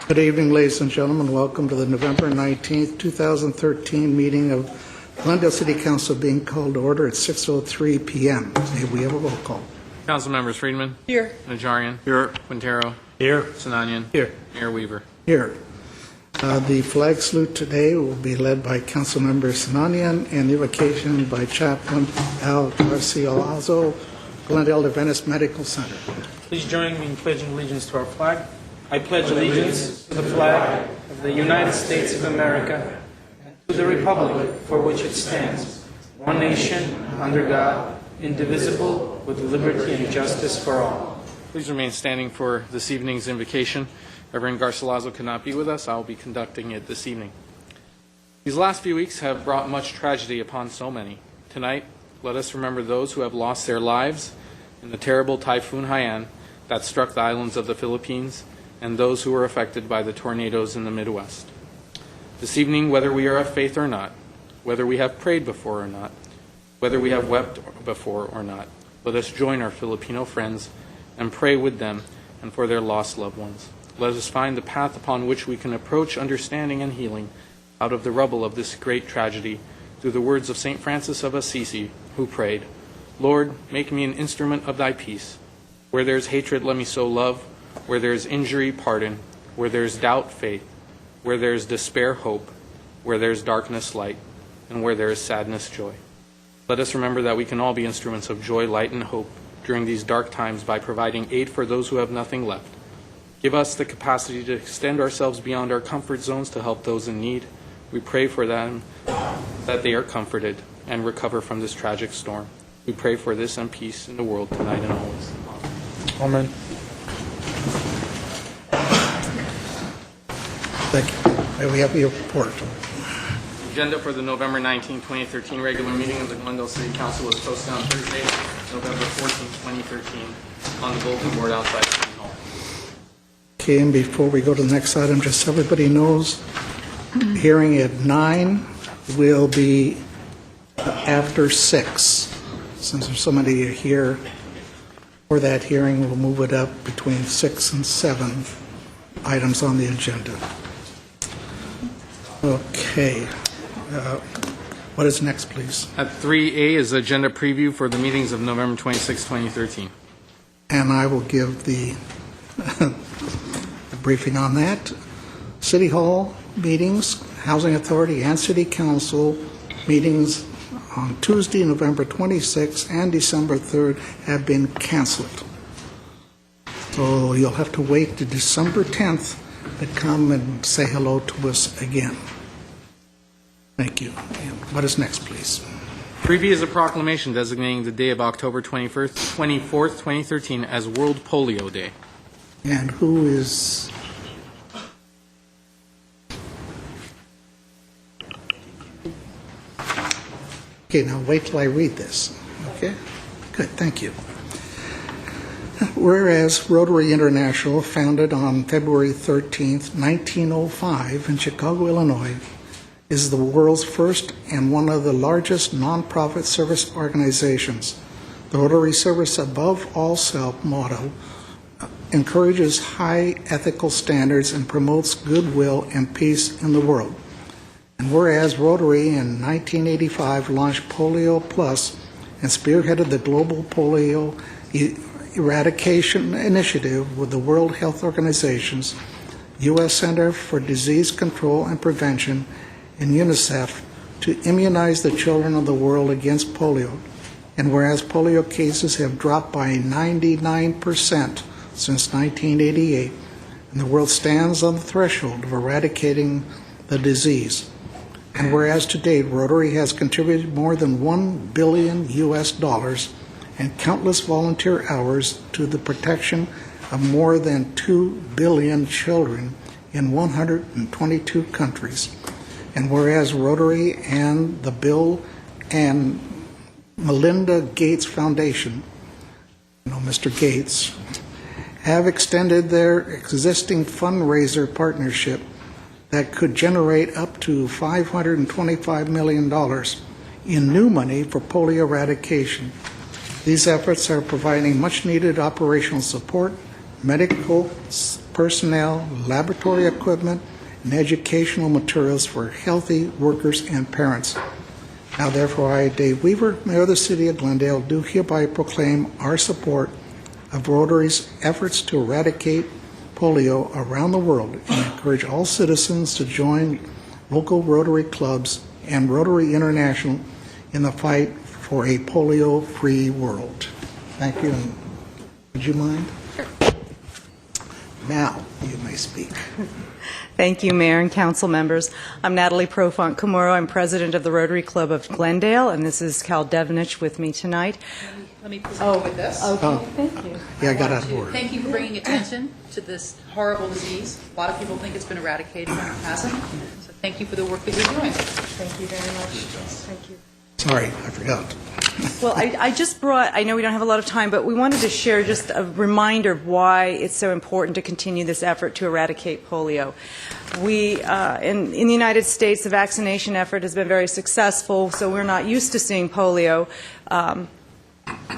Good evening, ladies and gentlemen. Welcome to the November 19th, 2013 meeting of Glendale City Council being called to order at 6:03 p.m. May we have a roll call? Council members: Friedman. Here. Najarian. Here. Quintero. Here. Sinanian. Here. Mayor Weaver. Here. The flag salute today will be led by Councilmember Sinanian and the invocation by Chaplain Al Garcilazo, Glendale Adventist Medical Center. Please join me in pledging allegiance to our flag. I pledge allegiance to the flag of the United States of America and to the republic for which it stands, one nation, under God, indivisible, with liberty and justice for all. Please remain standing for this evening's invocation. Reverend Garcilazo cannot be with us. I will be conducting it this evening. These last few weeks have brought much tragedy upon so many. Tonight, let us remember those who have lost their lives in the terrible Typhoon Haiyan that struck the islands of the Philippines, and those who were affected by the tornadoes in the Midwest. This evening, whether we are of faith or not, whether we have prayed before or not, whether we have wept before or not, let us join our Filipino friends and pray with them and for their lost loved ones. Let us find the path upon which we can approach understanding and healing out of the rubble of this great tragedy through the words of St. Francis of Assisi, who prayed, "Lord, make me an instrument of thy peace. Where there is hatred, let me sow love. Where there is injury, pardon. Where there is doubt, faith. Where there is despair, hope. Where there is darkness, light. And where there is sadness, joy." Let us remember that we can all be instruments of joy, light, and hope during these dark times by providing aid for those who have nothing left. Give us the capacity to extend ourselves beyond our comfort zones to help those in need. We pray for them that they are comforted and recover from this tragic storm. We pray for this and peace in the world tonight and always. Amen. Thank you. May we have your report? Agenda for the November 19, 2013 regular meeting of the Glendale City Council was posted on Thursday, November 14, 2013 on the bulletin board outside City Hall. Okay, and before we go to the next item, just so everybody knows, hearing at 9 will be after 6. Since there's so many here for that hearing, we'll move it up between 6 and 7 items on the agenda. Okay. What is next, please? At 3A is agenda preview for the meetings of November 26, 2013. And I will give the briefing on that. City Hall meetings, Housing Authority, and City Council meetings on Tuesday, November 26th and December 3rd have been canceled. So you'll have to wait to December 10th to come and say hello to us again. Thank you. And what is next, please? 3B is a proclamation designating the day of October 24th, 2013 as World Polio Day. And who is... Okay, now wait till I read this. Okay? Good, thank you. Whereas Rotary International, founded on February 13th, 1905 in Chicago, Illinois, is the world's first and one of the largest nonprofit service organizations. The Rotary Service Above All Self motto encourages high ethical standards and promotes goodwill and peace in the world. And whereas Rotary in 1985 launched Polio Plus and spearheaded the global polio eradication initiative with the World Health Organization's U.S. Center for Disease Control and Prevention and UNICEF to immunize the children of the world against polio. And whereas polio cases have dropped by 99% since 1988, and the world stands on the threshold of eradicating the disease. And whereas to date, Rotary has contributed more than $1 billion and countless volunteer hours to the protection of more than 2 billion children in 122 countries. And whereas Rotary and the Bill and Melinda Gates Foundation, Mr. Gates, have extended their existing fundraiser partnership that could generate up to $525 million in new money for polio eradication. These efforts are providing much-needed operational support, medical personnel, laboratory equipment, and educational materials for healthy workers and parents. Now therefore, I, Dave Weaver, Mayor of the City of Glendale, do hereby proclaim our support of Rotary's efforts to eradicate polio around the world and encourage all citizens to join local Rotary clubs and Rotary International in the fight for a polio-free world. Thank you. And would you mind? Now you may speak. Thank you, Mayor and Council members. I'm Natalie Profont-Camorro. I'm president of the Rotary Club of Glendale, and this is Cal Devanich with me tonight. Let me present you with this. Okay, thank you. Yeah, I got out of order. Thank you for bringing attention to this horrible disease. A lot of people think it's been eradicated, and it hasn't. So thank you for the work that you're doing. Thank you very much. Thank you. Sorry, I forgot. Well, I just brought, I know we don't have a lot of time, but we wanted to share just a reminder of why it's so important to continue this effort to eradicate polio. We, in the United States, the vaccination effort has been very successful, so we're not used to seeing polio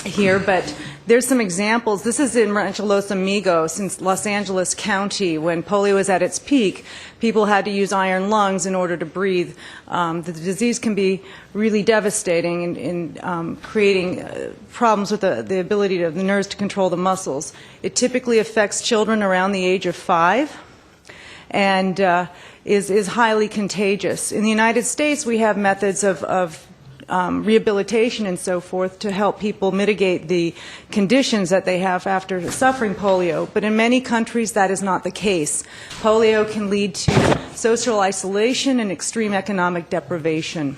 here, but there's some examples. This is in Rancho Los Amigos in Los Angeles County. When polio was at its peak, people had to use iron lungs in order to breathe. The disease can be really devastating in creating problems with the ability of the nerves to control the muscles. It typically affects children around the age of 5 and is highly contagious. In the United States, we have methods of rehabilitation and so forth to help people mitigate the conditions that they have after suffering polio. But in many countries, that is not the case. Polio can lead to social isolation and extreme economic deprivation.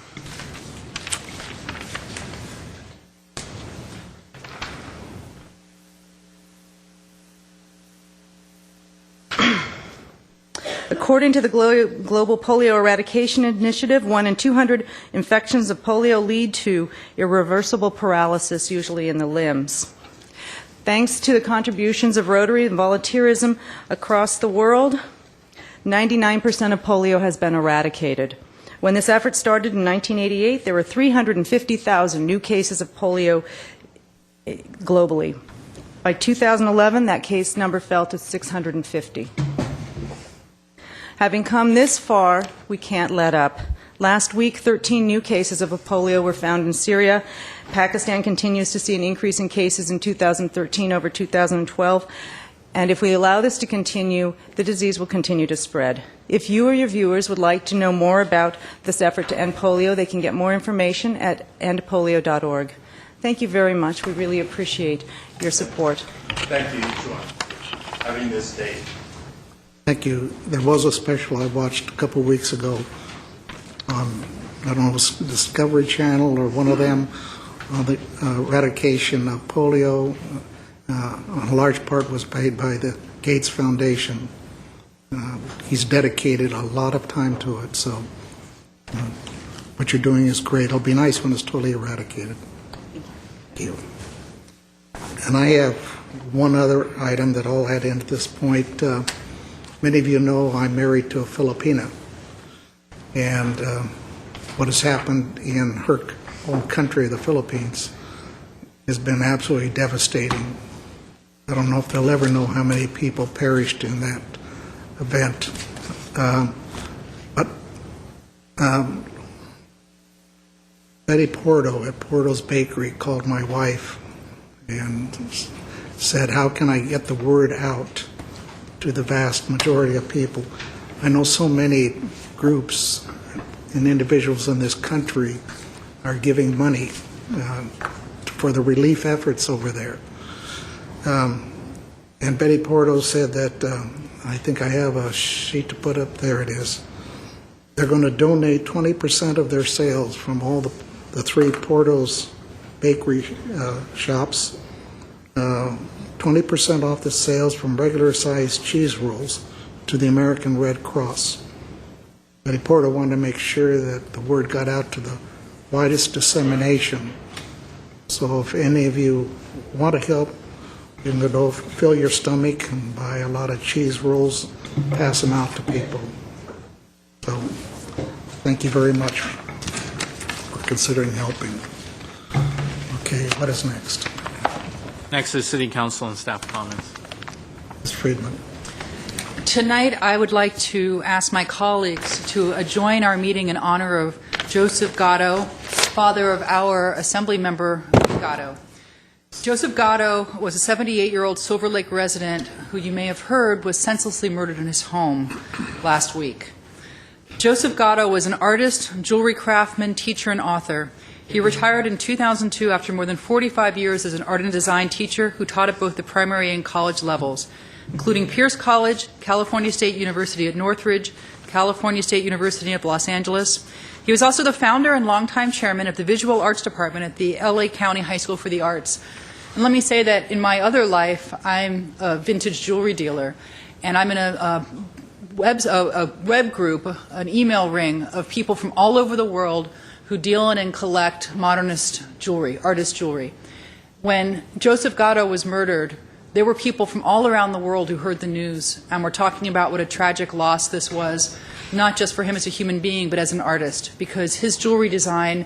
According to the Global Polio Eradication Initiative, 1 in 200 infections of polio lead to irreversible paralysis, usually in the limbs. Thanks to the contributions of Rotary and volunteerism across the world, 99% of polio has been eradicated. When this effort started in 1988, there were 350,000 new cases of polio globally. By 2011, that case number fell to 650. Having come this far, we can't let up. Last week, 13 new cases of polio were found in Syria. Pakistan continues to see an increase in cases in 2013 over 2012. And if we allow this to continue, the disease will continue to spread. If you or your viewers would like to know more about this effort to end polio, they can get more information at endpolio.org. Thank you very much. We really appreciate your support. Thank you, John, for having this day. Thank you. There was a special I watched a couple weeks ago on, I don't know, it was Discovery Channel or one of them, on the eradication of polio. A large part was paid by the Gates Foundation. He's dedicated a lot of time to it, so what you're doing is great. It'll be nice when it's totally eradicated. Thank you. And I have one other item that I'll add in at this point. Many of you know I'm married to a Filipina, and what has happened in her home country, the Philippines, has been absolutely devastating. I don't know if they'll ever know how many people perished in that event. But Betty Porto at Porto's Bakery called my wife and said, how can I get the word out to the vast majority of people? I know so many groups and individuals in this country are giving money for the relief efforts over there. And Betty Porto said that, I think I have a sheet to put up, there it is. They're going to donate 20% of their sales from all the 3 Porto's bakery shops, 20% off the sales from regular-sized cheese rolls to the American Red Cross. Betty Porto wanted to make sure that the word got out to the widest dissemination. So if any of you want to help, you can go fill your stomach and buy a lot of cheese rolls, pass them out to people. So thank you very much for considering helping. Okay, what is next? Next is City Council and staff comments. Ms. Friedman. Tonight, I would like to ask my colleagues to join our meeting in honor of Joseph Gatto, father of our Assembly member Gatto. Joseph Gatto was a 78-year-old Silver Lake resident who you may have heard was senselessly murdered in his home last week. Joseph Gatto was an artist, jewelry craftsman, teacher, and author. He retired in 2002 after more than 45 years as an art and design teacher who taught at both the primary and college levels, including Pierce College, California State University at Northridge, California State University of Los Angeles. He was also the founder and longtime chairman of the Visual Arts Department at the LA County High School for the Arts. And let me say that in my other life, I'm a vintage jewelry dealer, and I'm in a web group, an email ring of people from all over the world who deal in and collect modernist jewelry, artist jewelry. When Joseph Gatto was murdered, there were people from all around the world who heard the news and were talking about what a tragic loss this was, not just for him as a human being, but as an artist, because his jewelry design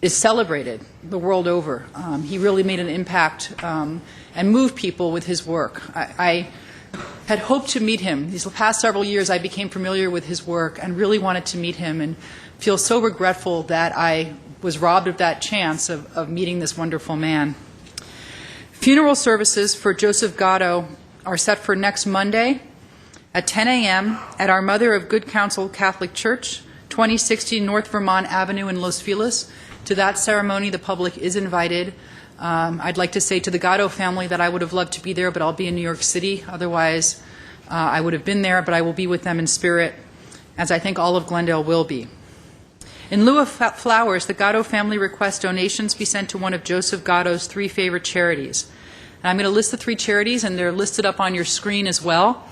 is celebrated the world over. He really made an impact and moved people with his work. I had hoped to meet him. These past several years, I became familiar with his work and really wanted to meet him, and feel so regretful that I was robbed of that chance of meeting this wonderful man. Funeral services for Joseph Gatto are set for next Monday at 10 a.m. at our Mother of Good Counsel Catholic Church, 2060 North Vermont Avenue in Los Feliz. To that ceremony, the public is invited. I'd like to say to the Gatto family that I would have loved to be there, but I'll be in New York City. Otherwise, I would have been there, but I will be with them in spirit, as I think all of Glendale will be. In lieu of flowers, the Gatto family requests donations be sent to one of Joseph Gatto's 3 favorite charities. And I'm going to list the 3 charities, and they're listed up on your screen as well.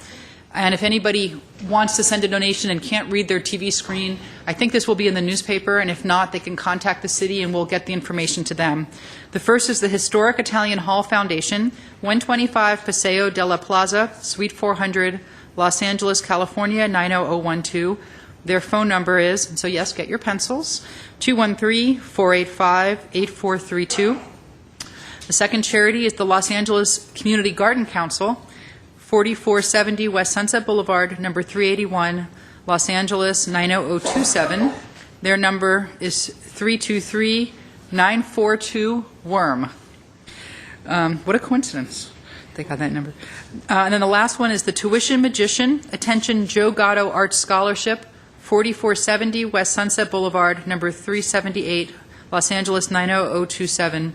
And if anybody wants to send a donation and can't read their TV screen, I think this will be in the newspaper, and if not, they can contact the city and we'll get the information to them. The first is the Historic Italian Hall Foundation, 125 Paseo de la Plaza, Suite 400, Los Angeles, California, 90012. Their phone number is, so yes, get your pencils, 213-485-8432. The second charity is the Los Angeles Community Garden Council, 4470 West Sunset Boulevard, number 381, Los Angeles, 90027. Their number is 323-942-WORM. What a coincidence. They got that number. And then the last one is the Tuition Magician, Attention Joe Gatto Arts Scholarship, 4470 West Sunset Boulevard, number 378, Los Angeles, 90027.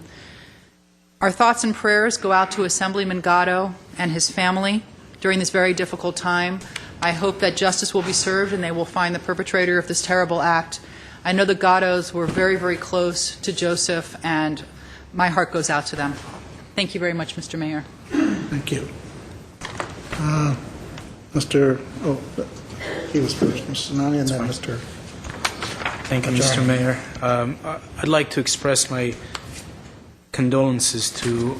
Our thoughts and prayers go out to Assemblyman Gatto and his family during this very difficult time. I hope that justice will be served and they will find the perpetrator of this terrible act. I know the Gattos were very, very close to Joseph, and my heart goes out to them. Thank you very much, Mr. Mayor. Thank you. He was first, Mr. Sinani, and then Mr. Thank you, Mr. Mayor. I'd like to express my condolences to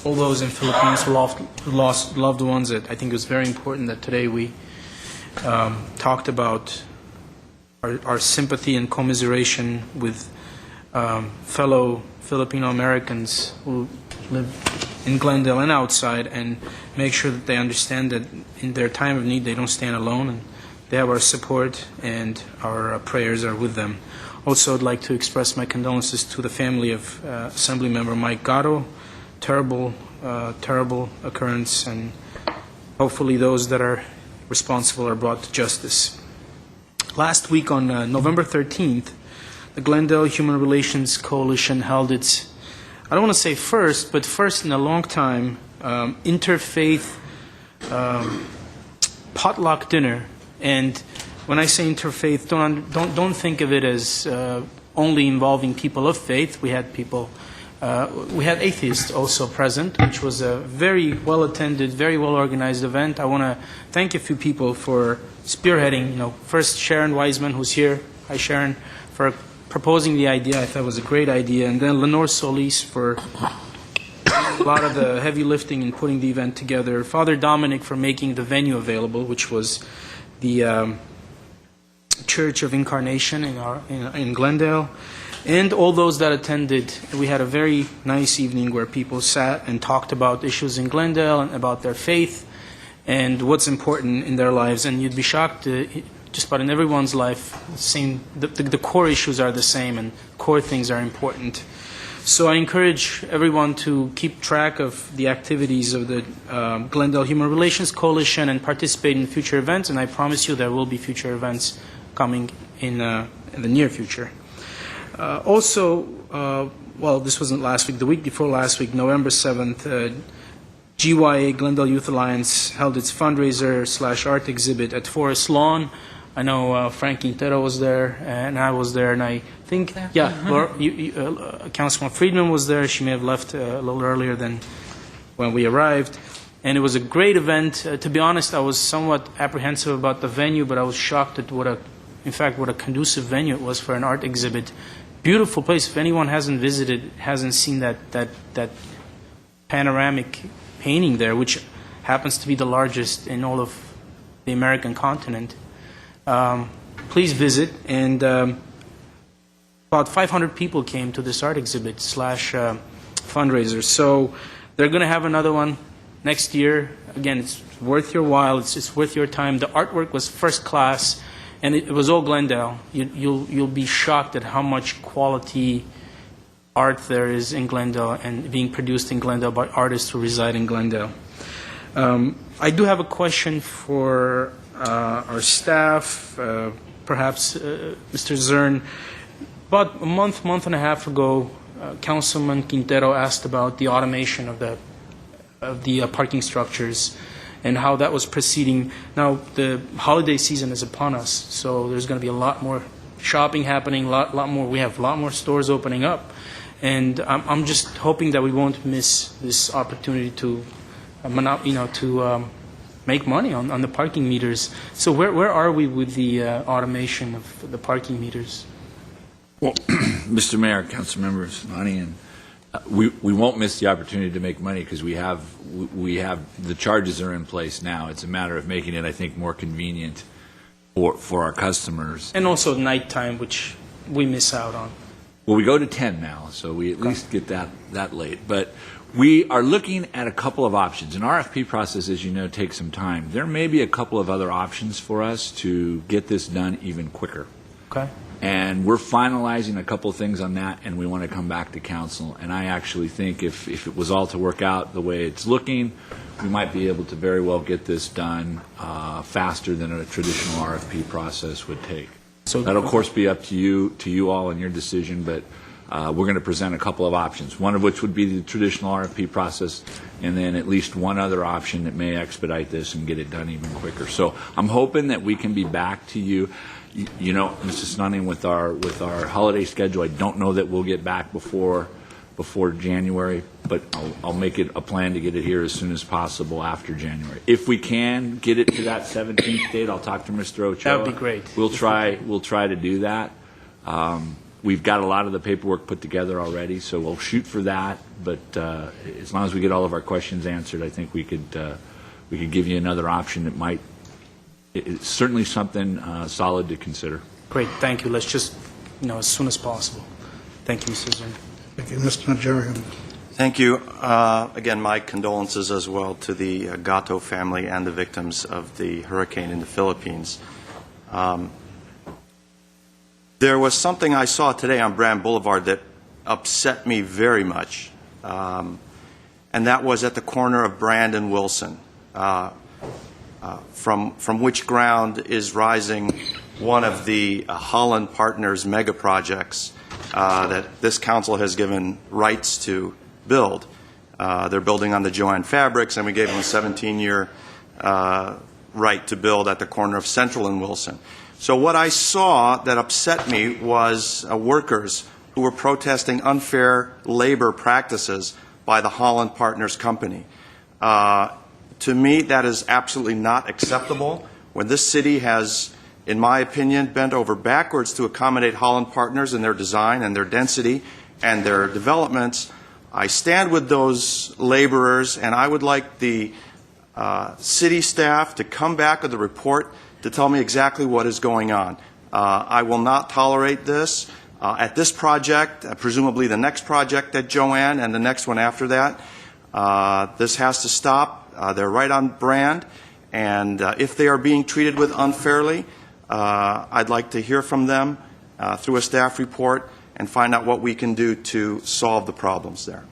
all those in Philippines who lost loved ones. I think it was very important that today we talked about our sympathy and commiseration with fellow Filipino Americans who live in Glendale and outside, and make sure that they understand that in their time of need they don't stand alone, and they have our support and our prayers are with them. Also, I'd like to express my condolences to the family of Assemblymember Mike Gatto. Terrible occurrence, and hopefully those that are responsible are brought to justice. Last week on November 13th, the Glendale Human Relations Coalition held its, I don't want to say first, but first in a long time, interfaith potluck dinner. And when I say interfaith, don't think of it as only involving people of faith. We had atheists also present, which was a very well attended, very well organized event. I want to thank a few people for spearheading. First Sharon Wiseman, who's here. Hi, Sharon, for proposing the idea. I thought it was a great idea. And then Lenore Solis for a lot of the heavy lifting in putting the event together. Father Dominic for making the venue available, which was the Church of Incarnation in Glendale. And all those that attended. We had a very nice evening where people sat and talked about issues in Glendale and about their faith. and what's important in their lives. And you'd be shocked, just about in everyone's life, the core issues are the same and core things are important. So I encourage everyone to keep track of the activities of the Glendale Human Relations Coalition and participate in future events, and I promise you there will be future events coming in the near future. Well, this wasn't last week, the week before last week, November 7th, GYA, Glendale Youth Alliance, held its fundraiser/art exhibit at Forest Lawn. I know Frank Quintero was there, and I was there, and I think, yeah, Councilman Friedman was there. She may have left a little earlier than when we arrived. And it was a great event. To be honest, I was somewhat apprehensive about the venue, but I was shocked at what a conducive venue it was for an art exhibit. Beautiful place. If anyone hasn't visited, hasn't seen that panoramic painting there, which happens to be the largest in all of the American continent, please visit. And about 500 people came to this art exhibit / fundraiser. So they're going to have another one next year. Again, it's worth your while. It's worth your time. The artwork was first class, and it was all Glendale. You'll be shocked at how much quality art there is in Glendale and being produced in Glendale by artists who reside in Glendale. I do have a question for our staff, perhaps Mr. Zern. About a month and a half ago, Councilman Quintero asked about the automation of the parking structures and how that was proceeding. Now, the holiday season is upon us, so there's going to be a lot more shopping happening, we have a lot more stores opening up. And I'm just hoping that we won't miss this opportunity to, make money on the parking meters. So where are we with the automation of the parking meters? Well, Mr. Mayor, council members, Lonnie, and we won't miss the opportunity to make money because we have the charges are in place now. It's a matter of making it, I think, more convenient for our customers. And also nighttime, which we miss out on. Well, we go to 10 now, so we at least get that late. But we are looking at a couple of options. An RFP process, as you know, takes some time. There may be a couple of other options for us to get this done even quicker. Okay. And we're finalizing a couple of things on that, and we want to come back to council. And I actually think if it was all to work out the way it's looking, we might be able to very well get this done faster than a traditional RFP process would take. So that'll, of course, be up to you all and your decision, but we're going to present a couple of options, one of which would be the traditional RFP process, and then at least one other option that may expedite this and get it done even quicker. So I'm hoping that we can be back to you. You know, Mrs. Snunning, with our holiday schedule, I don't know that we'll get back before January, but I'll make it a plan to get it here as soon as possible after January. If we can get it to that 17th date, I'll talk to Mr. Ochoa. That would be great. We'll try to do that. We've got a lot of the paperwork put together already, so we'll shoot for that. But as long as we get all of our questions answered, I think we could give you another option that might. It's certainly something solid to consider. Great, thank you. Let's just, as soon as possible. Thank you, Mr. Zern. Thank you, Mr. Najarian. Thank you. Again, my condolences as well to the Gatto family and the victims of the hurricane in the Philippines. There was something I saw today on Brand Boulevard that upset me very much, and that was at the corner of Brand and Wilson, from which ground is rising one of the Holland Partners mega projects that this council has given rights to build. They're building on the Joanne Fabrics, and we gave them a 17-year right to build at the corner of Central and Wilson. So what I saw that upset me was workers who were protesting unfair labor practices by the Holland Partners company. To me, that is absolutely not acceptable. When this city has, in my opinion, bent over backwards to accommodate Holland Partners in their design and their density and their developments, I stand with those laborers, and I would like the city staff to come back with a report to tell me exactly what is going on. I will not tolerate this. At this project, presumably the next project at Joanne and the next one after that, this has to stop. They're right on brand, And if they are being treated with unfairly, I'd like to hear from them through a staff report and find out what we can do to solve the problems there.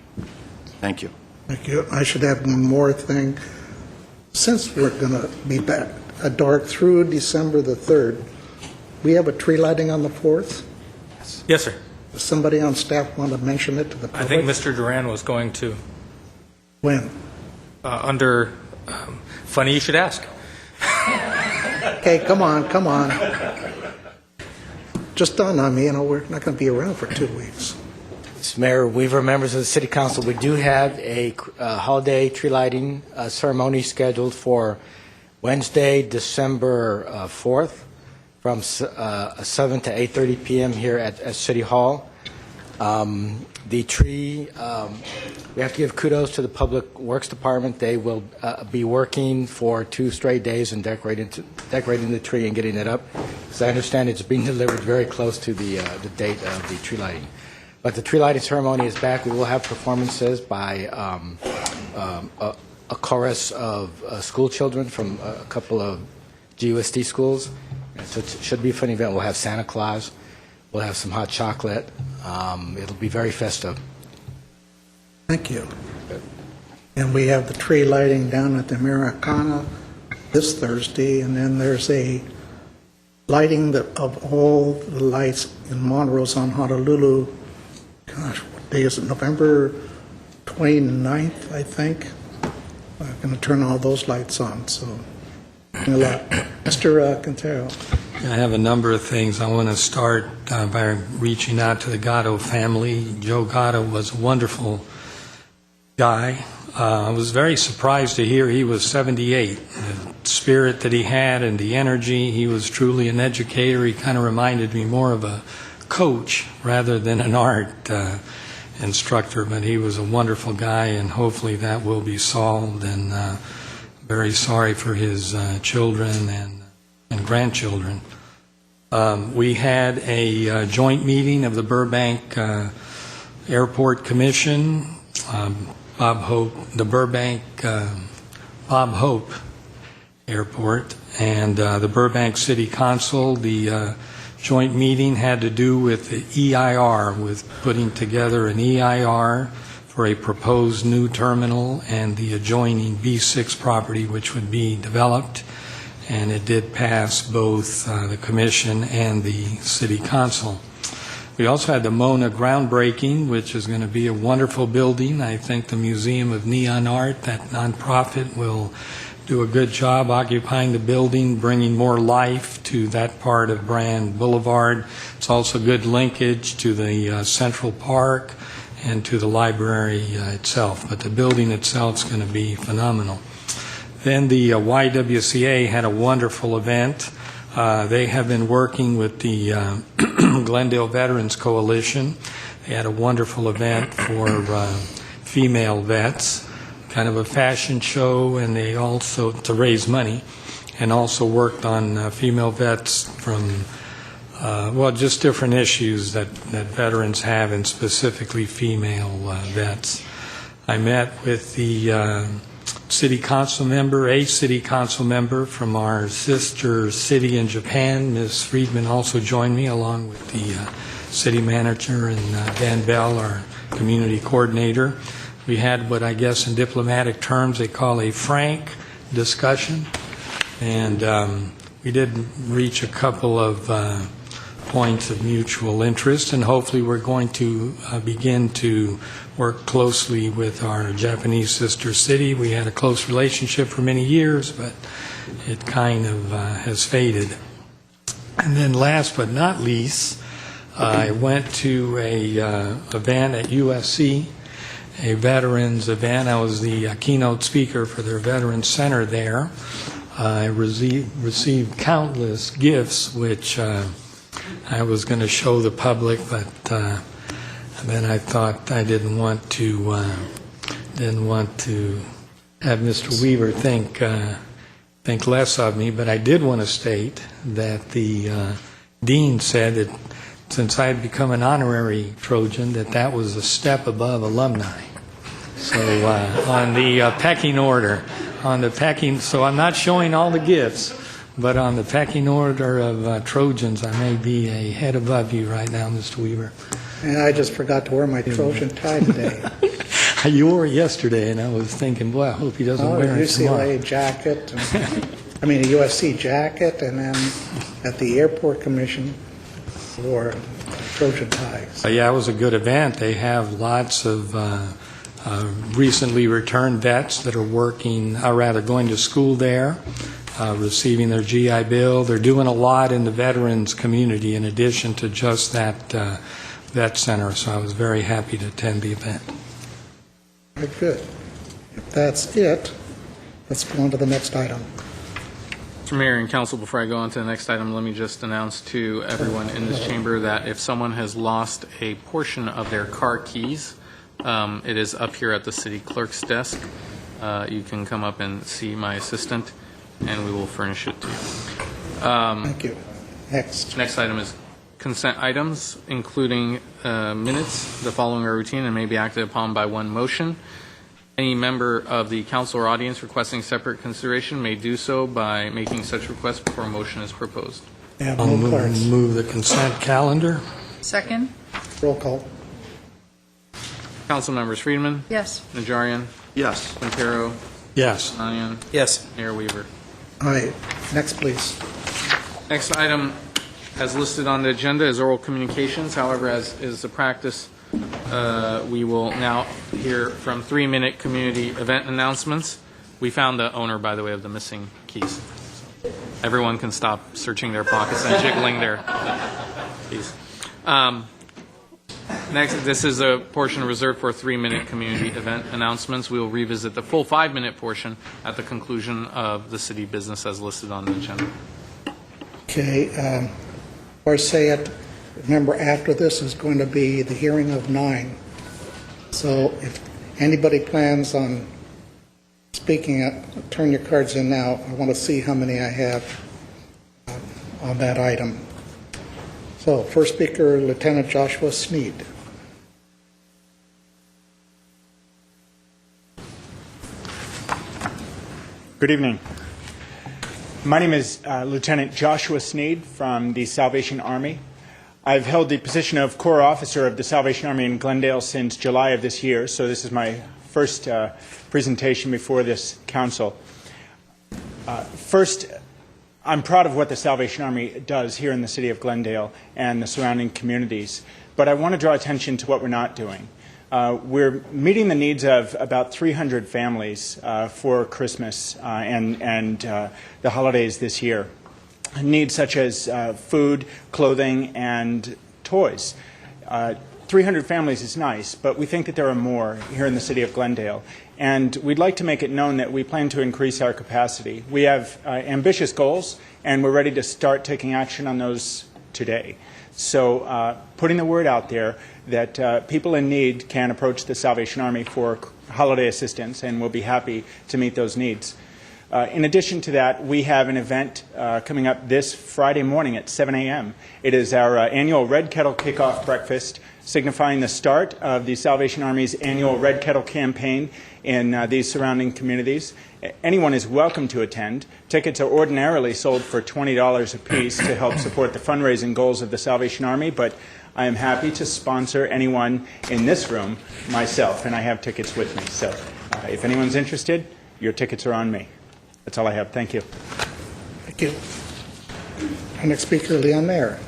Thank you. Thank you. I should add one more thing. Since we're going to be back dark through December the 3rd, we have a tree lighting on the 4th. Yes, sir. Does somebody on staff want to mention it to the public? I think Mr. Duran was going to. When? Funny you should ask. Okay, come on. Just dawned on me, we're not going to be around for 2 weeks. Mayor Weaver, members of the City Council, we do have a holiday tree lighting ceremony scheduled for Wednesday, December 4th from 7 to 8:30 p.m. here at City Hall. The tree, we have to give kudos to the Public Works Department. They will be working for 2 straight days and decorating the tree and getting it up. As I understand, it's being delivered very close to the date of the tree lighting. But the tree lighting ceremony is back. We will have performances by a chorus of school children from a couple of GUSD schools. So it should be a fun event. We'll have Santa Claus. We'll have some hot chocolate. It'll be very festive. Thank you. And we have the tree lighting down at the Americana this Thursday, and then there's a lighting of all the lights in Montrose on Honolulu. Gosh, what day is it? November 29th, I think. I'm going to turn all those lights on, so a lot. Mr. Quintero. I have a number of things. I want to start by reaching out to the Gatto family. Joe Gatto was a wonderful guy. I was very surprised to hear he was 78. The spirit that he had and the energy, he was truly an educator. He kind of reminded me more of a coach rather than an art instructor, but he was a wonderful guy, and hopefully that will be solved. And very sorry for his children and grandchildren. We had a joint meeting of the Burbank Airport Commission, Bob Hope Airport, and the Burbank City Council. The joint meeting had to do with the EIR, with putting together an EIR for a proposed new terminal and the adjoining B6 property which would be developed. And it did pass both the commission and the city council. We also had the Mona groundbreaking, which is going to be a wonderful building. I think the Museum of Neon Art, that nonprofit, will do a good job occupying the building, bringing more life to that part of Brand Boulevard. It's also good linkage to the Central Park and to the library itself. But the building itself is going to be phenomenal. Then the YWCA had a wonderful event. They have been working with the Glendale Veterans Coalition. They had a wonderful event for female vets, kind of a fashion show, and they also, to raise money, and also worked on female vets from, just different issues that veterans have, and specifically female vets. I met with the city council member from our sister city in Japan. Ms. Friedman also joined me, along with the city manager and Dan Bell, our community coordinator. We had what I guess in diplomatic terms they call a frank discussion, and we did reach a couple of points of mutual interest, and hopefully we're going to begin to work closely with our Japanese sister city. We had a close relationship for many years, but it kind of has faded. And then last but not least, I went to a event at USC, a veterans event. I was the keynote speaker for their Veterans Center there. I received countless gifts, which I was going to show the public, but then I thought I didn't want to have Mr. Weaver think less of me. But I did want to state that the dean said that since I had become an honorary Trojan, that was a step above alumni. So on the pecking order, on the pecking, so I'm not showing all the gifts, but on the pecking order of Trojans, I may be a head above you right now, Mr. Weaver. And I just forgot to wear my Trojan tie today. You wore it yesterday, and I was thinking, boy, I hope he doesn't Oh, a wear it tomorrow. UCLA jacket, I mean, a USC jacket, and then at the Airport Commission wore Trojan ties. Yeah, it was a good event. They have lots of recently returned vets that are working, or rather going to school there, receiving their GI Bill. They're doing a lot in the veterans community in addition to just that vet center, so I was very happy to attend the event. Very good. If that's it, let's go on to the next item. Mr. Mayor and Council, before I go on to the next item, let me just announce to everyone in this chamber that if someone has lost a portion of their car keys, it is up here at the city clerk's desk. You can come up and see my assistant, and we will furnish it to you. Thank you. Next. Next item is consent items, including minutes. The following are routine and may be acted upon by one motion. Any member of the council or audience requesting separate consideration may do so by making such request before a motion is proposed. And I'll roll cards. move the consent calendar. Second? Roll call. Council members: Friedman, Yes. Najarian, Yes. Quintero, Yes. Sinanian, Yes. Mayor Weaver. All right, next, please. Next item, as listed on the agenda, is oral communications. However, as is the practice, we will now hear from 3-minute community event announcements. We found the owner, by the way, of the missing keys. Everyone can stop searching their pockets and jiggling their keys. Next, this is a portion reserved for 3-minute community event announcements. We will revisit the full 5-minute portion at the conclusion of the city business as listed on the agenda. Okay, or say it, remember after this is going to be the hearing of 9. So if anybody plans on speaking, turn your cards in now. I want to see how many I have on that item. So first speaker, Lieutenant Joshua Sneed. Good evening. My name is Lieutenant Joshua Sneed from the Salvation Army. I've held the position of Corps Officer of the Salvation Army in Glendale since July of this year, so this is my first presentation before this council. First, I'm proud of what the Salvation Army does here in the city of Glendale and the surrounding communities, but I want to draw attention to what we're not doing. We're meeting the needs of about 300 families for Christmas and the holidays this year. Needs such as food, clothing, and toys. 300 families is nice, but we think that there are more here in the city of Glendale. And we'd like to make it known that we plan to increase our capacity. We have ambitious goals, and we're ready to start taking action on those today. So putting the word out there that people in need can approach the Salvation Army for holiday assistance, and we'll be happy to meet those needs. In addition to that, we have an event coming up this Friday morning at 7 a.m. It is our annual Red Kettle Kickoff Breakfast, signifying the start of the Salvation Army's annual Red Kettle campaign in these surrounding communities. Anyone is welcome to attend. Tickets are ordinarily sold for $20 a piece to help support the fundraising goals of the Salvation Army, but I am happy to sponsor anyone in this room myself, and I have tickets with me. So if anyone's interested, your tickets are on me. That's all I have. Thank you. Thank you. Our next speaker, Leon Mayer.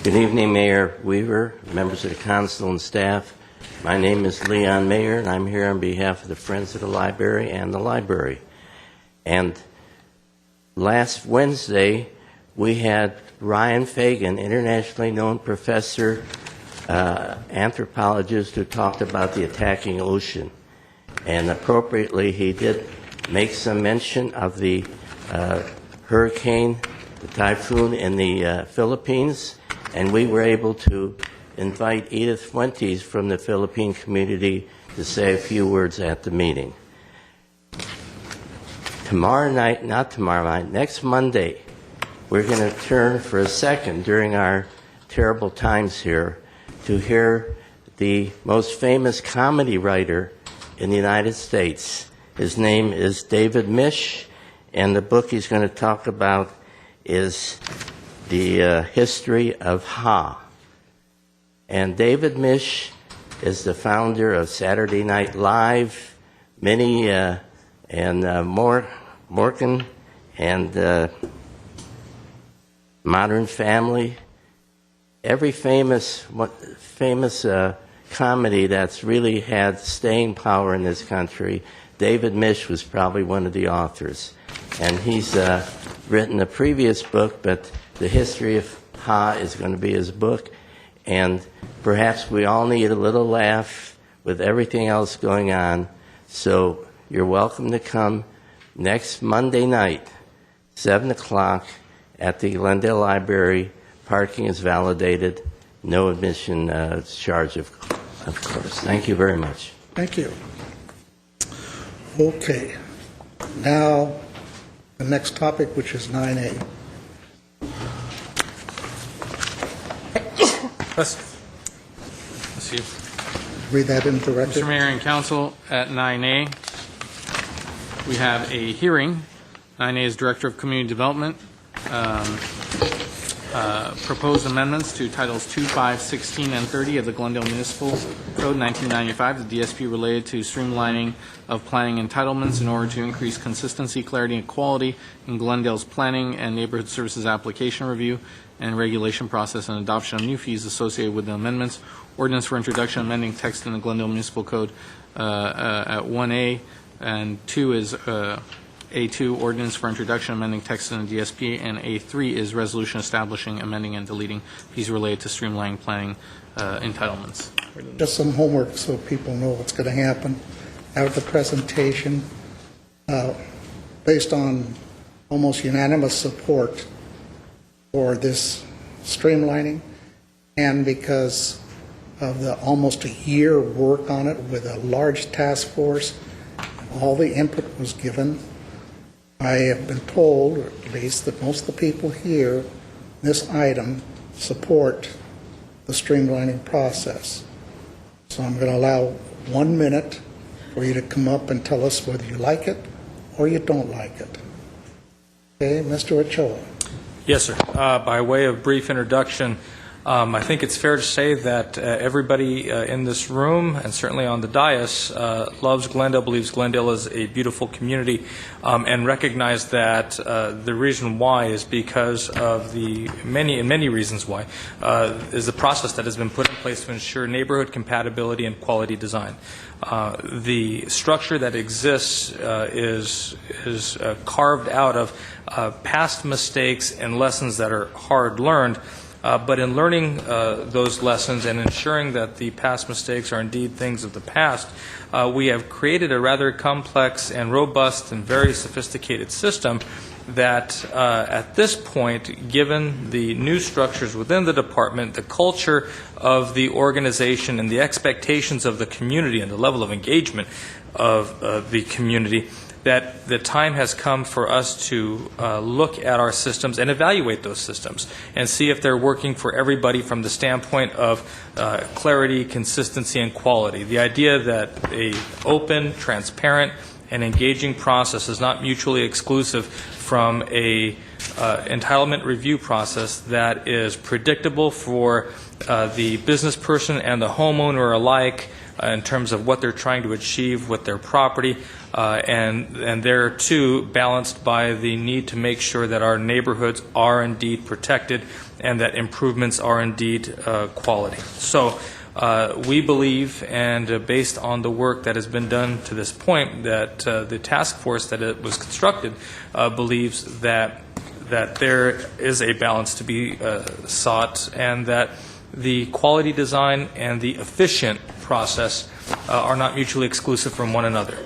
Good evening, Mayor Weaver, members of the council and staff. My name is Leon Mayer, and I'm here on behalf of the Friends of the Library and the library. And last Wednesday, we had Ryan Fagan, internationally known professor, anthropologist, who talked about the attacking ocean. And appropriately, he did make some mention of the hurricane, the typhoon in the Philippines, and we were able to invite Edith Fuentes from the Philippine community to say a few words at the meeting. Tomorrow night, not tomorrow night, next Monday, we're going to turn for a second during our terrible times here to hear the most famous comedy writer in the United States. His name is David Mish, and the book he's going to talk about is the history of Ha. And David Mish is the founder of Saturday Night Live, and Morgan, and Modern Family. Every famous comedy that's really had staying power in this country, David Mish was probably one of the authors. And he's written a previous book, but the history of Ha is going to be his book. And perhaps we all need a little laugh with everything else going on. So you're welcome to come next Monday night, 7 o'clock, at the Glendale Library. Parking is validated. No admission charge, of course. Thank you very much. Thank you. Okay. Now, the next topic, which is 9A. Let's see. Read that into the record. Mr. Mayor and Council, at 9A, we have a hearing. 9A is Director of Community Development. Proposed amendments to Titles 2, 5, 16, and 30 of the Glendale Municipal Code 1995, the DSP related to streamlining of planning entitlements in order to increase consistency, clarity, and quality in Glendale's planning and neighborhood services application review and regulation process, and adoption of new fees associated with the amendments. Ordinance for introduction amending text in the Glendale Municipal Code at 1A, and 2 is A2, ordinance for introduction amending text in the DSP, and A3 is resolution establishing, amending, and deleting fees related to streamlining planning entitlements. Just some homework so people know what's going to happen. After the presentation, based on almost unanimous support for this streamlining, and because of the almost a year work on it with a large task force, all the input was given. I have been told, or at least that most of the people here, this item, support the streamlining process. So I'm going to allow 1 minute for you to come up and tell us whether you like it or you don't like it. Okay, Mr. Ochoa. Yes, sir. By way of brief introduction, I think it's fair to say that everybody in this room, and certainly on the dais, loves Glendale, believes Glendale is a beautiful community, and recognize that the reason why is because of the many reasons why, is the process that has been put in place to ensure neighborhood compatibility and quality design. The structure that exists is carved out of past mistakes and lessons that are hard learned. But in learning those lessons and ensuring that the past mistakes are indeed things of the past, we have created a rather complex and robust and very sophisticated system that at this point, given the new structures within the department, the culture of the organization, and the expectations of the community and the level of engagement of the community, that the time has come for us to look at our systems and evaluate those systems and see if they're working for everybody from the standpoint of clarity, consistency, and quality. The idea that a open, transparent, and engaging process is not mutually exclusive from a entitlement review process that is predictable for the business person and the homeowner alike in terms of what they're trying to achieve with their property, and they're too balanced by the need to make sure that our neighborhoods are indeed protected and that improvements are indeed quality. So we believe, and based on the work that has been done to this point, that the task force that it was constructed believes that there is a balance to be sought, and that the quality design and the efficient process are not mutually exclusive from one another.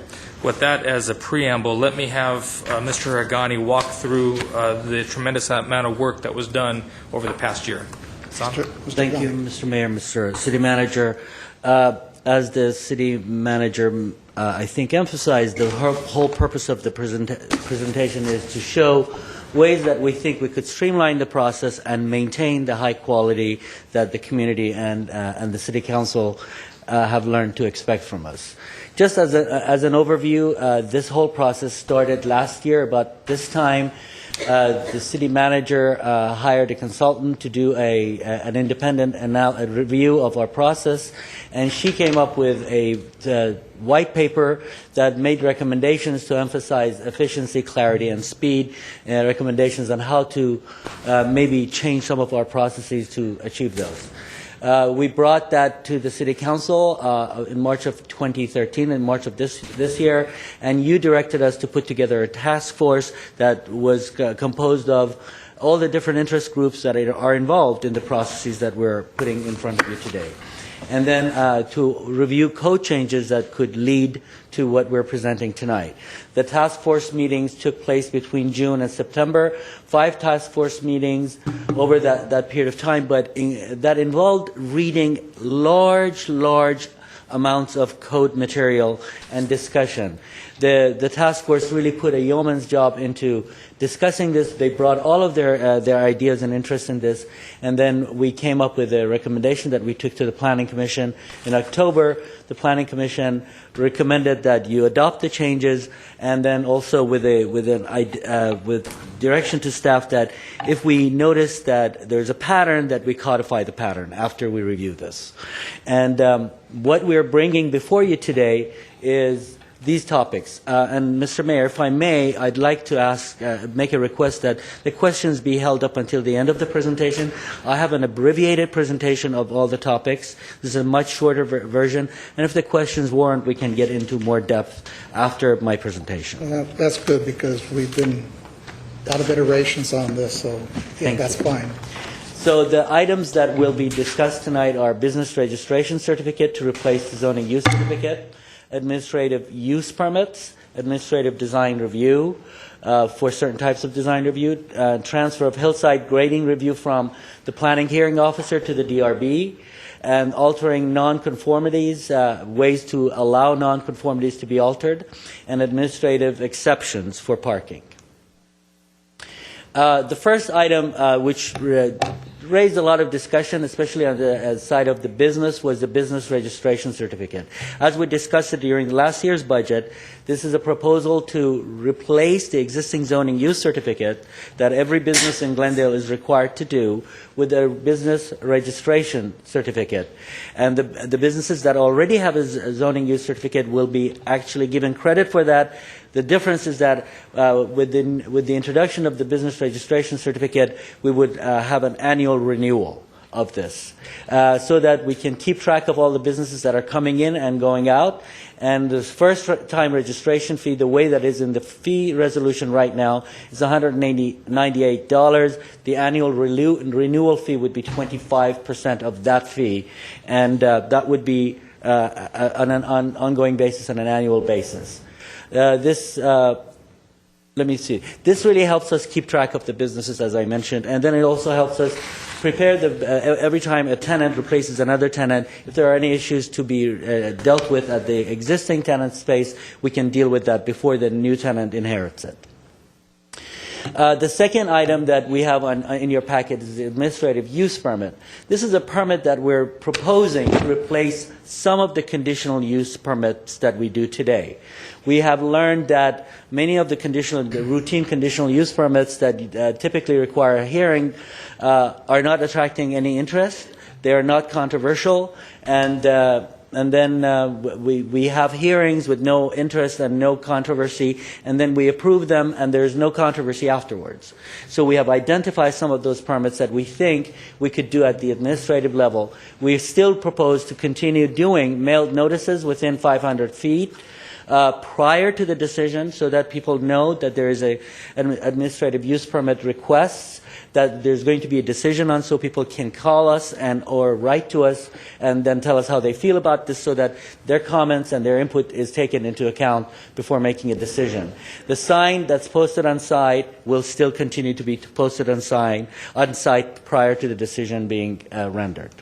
With that as a preamble, let me have Mr. Hagani walk through the tremendous amount of work that was done over the past year. Thank you, Mr. Mayor, Mr. City Manager. As the City Manager, I think, emphasized, the whole purpose of the presentation is to show ways that we think we could streamline the process and maintain the high quality that the community and the City Council have learned to expect from us. Just as an overview, this whole process started last year about this time. The city manager hired a consultant to do an independent review of our process, and she came up with a white paper that made recommendations to emphasize efficiency, clarity, and speed, recommendations on how to maybe change some of our processes to achieve those. We brought that to the City Council in March of 2013, in March of this year, and you directed us to put together a task force that was composed of all the different interest groups that are involved in the processes that we're putting in front of you today. And then to review code changes that could lead to what we're presenting tonight. The task force meetings took place between June and September, 5 task force meetings over that period of time, but that involved reading large amounts of code material and discussion. The task force really put a yeoman's job into discussing this. They brought all of their ideas and interests in this, and then we came up with a recommendation that we took to the Planning Commission. In October, the Planning Commission recommended that you adopt the changes, and then also with direction to staff that if we notice that there's a pattern, that we codify the pattern after we review this. And what we're bringing before you today is these topics. And Mr. Mayor, if I may, I'd like to make a request that the questions be held up until the end of the presentation. I have an abbreviated presentation of all the topics. This is a much shorter version, and if the questions warrant, we can get into more depth after my presentation. Well, that's good, because we've been out of iterations on this, so yeah, that's fine. So the items that will be discussed tonight are business registration certificate to replace the zoning use certificate, administrative use permits, administrative design review for certain types of design review, transfer of hillside grading review from the planning hearing officer to the DRB, and altering nonconformities, ways to allow nonconformities to be altered, and administrative exceptions for parking. The first item, which raised a lot of discussion, especially on the side of the business, was the business registration certificate. As we discussed it during last year's budget, this is a proposal to replace the existing zoning use certificate that every business in Glendale is required to do with a business registration certificate. And the businesses that already have a zoning use certificate will be actually given credit for that. The difference is that with the introduction of the business registration certificate, we would have an annual renewal of this so that we can keep track of all the businesses that are coming in and going out. And the first-time registration fee, the way that is in the fee resolution right now, is $198. The annual renewal fee would be 25% of that fee, and that would be on an ongoing basis, on an annual basis. Let me see. This really helps us keep track of the businesses, as I mentioned, and then it also helps us prepare every time a tenant replaces another tenant. If there are any issues to be dealt with at the existing tenant space, we can deal with that before the new tenant inherits it. The second item that we have in your packet is the administrative use permit. This is a permit that we're proposing to replace some of the conditional use permits that we do today. We have learned that many of the routine conditional use permits that typically require a hearing are not attracting any interest. They are not controversial, and then we have hearings with no interest and no controversy, and then we approve them, and there's no controversy afterwards. So we have identified some of those permits that we think we could do at the administrative level. We still propose to continue doing mailed notices within 500 feet prior to the decision, so that people know that there is an administrative use permit request, that there's going to be a decision on, so people can call us or write to us and then tell us how they feel about this, so that their comments and their input is taken into account before making a decision. The sign that's posted on site will still continue to be posted on site prior to the decision being rendered.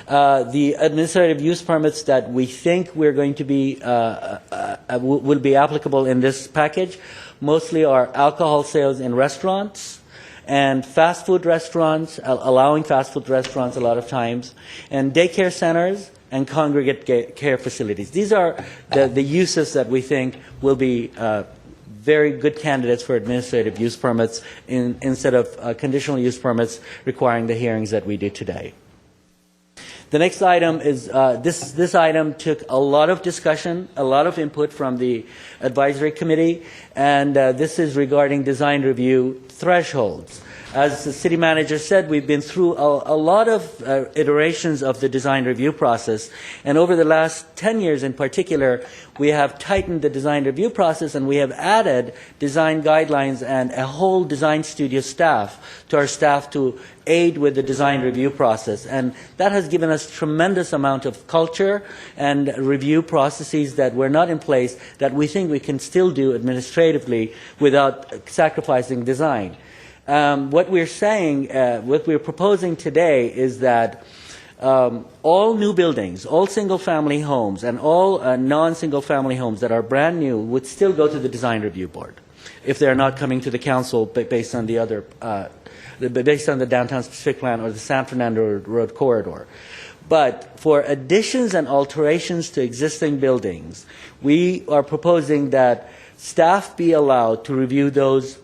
The administrative use permits that we think we're going to be will be applicable in this package. mostly are alcohol sales in restaurants and fast food restaurants, allowing fast food restaurants a lot of times, and daycare centers and congregate care facilities. These are the uses that we think will be very good candidates for administrative use permits instead of conditional use permits requiring the hearings that we do today. The next item is, this item took a lot of discussion, a lot of input from the advisory committee, and this is regarding design review thresholds. As the city manager said, we've been through a lot of iterations of the design review process, and over the last 10 years in particular, we have tightened the design review process, and we have added design guidelines and a whole design studio staff to our staff to aid with the design review process. And that has given us tremendous amount of culture and review processes that were not in place that we think we can still do administratively without sacrificing design. What we're saying, what we're proposing today is that all new buildings, all single-family homes, and all non-single-family homes that are brand new would still go to the design review board if they're not coming to the council based on the other, based on the downtown specific plan or the San Fernando Road corridor. But for additions and alterations to existing buildings, we are proposing that staff be allowed to review those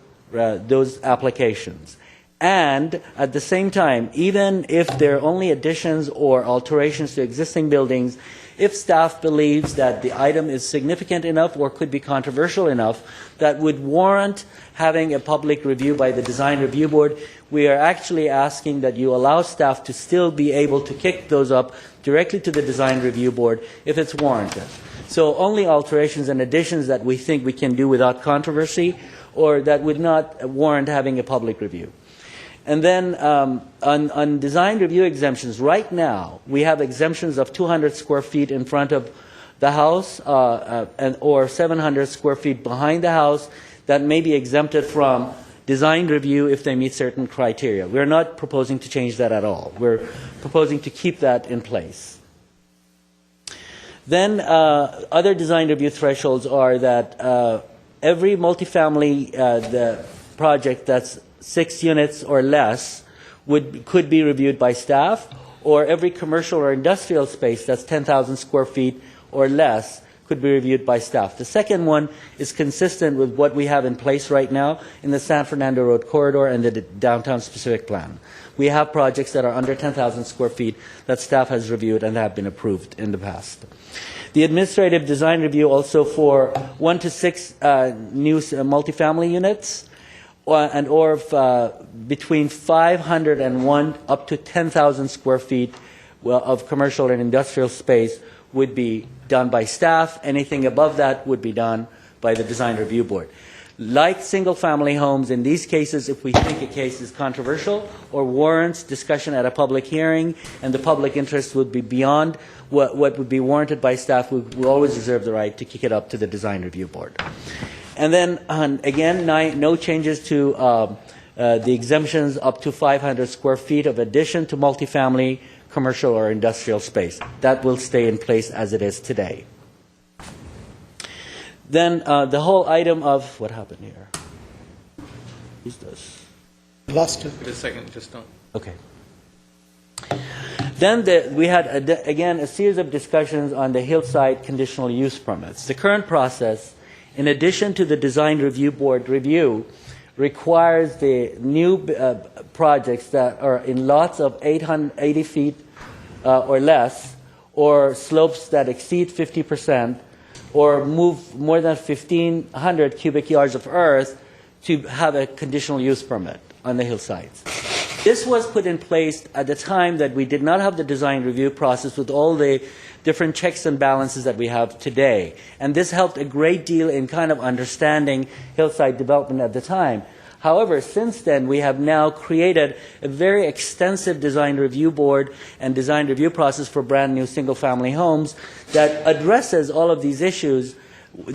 applications. And at the same time, even if there are only additions or alterations to existing buildings, if staff believes that the item is significant enough or could be controversial enough that would warrant having a public review by the design review board, we are actually asking that you allow staff to still be able to kick those up directly to the design review board if it's warranted. So only alterations and additions that we think we can do without controversy or that would not warrant having a public review. And then on design review exemptions, right now we have exemptions of 200 square feet in front of the house or 700 square feet behind the house that may be exempted from design review if they meet certain criteria. We're not proposing to change that at all. We're proposing to keep that in place. Then other design review thresholds are that every multifamily the project that's 6 units or less could be reviewed by staff, or every commercial or industrial space that's 10,000 square feet or less could be reviewed by staff. The second one is consistent with what we have in place right now in the San Fernando Road corridor and the downtown specific plan. We have projects that are under 10,000 square feet that staff has reviewed and have been approved in the past. The administrative design review also for 1 to 6 new multifamily units or between 500 and 1 up to 10,000 square feet of commercial and industrial space would be done by staff. Anything above that would be done by the design review board. Like single-family homes, in these cases, if we think a case is controversial or warrants discussion at a public hearing and the public interest would be beyond what would be warranted by staff, we will always reserve the right to kick it up to the design review board. And then, again, no changes to the exemptions up to 500 square feet of addition to multifamily, commercial, or industrial space. That will stay in place as it is today. Then the whole item of, what happened here? Who's this? Lost it. Wait a second, just don't. Okay. Then we had, again, a series of discussions on the hillside conditional use permits. The current process, in addition to the design review board review, requires the new projects that are in lots of 80 feet or less, or slopes that exceed 50%, or move more than 1,500 cubic yards of earth to have a conditional use permit on the hillsides. This was put in place at the time that we did not have the design review process with all the different checks and balances that we have today. And this helped a great deal in kind of understanding hillside development at the time. However, since then, we have now created a very extensive design review board and design review process for brand new single-family homes that addresses all of these issues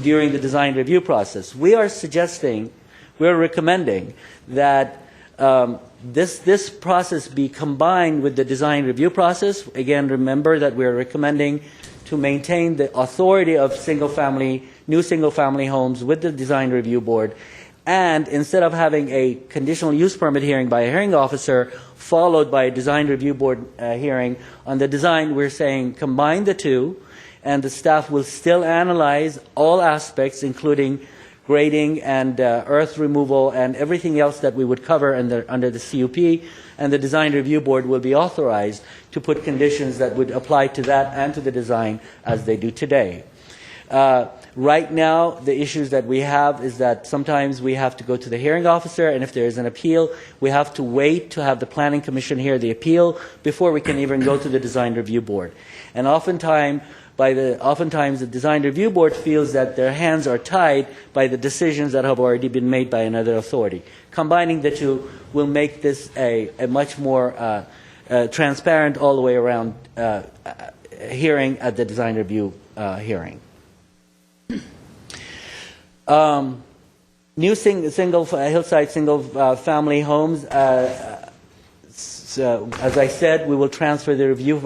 during the design review process. We are recommending that this process be combined with the design review process. Again, remember that we are recommending to maintain the authority of single-family new single-family homes with the Design Review Board. And instead of having a conditional use permit hearing by a hearing officer followed by a Design Review Board hearing on the design, we're saying combine the two, and the staff will still analyze all aspects, including grading and earth removal and everything else that we would cover under the CUP, and the Design Review Board will be authorized to put conditions that would apply to that and to the design as they do today. Right now, the issues that we have is that sometimes we have to go to the hearing officer, and if there is an appeal, we have to wait to have the Planning Commission hear the appeal before we can even go to the Design Review Board. And oftentimes the Design Review Board feels that their hands are tied by the decisions that have already been made by another authority. Combining the two will make this a much more transparent all the way around hearing at the Design Review hearing. New hillside single-family homes. So, as I said, we will transfer the review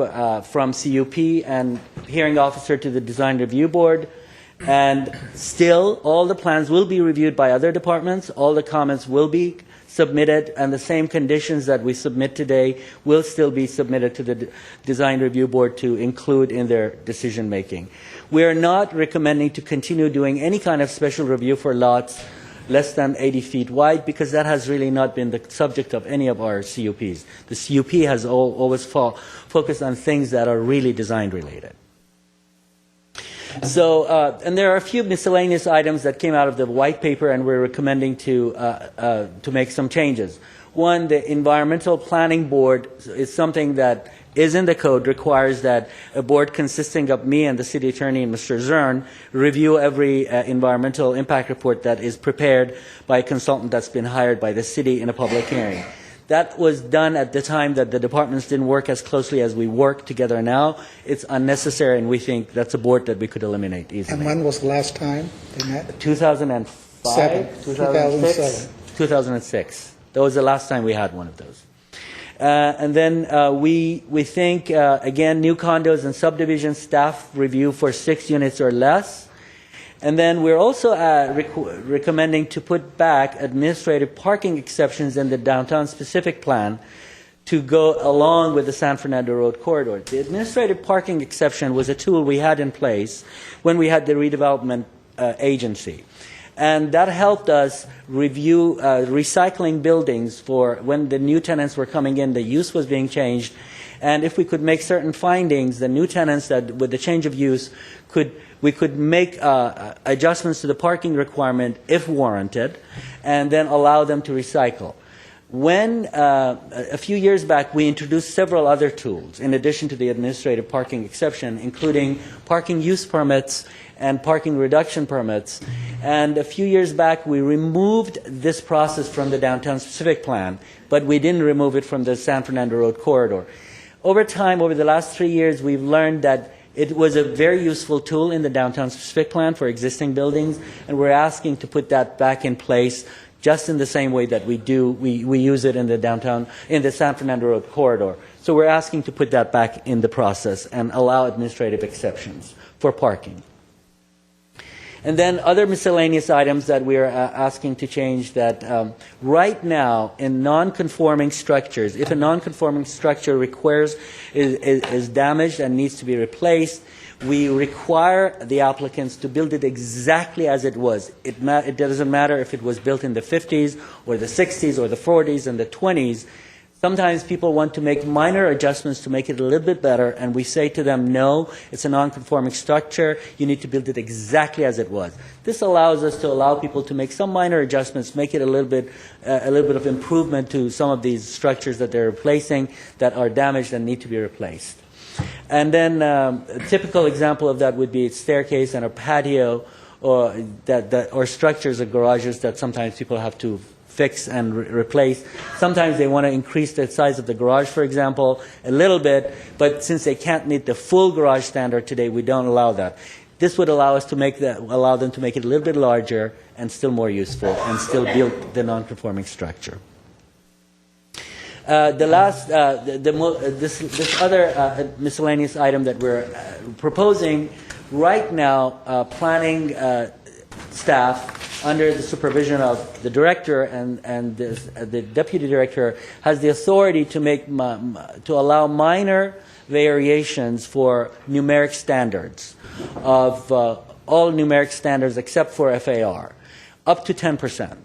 from CUP and hearing officer to the Design Review Board. And still, all the plans will be reviewed by other departments. All the comments will be submitted, and the same conditions that we submit today will still be submitted to the Design Review Board to include in their decision making. We are not recommending to continue doing any kind of special review for lots less than 80 feet wide, because that has really not been the subject of any of our CUPs. The CUP has always focused on things that are really design related. So, and there are a few miscellaneous items that came out of the white paper, and we're recommending to make some changes. One, the Environmental Planning Board is something that is in the code, requires that a board consisting of me and the city attorney and Mr. Zern review every environmental impact report that is prepared by a consultant that's been hired by the city in a public hearing. That was done at the time that the departments didn't work as closely as we work together now. It's unnecessary, and we think that's a board that we could eliminate easily. And when was the last time they met? 2005? 2007. 2006. That was the last time we had one of those. And then we think, again, new condos and subdivision staff review for 6 units or less. And then we're also recommending to put back administrative parking exceptions in the downtown specific plan to go along with the San Fernando Road corridor. The administrative parking exception was a tool we had in place when we had the redevelopment agency. And that helped us review recycling buildings for when the new tenants were coming in, the use was being changed. And if we could make certain findings, the new tenants that with the change of use we could make adjustments to the parking requirement if warranted, and then allow them to recycle. When a few years back we introduced several other tools in addition to the administrative parking exception, including parking use permits and parking reduction permits. And a few years back we removed this process from the downtown specific plan, but we didn't remove it from the San Fernando Road corridor. Over time, over the last 3 years, we've learned that it was a very useful tool in the downtown specific plan for existing buildings, and we're asking to put that back in place just in the same way that we use it in the San Fernando Road corridor. So we're asking to put that back in the process and allow administrative exceptions for parking. And then other miscellaneous items that we are asking to change, that right now in non-conforming structures, if a non-conforming structure is damaged and needs to be replaced, we require the applicants to build it exactly as it was. It doesn't matter if it was built in the 50s or the 60s or the 40s and the 20s. Sometimes people want to make minor adjustments to make it a little bit better, and we say to them, no, it's a non-conforming structure. You need to build it exactly as it was. This allows us to allow people to make some minor adjustments, make it a little bit of improvement to some of these structures that they're replacing that are damaged and need to be replaced. And then a typical example of that would be a staircase and a patio, or structures or garages that sometimes people have to fix and replace. Sometimes they want to increase the size of the garage, for example, a little bit, but since they can't meet the full garage standard today, we don't allow that. This would allow us to allow them to make it a little bit larger and still more useful and still build the non-conforming structure. This other miscellaneous item that we're proposing right now, planning staff, under the supervision of the director and the deputy director, has the authority to to allow minor variations for numeric standards of all numeric standards except for FAR, up to 10%.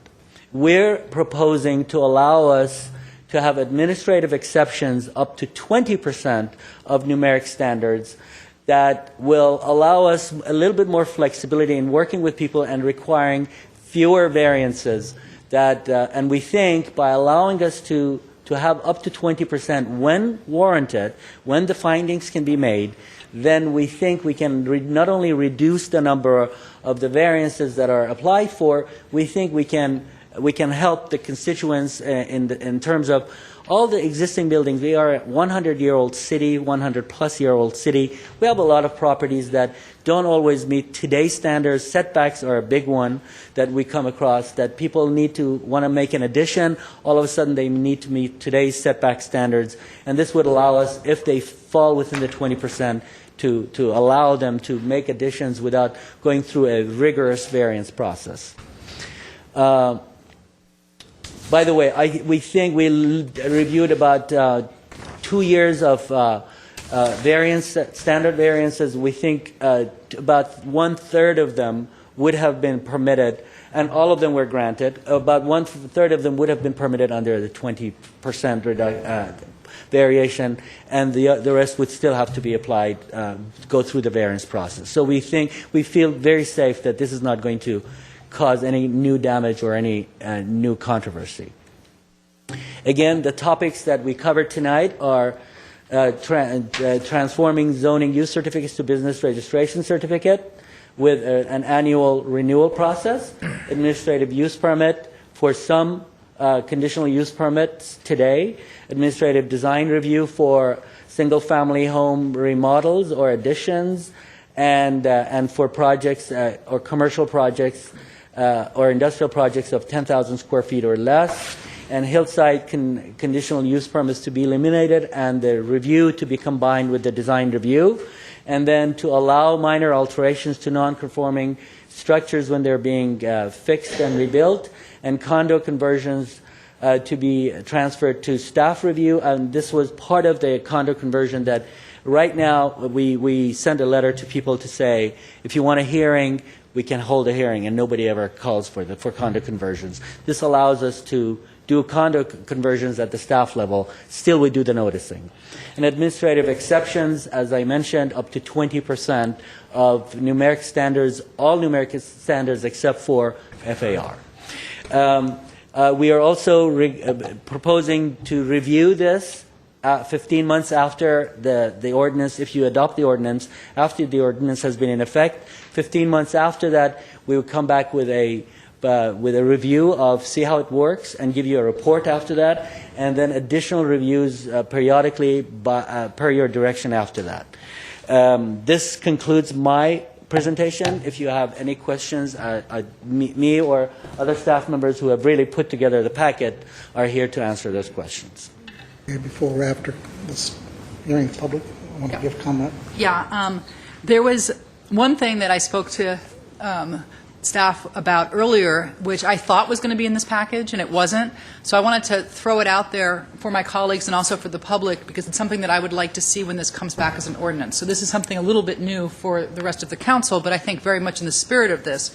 We're proposing to allow us to have administrative exceptions up to 20% of numeric standards that will allow us a little bit more flexibility in working with people and requiring fewer variances. And we think by allowing us to have up to 20% when warranted, when the findings can be made, then we think we can not only reduce the number of the variances that are applied for, we think we can help the constituents in terms of all the existing buildings. We are a 100-year-old city, 100-plus-year-old city. We have a lot of properties that don't always meet today's standards. Setbacks are a big one that we come across, that people want to make an addition. All of a sudden, they need to meet today's setback standards. And this would allow us, if they fall within the 20%, to allow them to make additions without going through a rigorous variance process. By the way, we think we reviewed about 2 years of standard variances. We think about 1/3 of them would have been permitted, and all of them were granted. About 1/3 of them would have been permitted under the 20% variation, and the rest would still have to be applied, go through the variance process. So we feel very safe that this is not going to cause any new damage or any new controversy. Again, the topics that we covered tonight are transforming zoning use certificates to business registration certificate with an annual renewal process, administrative use permit for some conditional use permits today, administrative design review for single-family home remodels or additions, and for projects or commercial projects or industrial projects of 10,000 square feet or less, and hillside conditional use permits to be eliminated and the review to be combined with the design review, and then to allow minor alterations to non-conforming structures when they're being fixed and rebuilt, and condo conversions to be transferred to staff review. And this was part of the condo conversion that right now we send a letter to people to say, if you want a hearing, we can hold a hearing, and nobody ever calls for condo conversions. This allows us to do condo conversions at the staff level. Still, we do the noticing. And administrative exceptions, as I mentioned, up to 20% of numeric standards, all numeric standards except for FAR. We are also proposing to review this 15 months after the ordinance, if you adopt the ordinance, after the ordinance has been in effect. 15 months after that, we will come back with a review of see how it works and give you a report after that, and then additional reviews periodically per your direction after that. This concludes my presentation. If you have any questions, me or other staff members who have really put together the packet are here to answer those questions. Before or after this hearing, the public want to give comment? Yeah, there was one thing that I spoke to staff about earlier, which I thought was going to be in this package, and it wasn't. So I wanted to throw it out there for my colleagues and also for the public, because it's something that I would like to see when this comes back as an ordinance. So this is something a little bit new for the rest of the council, but I think very much in the spirit of this,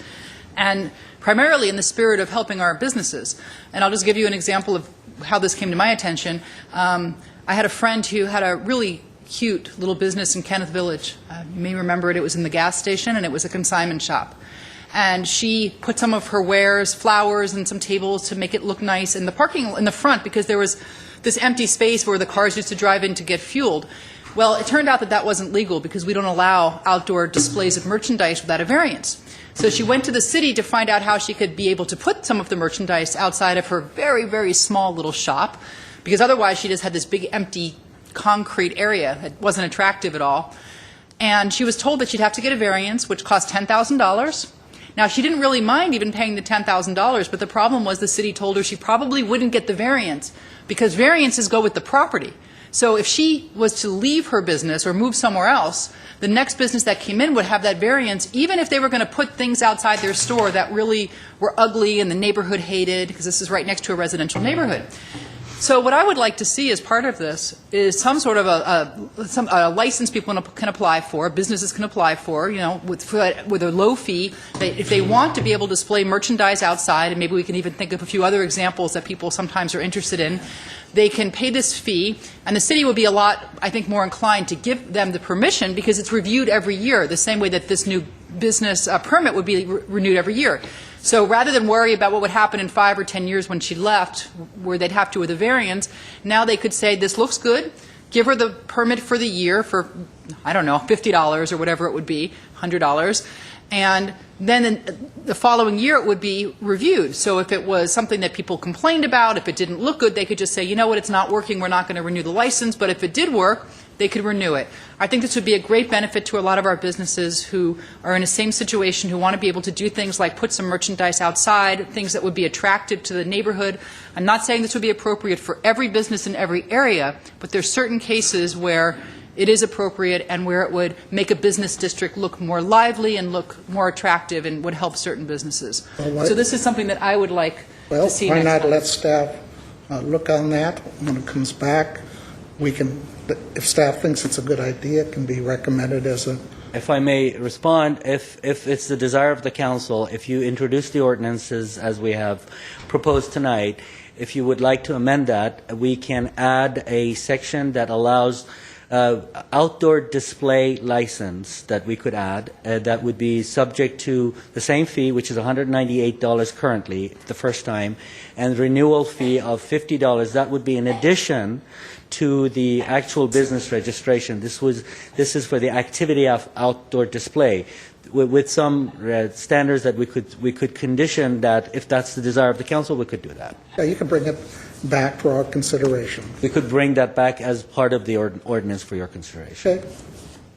and primarily in the spirit of helping our businesses. And I'll just give you an example of how this came to my attention. I had a friend who had a really cute little business in Kenneth Village. You may remember it. It was in the gas station, and it was a consignment shop. And she put some of her wares, flowers, and some tables to make it look nice in the parking in the front, because there was this empty space where the cars used to drive in to get fueled. Well, it turned out that that wasn't legal, because we don't allow outdoor displays of merchandise without a variance. So she went to the city to find out how she could be able to put some of the merchandise outside of her very, very small little shop, because otherwise she just had this big empty concrete area that wasn't attractive at all. And she was told that she'd have to get a variance, which cost $10,000. Now, she didn't really mind even paying the $10,000, but the problem was the city told her she probably wouldn't get the variance, because variances go with the property. So if she was to leave her business or move somewhere else, the next business that came in would have that variance, even if they were going to put things outside their store that really were ugly and the neighborhood hated, because this is right next to a residential neighborhood. So what I would like to see as part of this is some sort of a license people can apply for, businesses can apply for, with a low fee. If they want to be able to display merchandise outside, and maybe we can even think of a few other examples that people sometimes are interested in, they can pay this fee, and the city will be a lot, I think, more inclined to give them the permission because it's reviewed every year, the same way that this new business permit would be renewed every year. So rather than worry about what would happen in 5 or 10 years when she left, where they'd have to with a variance, now they could say, this looks good, give her the permit for the year for, I don't know, $50 or whatever it would be, $100, and then the following year it would be reviewed. So if it was something that people complained about, if it didn't look good, they could just say, you know what, it's not working, we're not going to renew the license, but if it did work, they could renew it. I think this would be a great benefit to a lot of our businesses who are in the same situation, who want to be able to do things like put some merchandise outside, things that would be attractive to the neighborhood. I'm not saying this would be appropriate for every business in every area, but there's certain cases where it is appropriate and where it would make a business district look more lively and look more attractive and would help certain businesses. So this is something that I would like to see why next not time. let staff look on that? When it comes back, we can, if staff thinks it's a good idea, it can be recommended as a... If I may respond, if it's the desire of the council, if you introduce the ordinances as we have proposed tonight, if you would like to amend that, we can add a section that allows outdoor display license that we could add that would be subject to the same fee, which is $198 currently the first time, and renewal fee of $50. That would be in addition to the actual business registration. This is for the activity of outdoor display, with some standards that we could condition that if that's the desire of the council, we could do that. Yeah, you can bring it back for our consideration. We could bring that back as part of the ordinance for your consideration. Okay.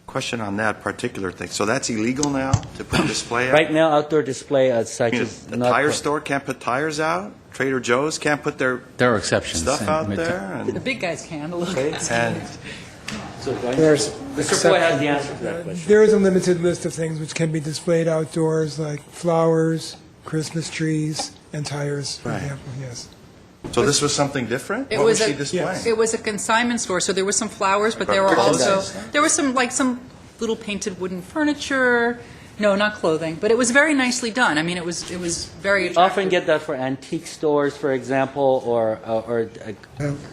Question on that particular thing. So that's illegal now to put display out? Right now, outdoor display as such is The not... tire store can't put tires out? Trader Joe's can't put their There are exceptions. stuff out there? The big guys can, the little guys And So, There's Mr. Foy has the answer to that question. There is a limited list of things which can be displayed outdoors, like flowers, Christmas trees, and tires, for Right. example, yes. so this was something different? It What was was she a- displaying? It was a consignment store, so there was some flowers, but there were also, there was some little painted wooden furniture. No, not clothing, but it was very nicely done. I mean, it was very attractive. Often get that for antique stores, for example, or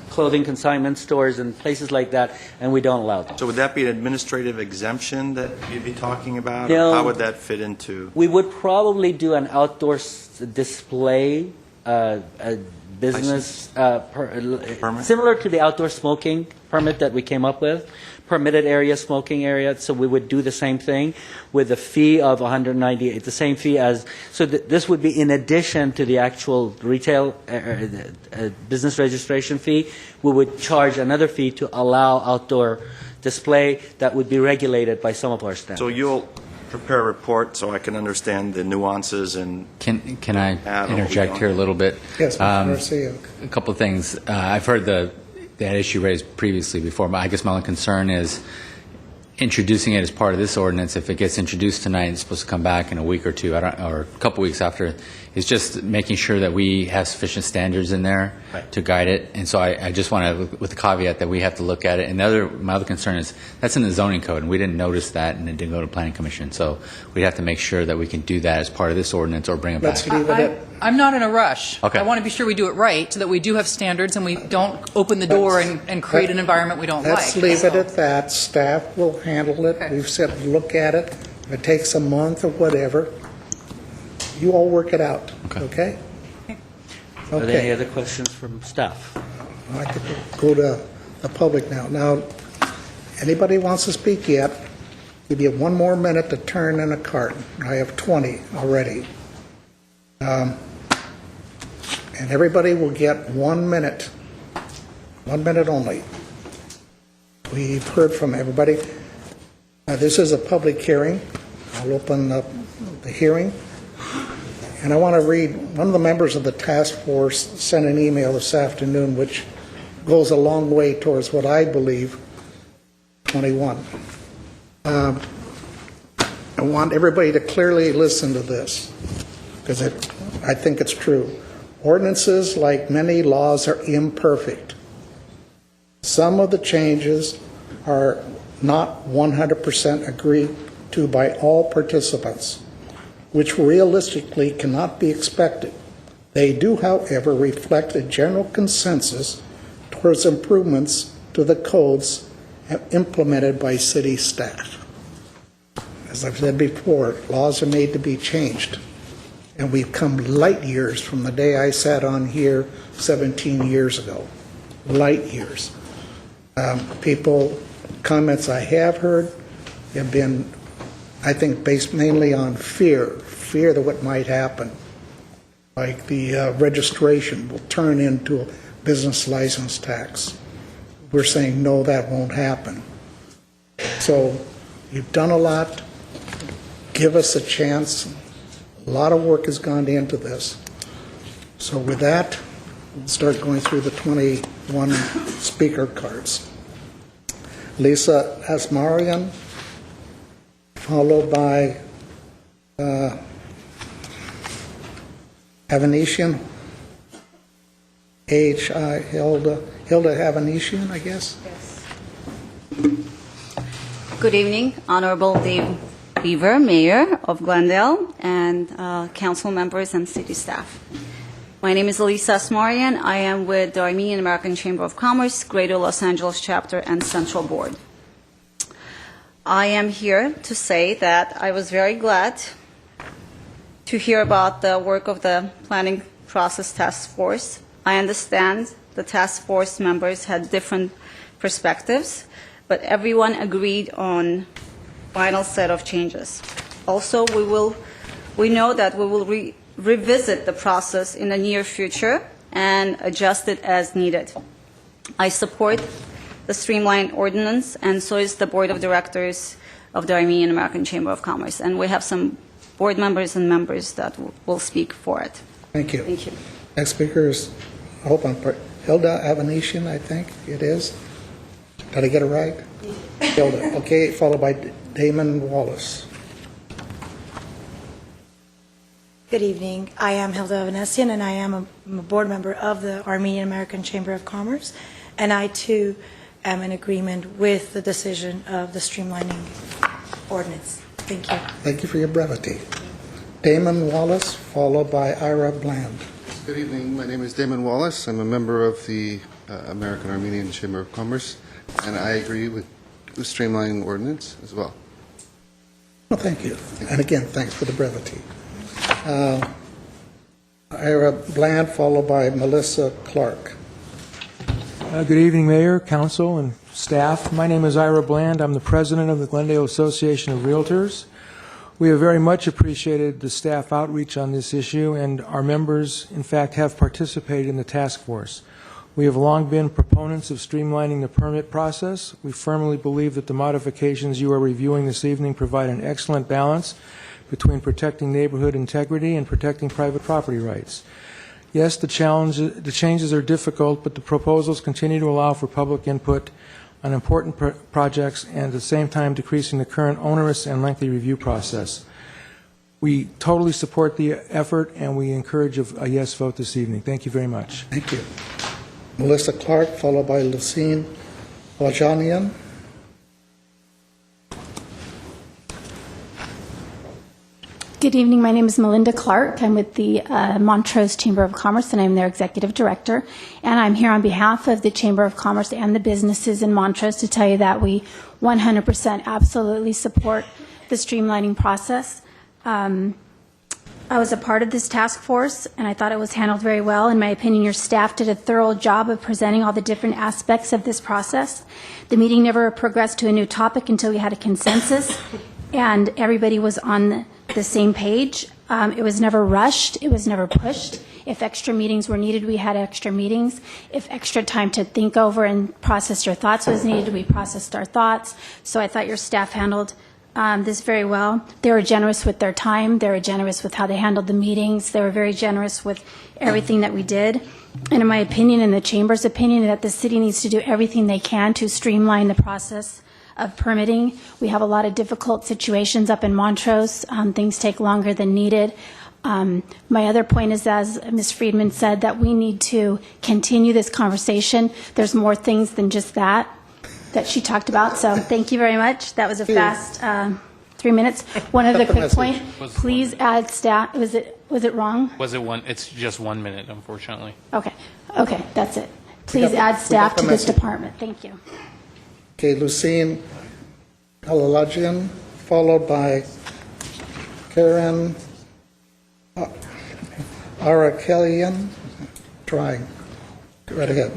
clothing consignment stores and places like that, and we don't allow them. So would that be an administrative exemption that you'd be talking about? No. Or how would that fit into? We would probably do an outdoor display business Permit? similar to the outdoor smoking permit that we came up with, permitted area, smoking area. So we would do the same thing with a fee of $198, the same fee as. So this would be in addition to the actual retail business registration fee. We would charge another fee to allow outdoor display that would be regulated by some of our standards. So you'll prepare a report so I can understand the nuances and... Can I what we interject don't here a little bit? Yes, Mr. Garcia. A couple of things. I've heard that issue raised previously before, but I guess my only concern is introducing it as part of this ordinance. If it gets introduced tonight, it's supposed to come back in a week or two, or a couple weeks after. It's just making sure that we have sufficient standards in there to guide it. And so I just want to, with the caveat that we have to look at it. And my other concern is that's in the zoning code, and we didn't notice that, and it didn't go to Planning Commission. So we have to make sure that we can do that as part of this ordinance or bring it Let's back. leave it at... I'm not in a rush. Okay. I want to be sure we do it right so that we do have standards and we don't open the door and create an environment we don't like. Let's leave it So- at that. Staff will handle it. Okay. We've said, look at it. If it takes a month or whatever, you all work it out, okay? Are there any other questions from staff? I could go to the public now. Now, anybody wants to speak yet, give you one more minute to turn in a card. I have 20 already. And everybody will get 1 minute. 1 minute only. We've heard from everybody. This is a public hearing. I'll open up the hearing. And I want to read, one of the members of the task force sent an email this afternoon which goes a long way towards what I believe 21. I want everybody to clearly listen to this, because I think it's true. Ordinances, like many laws, are imperfect. Some of the changes are not 100% agreed to by all participants, which realistically cannot be expected. They do, however, reflect a general consensus towards improvements to the codes implemented by city staff. As I've said before, laws are made to be changed, and we've come light years from the day I sat on here 17 years ago. Light years. Comments I have heard have been, I think, based mainly on fear that what might happen. Like the registration will turn into a business license tax. We're saying, no, that won't happen. So you've done a lot. Give us a chance. A lot of work has gone into this. So with that, we'll start going through the 21 speaker cards. Lisa Asmarian, followed by Havanesian, Hilda Havanesian, I guess. Yes. Good evening, Honorable Dave Beaver, Mayor of Glendale, and council members and city staff. My name is Elisa Asmarian. I am with the Armenian American Chamber of Commerce, Greater Los Angeles Chapter, and Central Board. I am here to say that I was very glad to hear about the work of the Planning Process Task Force. I understand the task force members had different perspectives, but everyone agreed on final set of changes. Also, we know that we will revisit the process in the near future and adjust it as needed. I support the streamlined ordinance, and so is the Board of Directors of the Armenian American Chamber of Commerce. And we have some board members and members that will speak for it. Thank you. Thank you. Next speaker is, I hope I'm Hilda Avanesian, I think it is. Did I get it right? Hilda. Okay, followed by Damon Wallace. Good evening. I am Hilda Avanesian, and I am a board member of the Armenian American Chamber of Commerce, and I, too, am in agreement with the decision of the streamlining ordinance. Thank you. Thank you for your brevity. Damon Wallace, followed by Ira Bland. Good evening. My name is Damon Wallace. I'm a member of the American Armenian Chamber of Commerce, and I agree with the streamlining ordinance as well. Well, thank you. And again, thanks for the brevity. Ira Bland, followed by Melissa Clark. Good evening, Mayor, Council, and staff. My name is Ira Bland. I'm the president of the Glendale Association of Realtors. We have very much appreciated the staff outreach on this issue, and our members, in fact, have participated in the task force. We have long been proponents of streamlining the permit process. We firmly believe that the modifications you are reviewing this evening provide an excellent balance between protecting neighborhood integrity and protecting private property rights. Yes, the changes are difficult, but the proposals continue to allow for public input on important projects and at the same time decreasing the current onerous and lengthy review process. We totally support the effort, and we encourage a yes vote this evening. Thank you very much. Thank you. Melissa Clark, followed by Lucine Wajanian. Good evening. My name is Melinda Clark. I'm with the Montrose Chamber of Commerce, and I'm their executive director. And I'm here on behalf of the Chamber of Commerce and the businesses in Montrose to tell you that we 100% absolutely support the streamlining process. I was a part of this task force, and I thought it was handled very well. In my opinion, your staff did a thorough job of presenting all the different aspects of this process. The meeting never progressed to a new topic until we had a consensus, and everybody was on the same page. It was never rushed. It was never pushed. If extra meetings were needed, we had extra meetings. If extra time to think over and process your thoughts was needed, we processed our thoughts. So I thought your staff handled this very well. They were generous with their time. They were generous with how they handled the meetings. They were very generous with everything that we did. And in my opinion, in the Chamber's opinion, that the city needs to do everything they can to streamline the process of permitting. We have a lot of difficult situations up in Montrose. Things take longer than needed. My other point is, as Ms. Friedman said, that we need to continue this conversation. There's more things than just that she talked about. So thank you very much. That was a fast 3 minutes. One other quick point. Please add staff. Was it wrong? Was it one? It's just 1 minute, unfortunately. Okay, that's it. Please add staff to this department. Thank you. Okay, Lucine Kalalajian, followed by Karen Arakelian. Trying. Go right ahead.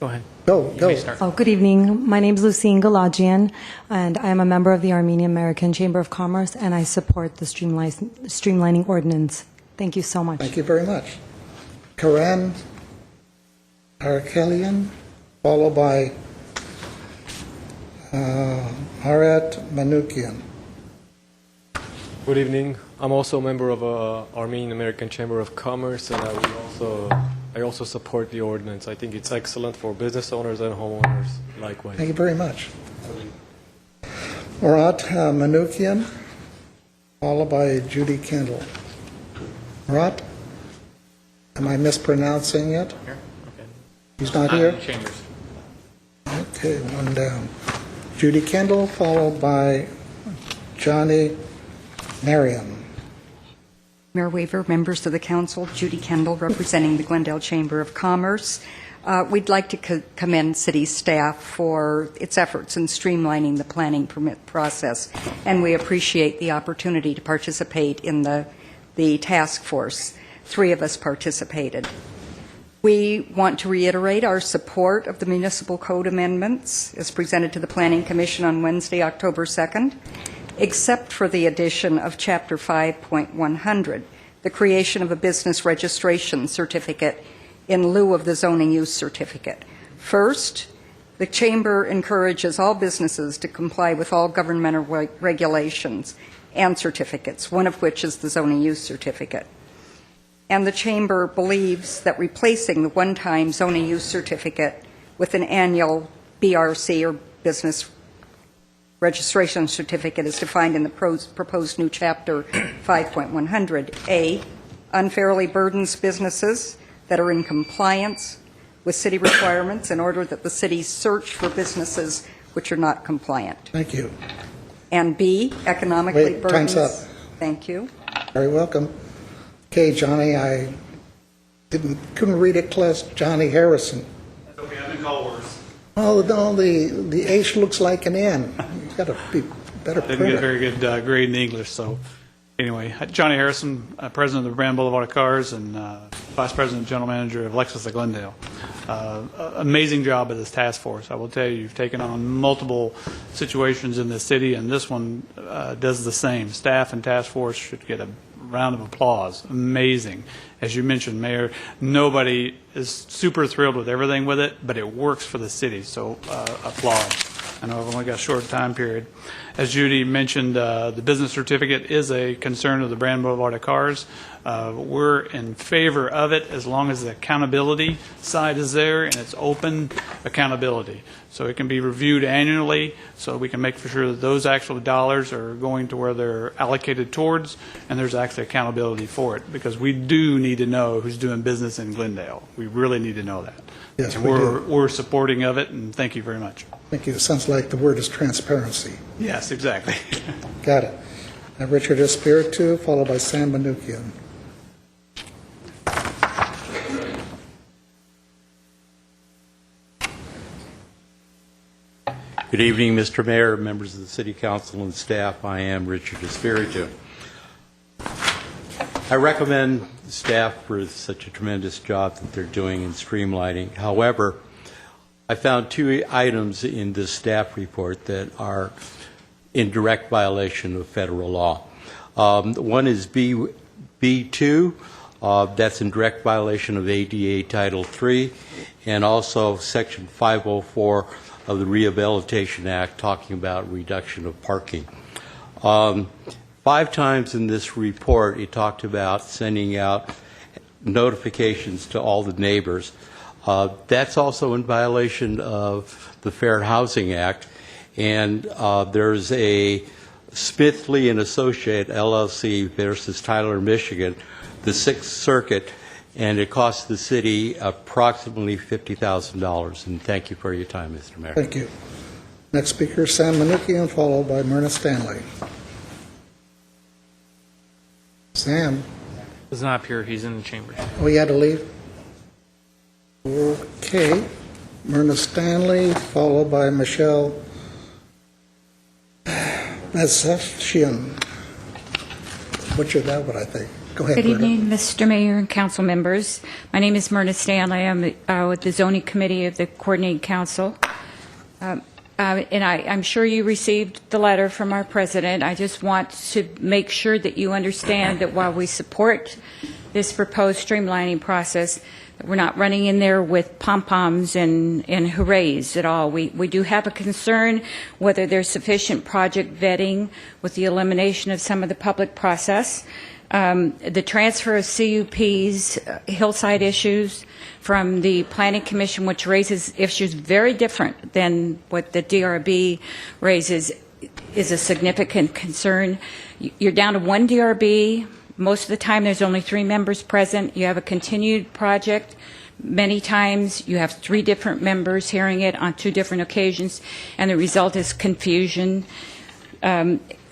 Go ahead. Go. Oh, good evening. My name is Lucine Galajian, and I am a member of the Armenian American Chamber of Commerce, and I support the streamlining ordinance. Thank you so much. Thank you very much. Karen Arakelian, followed by Harat Manukian. Good evening. I'm also a member of Armenian American Chamber of Commerce, and I also support the ordinance. I think it's excellent for business owners and homeowners likewise. Thank you very much. Murat Manukian, followed by Judy Kendall. Murat, am I mispronouncing it? Here? Okay. He's not here? Chambers. Okay, one down. Judy Kendall, followed by Johnny Marion. Mayor Weaver, members of the council, Judy Kendall, representing the Glendale Chamber of Commerce. We'd like to commend city staff for its efforts in streamlining the planning permit process, and we appreciate the opportunity to participate in the task force. 3 of us participated. We want to reiterate our support of the municipal code amendments as presented to the Planning Commission on Wednesday, October 2nd. Except for the addition of Chapter 5.100, the creation of a business registration certificate in lieu of the zoning use certificate. First, the Chamber encourages all businesses to comply with all governmental regulations and certificates, one of which is the zoning use certificate. And the Chamber believes that replacing the one-time zoning use certificate with an annual BRC, or business registration certificate, is defined in the proposed new Chapter 5.100. A, unfairly burdens businesses that are in compliance with city requirements in order that the city search for businesses which are not compliant. Thank you. And B, economically Wait, burdens. time's up. Thank you. Very welcome. Okay, Johnny, I couldn't read it close. Johnny Harrison. That's okay, I've been called worse. Oh, no, the H looks like an N. You've got to be better Didn't get a printer. very good grade in English, so anyway. Johnny Harrison, President of the Brand Boulevard Cars and Vice President and General Manager of Lexus of Glendale. Amazing job of this task force. I will tell you, you've taken on multiple situations in the city, and this one does the same. Staff and task force should get a round of applause. Amazing. As you mentioned, Mayor, nobody is super thrilled with everything with it, but it works for the city, so applaud. I know I've only got a short time period. As Judy mentioned, the business certificate is a concern of the Brand Boulevard of Cars. We're in favor of it as long as the accountability side is there and it's open accountability. So it can be reviewed annually so we can make for sure that those actual dollars are going to where they're allocated towards and there's actually accountability for it, because we do need to know who's doing business in Glendale. We really need to know that. Yes, and we do. we're supporting of it, and thank you very much. Thank you. It sounds like the word is transparency. Yes, exactly. Got it. Now, Richard Espiritu, followed by Sam Manukian. Good evening, Mr. Mayor, members of the City Council and staff. I am Richard Espiritu. I recommend the staff for such a tremendous job that they're doing in streamlining. However, I found 2 items in this staff report that are in direct violation of federal law. One is B2, that's in direct violation of ADA Title III, and also Section 504 of the Rehabilitation Act, talking about reduction of parking. 5 times in this report, it talked about sending out notifications to all the neighbors. That's also in violation of the Fair Housing Act, and there's a Smith, Lee and Associate LLC versus Tyler, Michigan, the Sixth Circuit, and it cost the city approximately $50,000. And thank you for your time, Mr. Mayor. Thank you. Next speaker, Sam Manukian, followed by Myrna Stanley. Sam. Does not appear he's in the chamber. Oh, you had to leave? Okay. Myrna Stanley, followed by Michelle Nassessian. Butchered that one, I think. Go ahead, Good Myrna. evening, Mr. Mayor and council members. My name is Myrna Stanley. I'm with the Zoning Committee of the Coordinating Council. And I'm sure you received the letter from our president. I just want to make sure that you understand that while we support this proposed streamlining process, we're not running in there with pom-poms and hoorays at all. We do have a concern whether there's sufficient project vetting with the elimination of some of the public process. The transfer of CUP's hillside issues from the Planning Commission, which raises issues very different than what the DRB raises, is a significant concern. You're down to one DRB. Most of the time, there's only 3 members present. You have a continued project. Many times, you have 3 different members hearing it on 2 different occasions, and the result is confusion.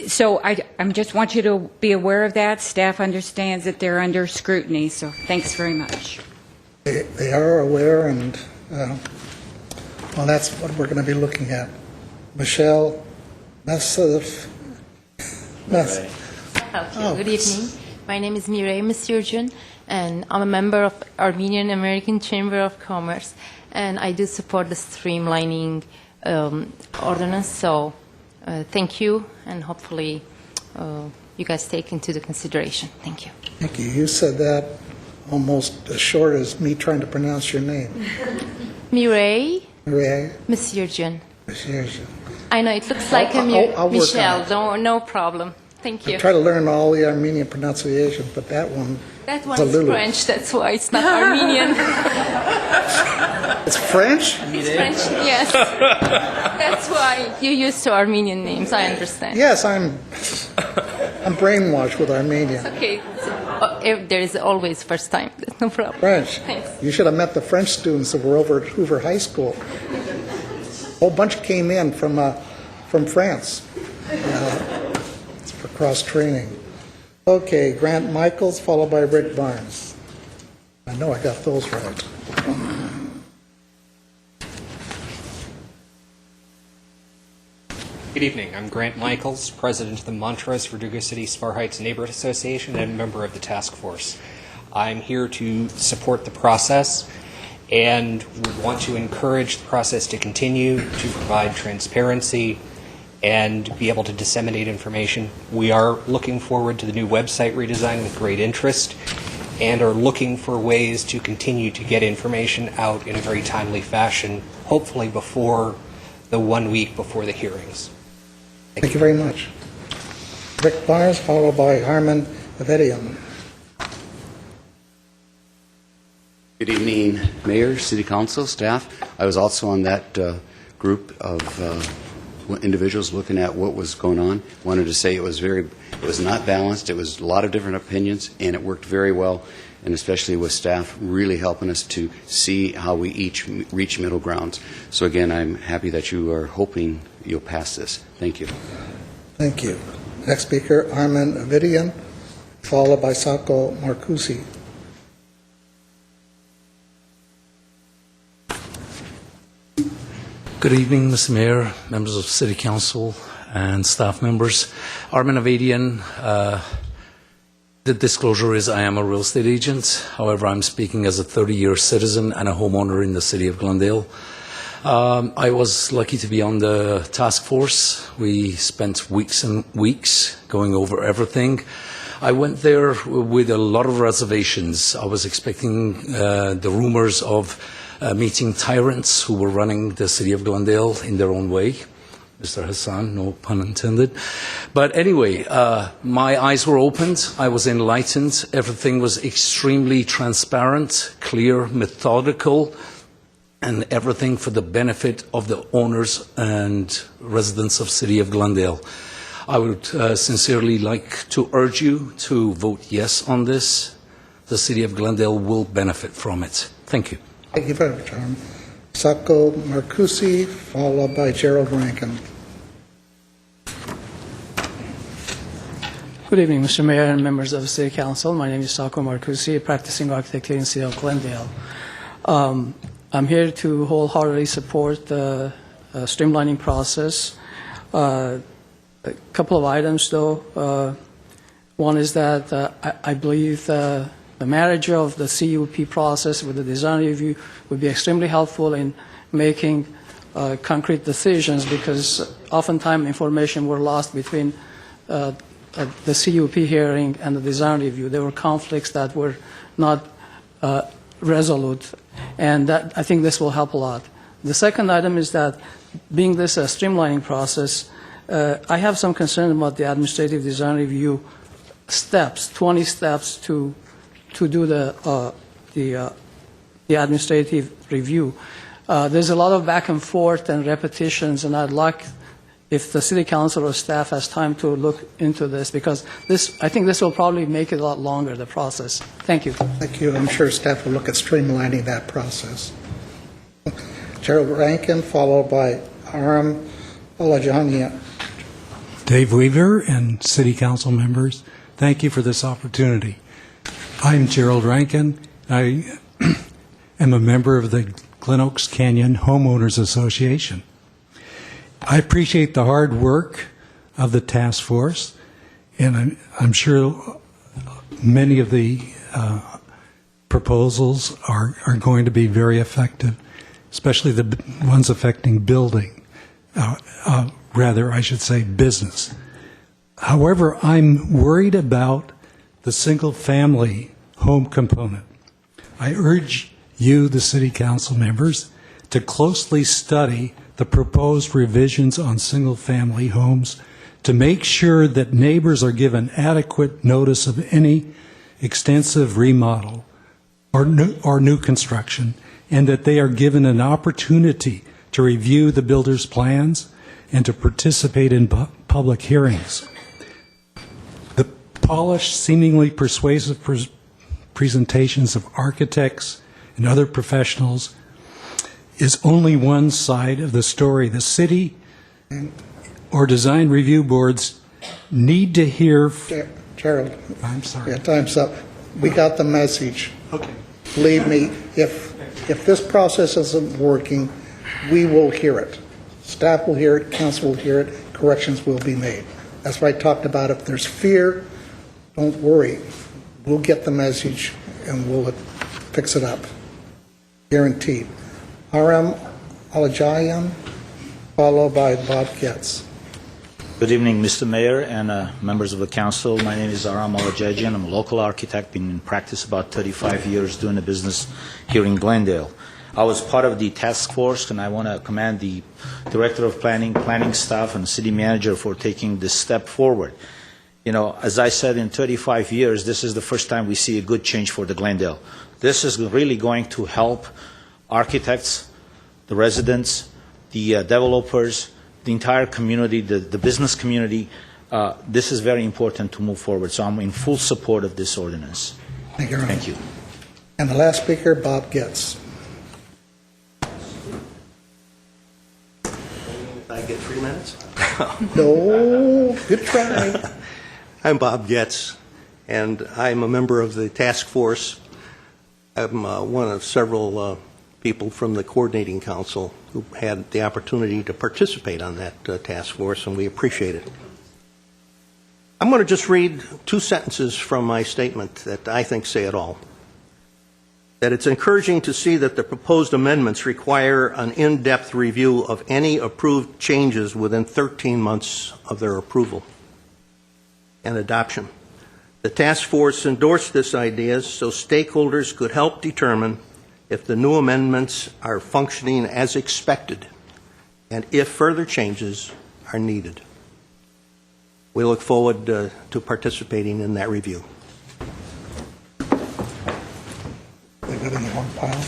So I just want you to be aware of that. Staff understands that they're under scrutiny, so thanks very much. They are aware, and well, that's what we're going to be looking at. Michelle Nassessian. Good evening. My name is Mireille Mesturgeon, and I'm a member of Armenian American Chamber of Commerce, and I do support the streamlining ordinance. So thank you, and hopefully you guys take into the consideration. Thank you. Thank you. You said that almost as short as me trying to pronounce your name. Mireille Mesturgeon. Mesturgeon. I know it looks like I'll work Michelle. on it. No problem. Thank you. I try to learn all the Armenian pronunciations, but that one That is one a is little... French. That's why it's not Armenian. It's French? It's French, yes. That's why you're used to Armenian names, I understand. Yes, I'm brainwashed with Armenian. Okay, there is always first time, no problem. French. Thanks. You should have met the French students that were over at Hoover High School. A whole bunch came in from France. It's for cross-training. Okay, Grant Michaels, followed by Rick Barnes. I know I got those right. Good evening. I'm Grant Michaels, President of the Montrose Verdugo City Spar Heights Neighborhood Association and a member of the task force. I'm here to support the process and want to encourage the process to continue to provide transparency and be able to disseminate information. We are looking forward to the new website redesign with great interest and are looking for ways to continue to get information out in a very timely fashion, hopefully before the 1 week before the hearings. Thank you very much. Rick Barnes, followed by Harmon Avedian. Good evening, Mayor, City Council, staff. I was also on that group of individuals looking at what was going on. Wanted to say it was not balanced. It was a lot of different opinions, and it worked very well, and especially with staff really helping us to see how we each reach middle grounds. So again, I'm happy that you are hoping you'll pass this. Thank you. Thank you. Next speaker, Armin Avidian, followed by Sako Marcusi. Good evening, Mr. Mayor, members of City Council, and staff members. Armin Avedian. The disclosure is I am a real estate agent. However, I'm speaking as a 30-year citizen and a homeowner in the city of Glendale. I was lucky to be on the task force. We spent weeks and weeks going over everything. I went there with a lot of reservations. I was expecting the rumors of meeting tyrants who were running the city of Glendale in their own way. Mr. Hassan, no pun intended. But anyway, my eyes were opened. I was enlightened. Everything was extremely transparent, clear, methodical, and everything for the benefit of the owners and residents of city of Glendale. I would sincerely like to urge you to vote yes on this. The city of Glendale will benefit from it. Thank you. Thank you very much, Aram. Sako Marcusi, followed by Gerald Rankin. Good evening, Mr. Mayor and members of the City Council. My name is Sako Marcusi, a practicing architect here in the city of Glendale. I'm here to wholeheartedly support the streamlining process. A couple of items, though. One is that I believe the marriage of the CUP process with the design review would be extremely helpful in making concrete decisions, because oftentimes information were lost between the CUP hearing and the design review. There were conflicts that were not resolute, and I think this will help a lot. The second item is that, being this a streamlining process, I have some concern about the administrative design review steps, 20 steps to do the administrative review. There's a lot of back and forth and repetitions, and I'd like if the City Council or staff has time to look into this, because I think this will probably make it a lot longer, the process. Thank you. Thank you. I'm sure staff will look at streamlining that process. Gerald Rankin, followed by Aram Olajania. Dave Weaver and City Council members, thank you for this opportunity. I'm Gerald Rankin. I am a member of the Glen Oaks Canyon Homeowners Association. I appreciate the hard work of the task force, and I'm sure many of the proposals are going to be very effective, especially the ones affecting building, rather, I should say, business. However, I'm worried about the single-family home component. I urge you, the City Council members, to closely study the proposed revisions on single-family homes to make sure that neighbors are given adequate notice of any extensive remodel or new construction, and that they are given an opportunity to review the builder's plans and to participate in public hearings. The polished, seemingly persuasive presentations of architects and other professionals is only one side of the story. The city or design review boards need to hear... Gerald. I'm sorry. Yeah, time's up. We got the message. Okay. Believe me, if this process isn't working, we will hear it. Staff will hear it, council will hear it, corrections will be made. That's why I talked about if there's fear, don't worry. We'll get the message and we'll fix it up. Guaranteed. Aram Alajayan, followed by Bob Getz. Good evening, Mr. Mayor and members of the council. My name is Aram Alajayan. I'm a local architect, been in practice about 35 years doing the business here in Glendale. I was part of the task force, and I want to commend the Director of Planning staff, and City Manager for taking this step forward. You know, as I said, in 35 years, this is the first time we see a good change for the Glendale. This is really going to help architects, the residents, the developers, the entire community, the business community. This is very important to move forward, so I'm in full support of this ordinance. Thank you. Thank you. And the last speaker, Bob Getz. I get 3 minutes? No, good try. I'm Bob Getz, and I'm a member of the task force. I'm one of several people from the coordinating council who had the opportunity to participate on that task force, and we appreciate it. I'm going to just read 2 sentences from my statement that I think say it all. That it's encouraging to see that the proposed amendments require an in-depth review of any approved changes within 13 months of their approval and adoption. The task force endorsed this idea so stakeholders could help determine if the new amendments are functioning as expected, and if further changes are needed. We look forward to participating in that review. They got in the wrong pile.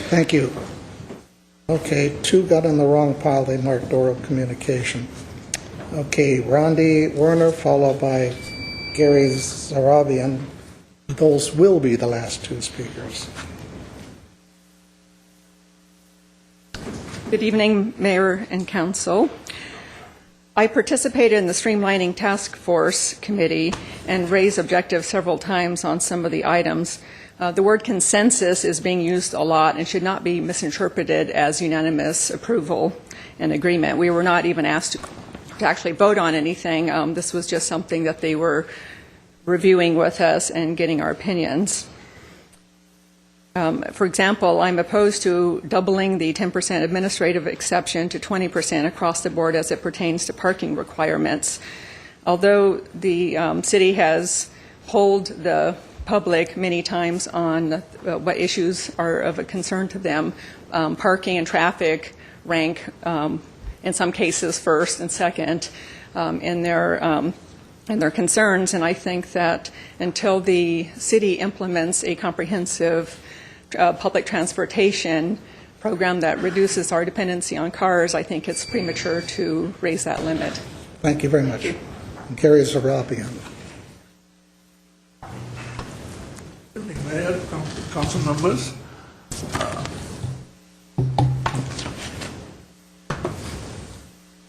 Thank you. Okay, 2 got in the wrong pile. They marked oral communication. Okay, Rondi Werner, followed by Gary Zarabian. Those will be the last 2 speakers. Good evening, Mayor and Council. I participated in the Streamlining Task Force Committee and raised objectives several times on some of the items. The word consensus is being used a lot and should not be misinterpreted as unanimous approval and agreement. We were not even asked to actually vote on anything. This was just something that they were reviewing with us and getting our opinions. For example, I'm opposed to doubling the 10% administrative exception to 20% across the board as it pertains to parking requirements. Although the city has polled the public many times on what issues are of a concern to them, parking and traffic rank in some cases first and second in their concerns. And I think that until the city implements a comprehensive public transportation program that reduces our dependency on cars, I think it's premature to raise that limit. Thank you very much. Gary Zarabian. Mayor, council members,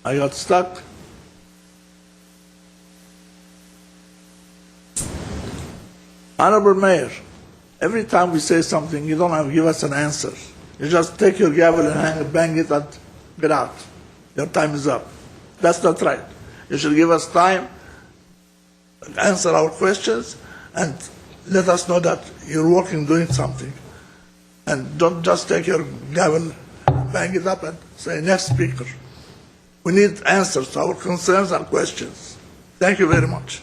I got stuck. Honorable Mayor, every time we say something, you don't have to give us an answer. You just take your gavel and bang it and get out. Your time is up. That's not right. You should give us time, answer our questions, and let us know that you're working, doing something. And don't just take your gavel, bang it up, and say, next speaker. We need answers to our concerns and questions. Thank you very much.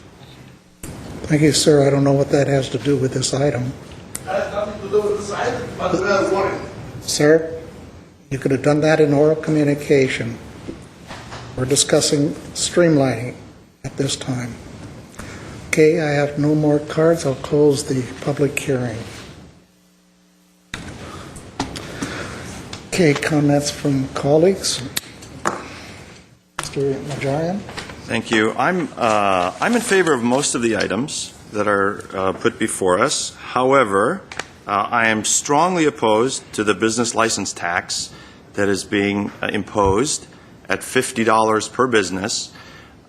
Thank you, sir. I don't know what that has to do with this item. That has nothing to do with this item, but we are worried. Sir, you could have done that in oral communication. We're discussing streamlining at this time. Okay, I have no more cards. I'll close the public hearing. Okay, comments from colleagues. Mr. Najarian? Thank you. I'm in favor of most of the items that are put before us. However, I am strongly opposed to the business license tax that is being imposed at $50 per business,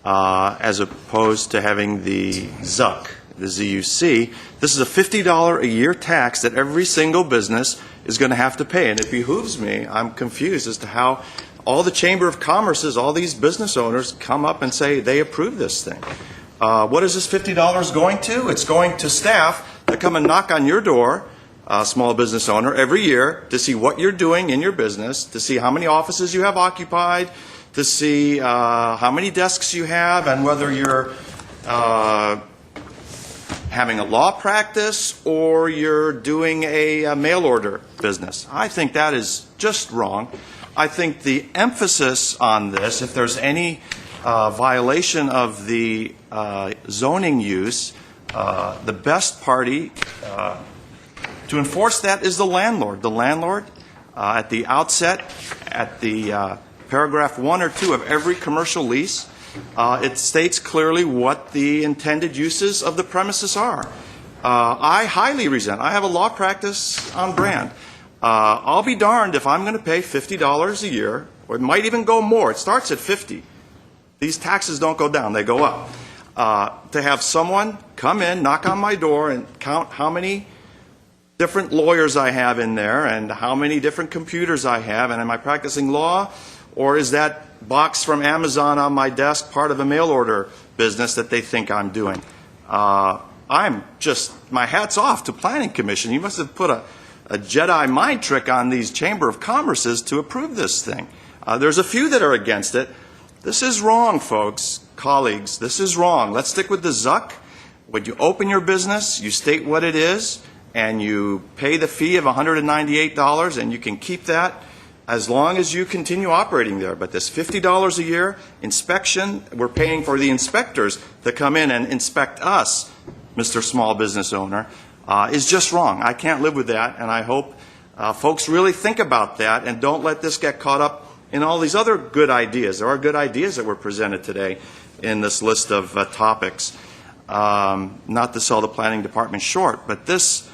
as opposed to having the ZUC, the ZUC. This is a $50 a year tax that every single business is going to have to pay. And it behooves me, I'm confused as to how all the Chamber of Commerce's, all these business owners come up and say they approve this thing. What is this $50 going to? It's going to staff that come and knock on your door, small business owner, every year to see what you're doing in your business, to see how many offices you have occupied, to see how many desks you have, and whether you're having a law practice or you're doing a mail order business. I think that is just wrong. I think the emphasis on this, if there's any violation of the zoning use, the best party to enforce that is the landlord. The landlord, at the outset, at the paragraph 1 or 2 of every commercial lease, it states clearly what the intended uses of the premises are. I highly resent, I have a law practice on brand. I'll be darned if I'm going to pay $50 a year, or it might even go more. It starts at $50. These taxes don't go down, they go up. To have someone come in, knock on my door, and count how many different lawyers I have in there and how many different computers I have, and am I practicing law, or is that box from Amazon on my desk part of a mail order business that they think I'm doing? I'm just, my hat's off to Planning Commission. You must have put a Jedi mind trick on these Chamber of Commerces to approve this thing. There's a few that are against it. This is wrong, folks, colleagues. This is wrong. Let's stick with the ZUC. When you open your business, you state what it is, and you pay the fee of $198, and you can keep that as long as you continue operating there. But this $50 a year inspection, we're paying for the inspectors to come in and inspect us, Mr. Small Business Owner, is just wrong. I can't live with that, and I hope folks really think about that and don't let this get caught up in all these other good ideas. There are good ideas that were presented today in this list of topics. Not to sell the planning department short, but this,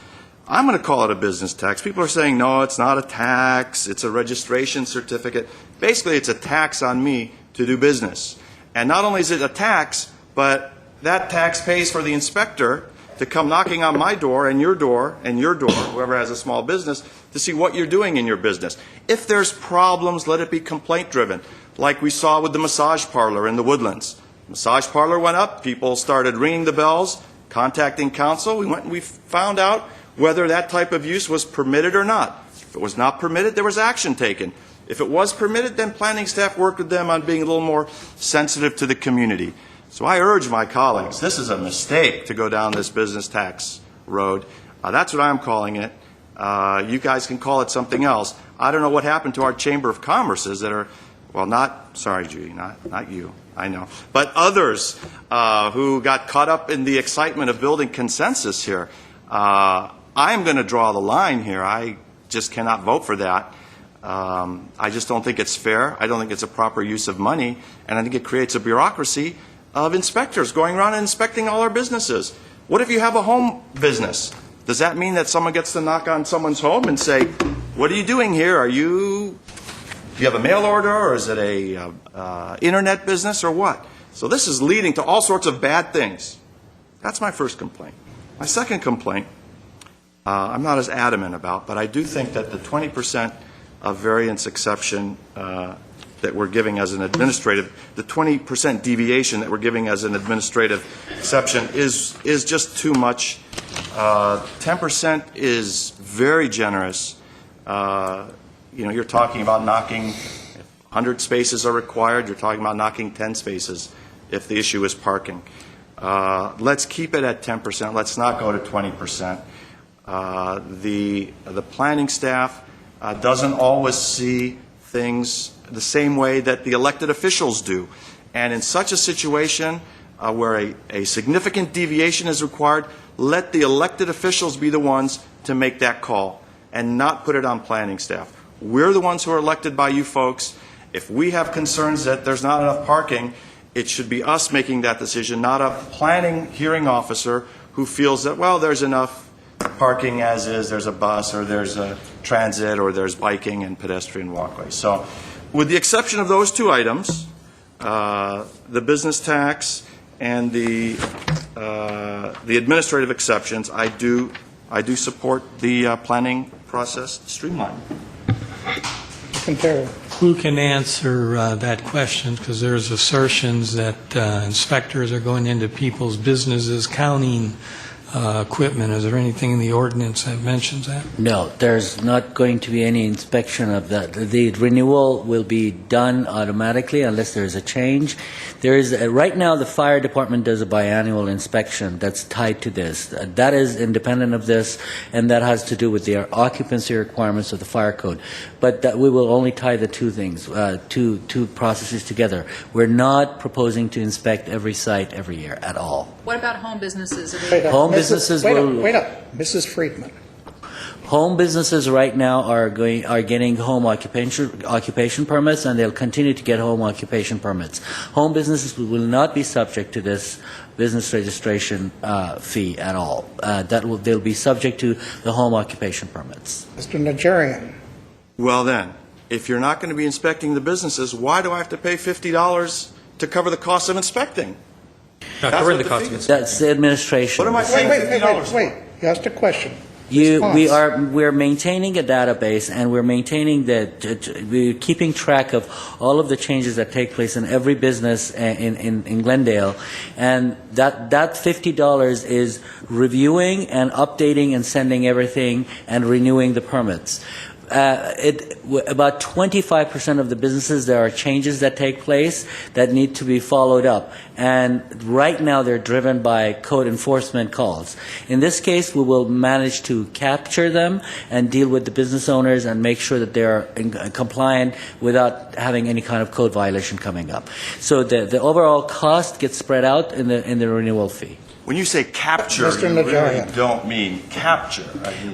I'm going to call it a business tax. People are saying, no, it's not a tax, it's a registration certificate. Basically, it's a tax on me to do business. And not only is it a tax, but that tax pays for the inspector to come knocking on my door and your door, whoever has a small business, to see what you're doing in your business. If there's problems, let it be complaint-driven, like we saw with the massage parlor in the Woodlands. Massage parlor went up, people started ringing the bells, contacting council. We went and we found out whether that type of use was permitted or not. If it was not permitted, there was action taken. If it was permitted, then planning staff worked with them on being a little more sensitive to the community. So I urge my colleagues, this is a mistake to go down this business tax road. That's what I'm calling it. You guys can call it something else. I don't know what happened to our Chamber of Commerces that are, well, sorry, Judy, not you, I know, but others who got caught up in the excitement of building consensus here. I'm going to draw the line here. I just cannot vote for that. I just don't think it's fair. I don't think it's a proper use of money, and I think it creates a bureaucracy of inspectors going around and inspecting all our businesses. What if you have a home business? Does that mean that someone gets to knock on someone's home and say, what are you doing here? Do you have a mail order, or is it a internet business, or what? So this is leading to all sorts of bad things. That's my first complaint. My second complaint, I'm not as adamant about, but I do think that the 20% of variance exception that we're giving as an administrative, the 20% deviation that we're giving as an administrative exception is just too much. 10% is very generous. You're talking about knocking, if 100 spaces are required, you're talking about knocking 10 spaces if the issue is parking. Let's keep it at 10%. Let's not go to 20%. The planning staff doesn't always see things the same way that the elected officials do. And in such a situation where a significant deviation is required, let the elected officials be the ones to make that call and not put it on planning staff. We're the ones who are elected by you folks. If we have concerns that there's not enough parking, it should be us making that decision, not a planning hearing officer who feels that, well, there's enough parking as is, there's a bus, or there's a transit, or there's biking and pedestrian walkways. So with the exception of those two items, the business tax and the administrative exceptions, I do support the planning process streamline. Who can answer that question? Because there's assertions that inspectors are going into people's businesses counting equipment. Is there anything in the ordinance that mentions that? No, there's not going to be any inspection of that. The renewal will be done automatically unless there's a change. There is right now the fire department does a biannual inspection that's tied to this. That is independent of this, and that has to do with the occupancy requirements of the fire code. But that we will only tie the two things, two processes together. We're not proposing to inspect every site every year at all. What about home businesses? Wait up, Mrs. Friedman. Home businesses right now are getting home occupation permits, and they'll continue to get home occupation permits. Home businesses will not be subject to this business registration fee at all. They'll be subject to the home occupation permits. Mr. Nigerian. Well then, if you're not going to be inspecting the businesses, why do I have to pay $50 to cover the cost of inspecting? That's the administration. What am I saying? Wait. You asked a question. We're maintaining a database, and we're maintaining we're keeping track of all of the changes that take place in every business in Glendale, and that $50 is reviewing and updating and sending everything and renewing the permits. about 25% of the businesses, there are changes that take place that need to be followed up. And right now they're driven by code enforcement calls. In this case, we will manage to capture them and deal with the business owners and make sure that they're compliant without having any kind of code violation coming up. So the overall cost gets spread out in the renewal fee. When you say capture, Mr. you really Najarian. don't mean capture.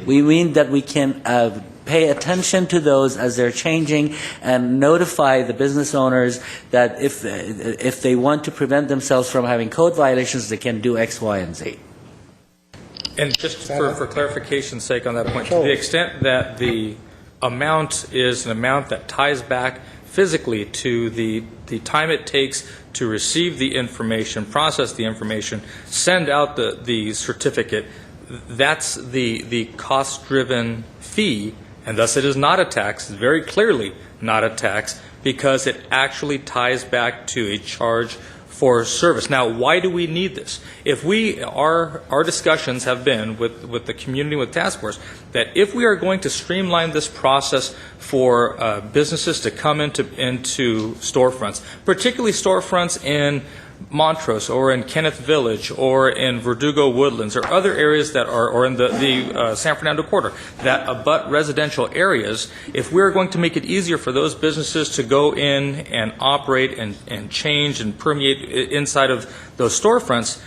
We mean that we can pay attention to those as they're changing and notify the business owners that if they want to prevent themselves from having code violations, they can do X, Y, and Z. And just for clarification's sake on that point, to the extent that the amount is an amount that ties back physically to the time it takes to receive the information, process the information, send out the certificate, that's the cost-driven fee, and thus it is not a tax, very clearly not a tax, because it actually ties back to a charge for service. Now, why do we need this? If our discussions have been with the community, with task force, that if we are going to streamline this process for businesses to come into storefronts, particularly storefronts in Montrose or in Kenneth Village or in Verdugo Woodlands or other areas that are, or in the San Fernando Quarter that abut residential areas, if we're going to make it easier for those businesses to go in and operate and change and permeate inside of those storefronts,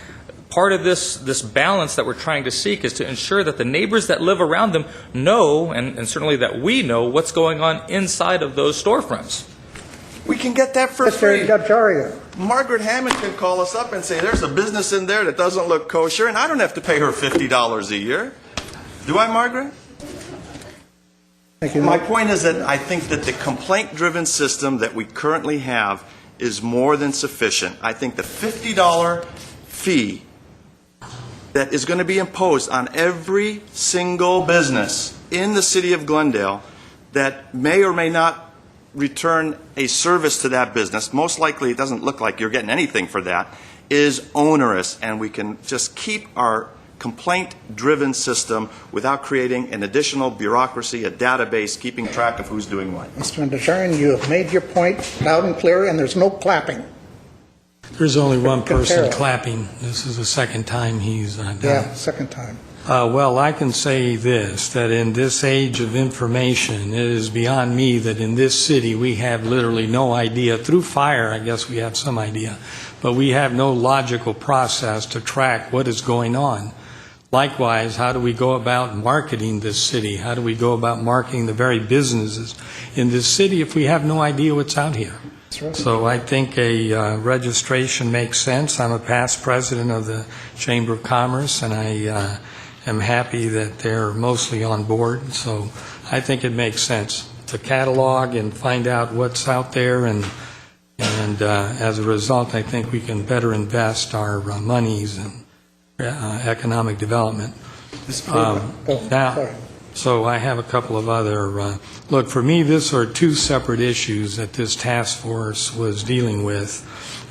part of this balance that we're trying to seek is to ensure that the neighbors that live around them know, and certainly that we know, what's going on inside of those storefronts. We can get that for free. Mr. Najarian. Margaret Hammond can call us up and say, there's a business in there that doesn't look kosher, and I don't have to pay her $50 a year. Do I, Margaret? Thank you. My point is that I think that the complaint-driven system that we currently have is more than sufficient. I think the $50 fee that is going to be imposed on every single business in the city of Glendale that may or may not return a service to that business, most likely it doesn't look like you're getting anything for that, is onerous, and we can just keep our complaint-driven system without creating an additional bureaucracy, a database, keeping track of who's doing what. Mr. Najarian, you have made your point loud and clear, and there's no clapping. There's only one person Compare. clapping. This is the second time he's done it. Yeah, second time. Well, I can say this, that in this age of information, it is beyond me that in this city we have literally no idea. Through fire, I guess we have some idea, but we have no logical process to track what is going on. Likewise, how do we go about marketing this city? How do we go about marketing the very businesses in this city if we have no idea what's out here? Right. So I think a registration makes sense. I'm a past president of the Chamber of Commerce, and I am happy that they're mostly on board. So I think it makes sense to catalog and find out what's out there, and as a result, I think we can better invest our monies in economic development. Now, so I have a couple of other, look, for me, these are two separate issues that this task force was dealing with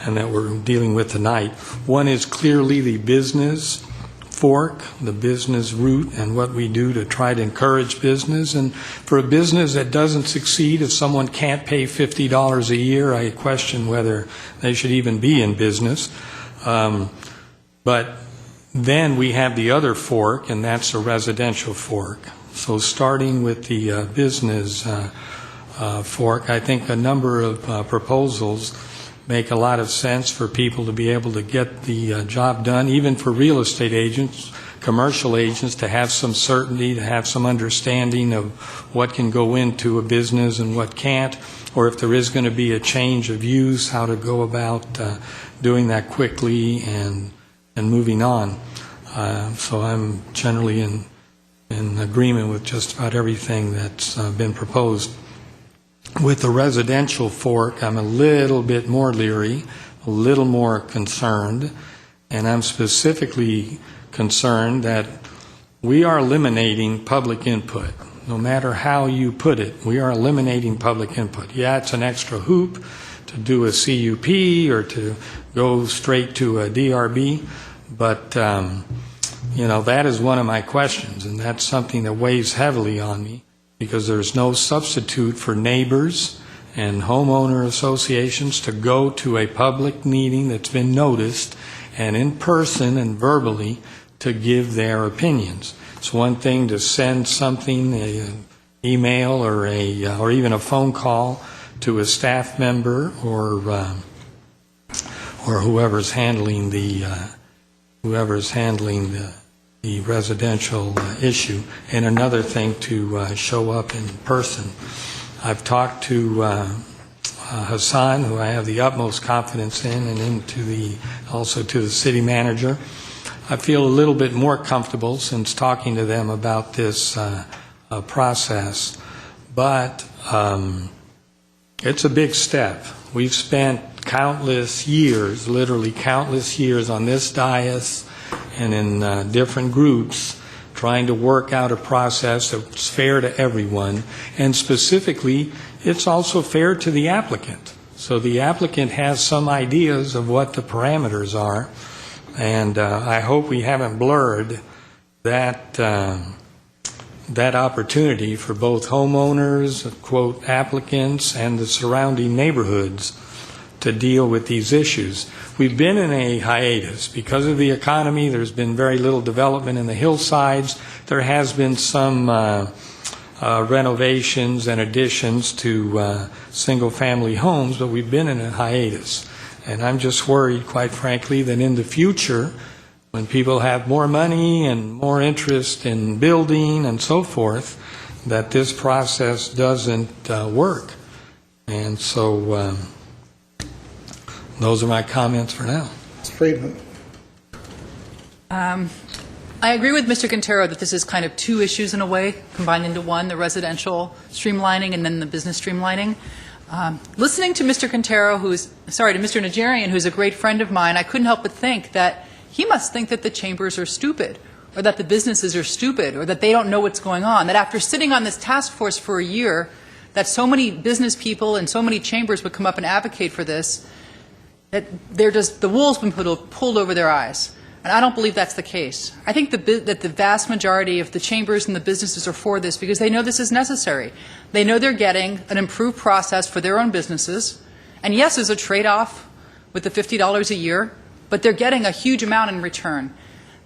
and that we're dealing with tonight. One is clearly the business fork, the business route, and what we do to try to encourage business. And for a business that doesn't succeed, if someone can't pay $50 a year, I question whether they should even be in business. But then we have the other fork, and that's a residential fork. So starting with the business fork, I think a number of proposals make a lot of sense for people to be able to get the job done, even for real estate agents, commercial agents, to have some certainty, to have some understanding of what can go into a business and what can't, or if there is going to be a change of use, how to go about doing that quickly and moving on. So I'm generally in agreement with just about everything that's been proposed. With the residential fork, I'm a little bit more leery, a little more concerned, and I'm specifically concerned that we are eliminating public input. No matter how you put it, we are eliminating public input. Yeah, it's an extra hoop to do a CUP or to go straight to a DRB, but that is one of my questions, and that's something that weighs heavily on me, because there's no substitute for neighbors and homeowner associations to go to a public meeting that's been noticed and in person and verbally to give their opinions. It's one thing to send something, an email or even a phone call to a staff member or whoever's handling the residential issue, and another thing to show up in person. I've talked to Hassan, who I have the utmost confidence in, and also to the city manager. I feel a little bit more comfortable since talking to them about this process, but it's a big step. We've spent countless years, literally countless years, on this dais and in different groups trying to work out a process that's fair to everyone, and specifically it's also fair to the applicant. So the applicant has some ideas of what the parameters are, and I hope we haven't blurred that opportunity for both homeowners, quote, applicants, and the surrounding neighborhoods to deal with these issues. We've been in a hiatus. Because of the economy, there's been very little development in the hillsides. There has been some renovations and additions to single-family homes, but we've been in a hiatus. And I'm just worried, quite frankly, that in the future, when people have more money and more interest in building and so forth, that this process doesn't work. And so those are my comments for now. Ms. Friedman. I agree with Mr. Quintero that this is kind of two issues in a way, combined into one, the residential streamlining and then the business streamlining. Listening to Mr. Quintero, to Mr. Najarian, who's a great friend of mine, I couldn't help but think that he must think that the chambers are stupid, or that the businesses are stupid, or that they don't know what's going on, that after sitting on this task force for a year, that so many business people and so many chambers would come up and advocate for this, that the wool's been pulled over their eyes. And I don't believe that's the case. I think that the vast majority of the chambers and the businesses are for this because they know this is necessary. They know they're getting an improved process for their own businesses. And yes, there's a trade-off with the $50 a year, but they're getting a huge amount in return.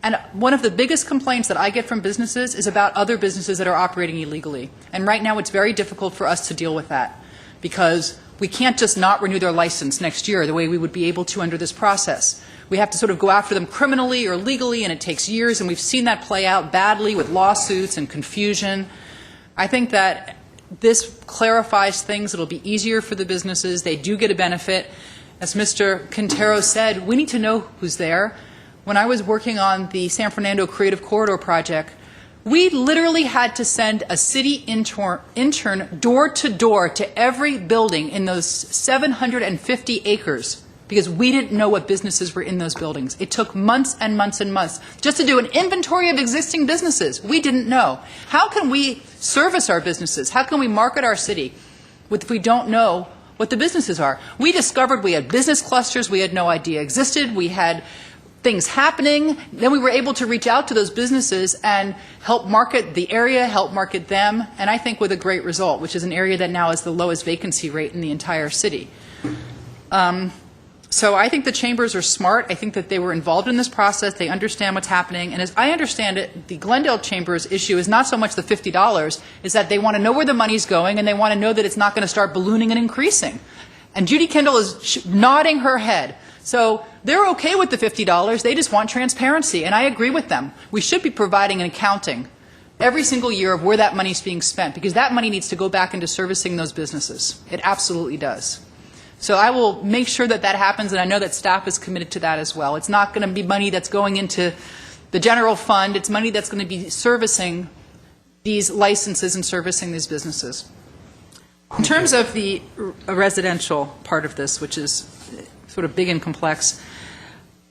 And one of the biggest complaints that I get from businesses is about other businesses that are operating illegally. And right now it's very difficult for us to deal with that because we can't just not renew their license next year the way we would be able to under this process. We have to sort of go after them criminally or legally, and it takes years, and we've seen that play out badly with lawsuits and confusion. I think that this clarifies things. It'll be easier for the businesses. They do get a benefit. As Mr. Quintero said, we need to know who's there. When I was working on the San Fernando Creative Corridor project, we literally had to send a city intern door to door to every building in those 750 acres because we didn't know what businesses were in those buildings. It took months and months and months just to do an inventory of existing businesses. We didn't know. How can we service our businesses? How can we market our city if we don't know what the businesses are? We discovered we had business clusters we had no idea existed. We had things happening. Then we were able to reach out to those businesses and help market the area, help market them, and I think with a great result, which is an area that now has the lowest vacancy rate in the entire city. So I think the chambers are smart. I think that they were involved in this process. They understand what's happening. And as I understand it, the Glendale Chamber's issue is not so much the $50, is that they want to know where the money's going and they want to know that it's not going to start ballooning and increasing. And Judy Kendall is nodding her head. So they're okay with the $50. They just want transparency. And I agree with them. We should be providing an accounting every single year of where that money's being spent because that money needs to go back into servicing those businesses. It absolutely does. So I will make sure that that happens, and I know that staff is committed to that as well. It's not going to be money that's going into the general fund. It's money that's going to be servicing these licenses and servicing these businesses. In terms of the residential part of this, which is sort of big and complex,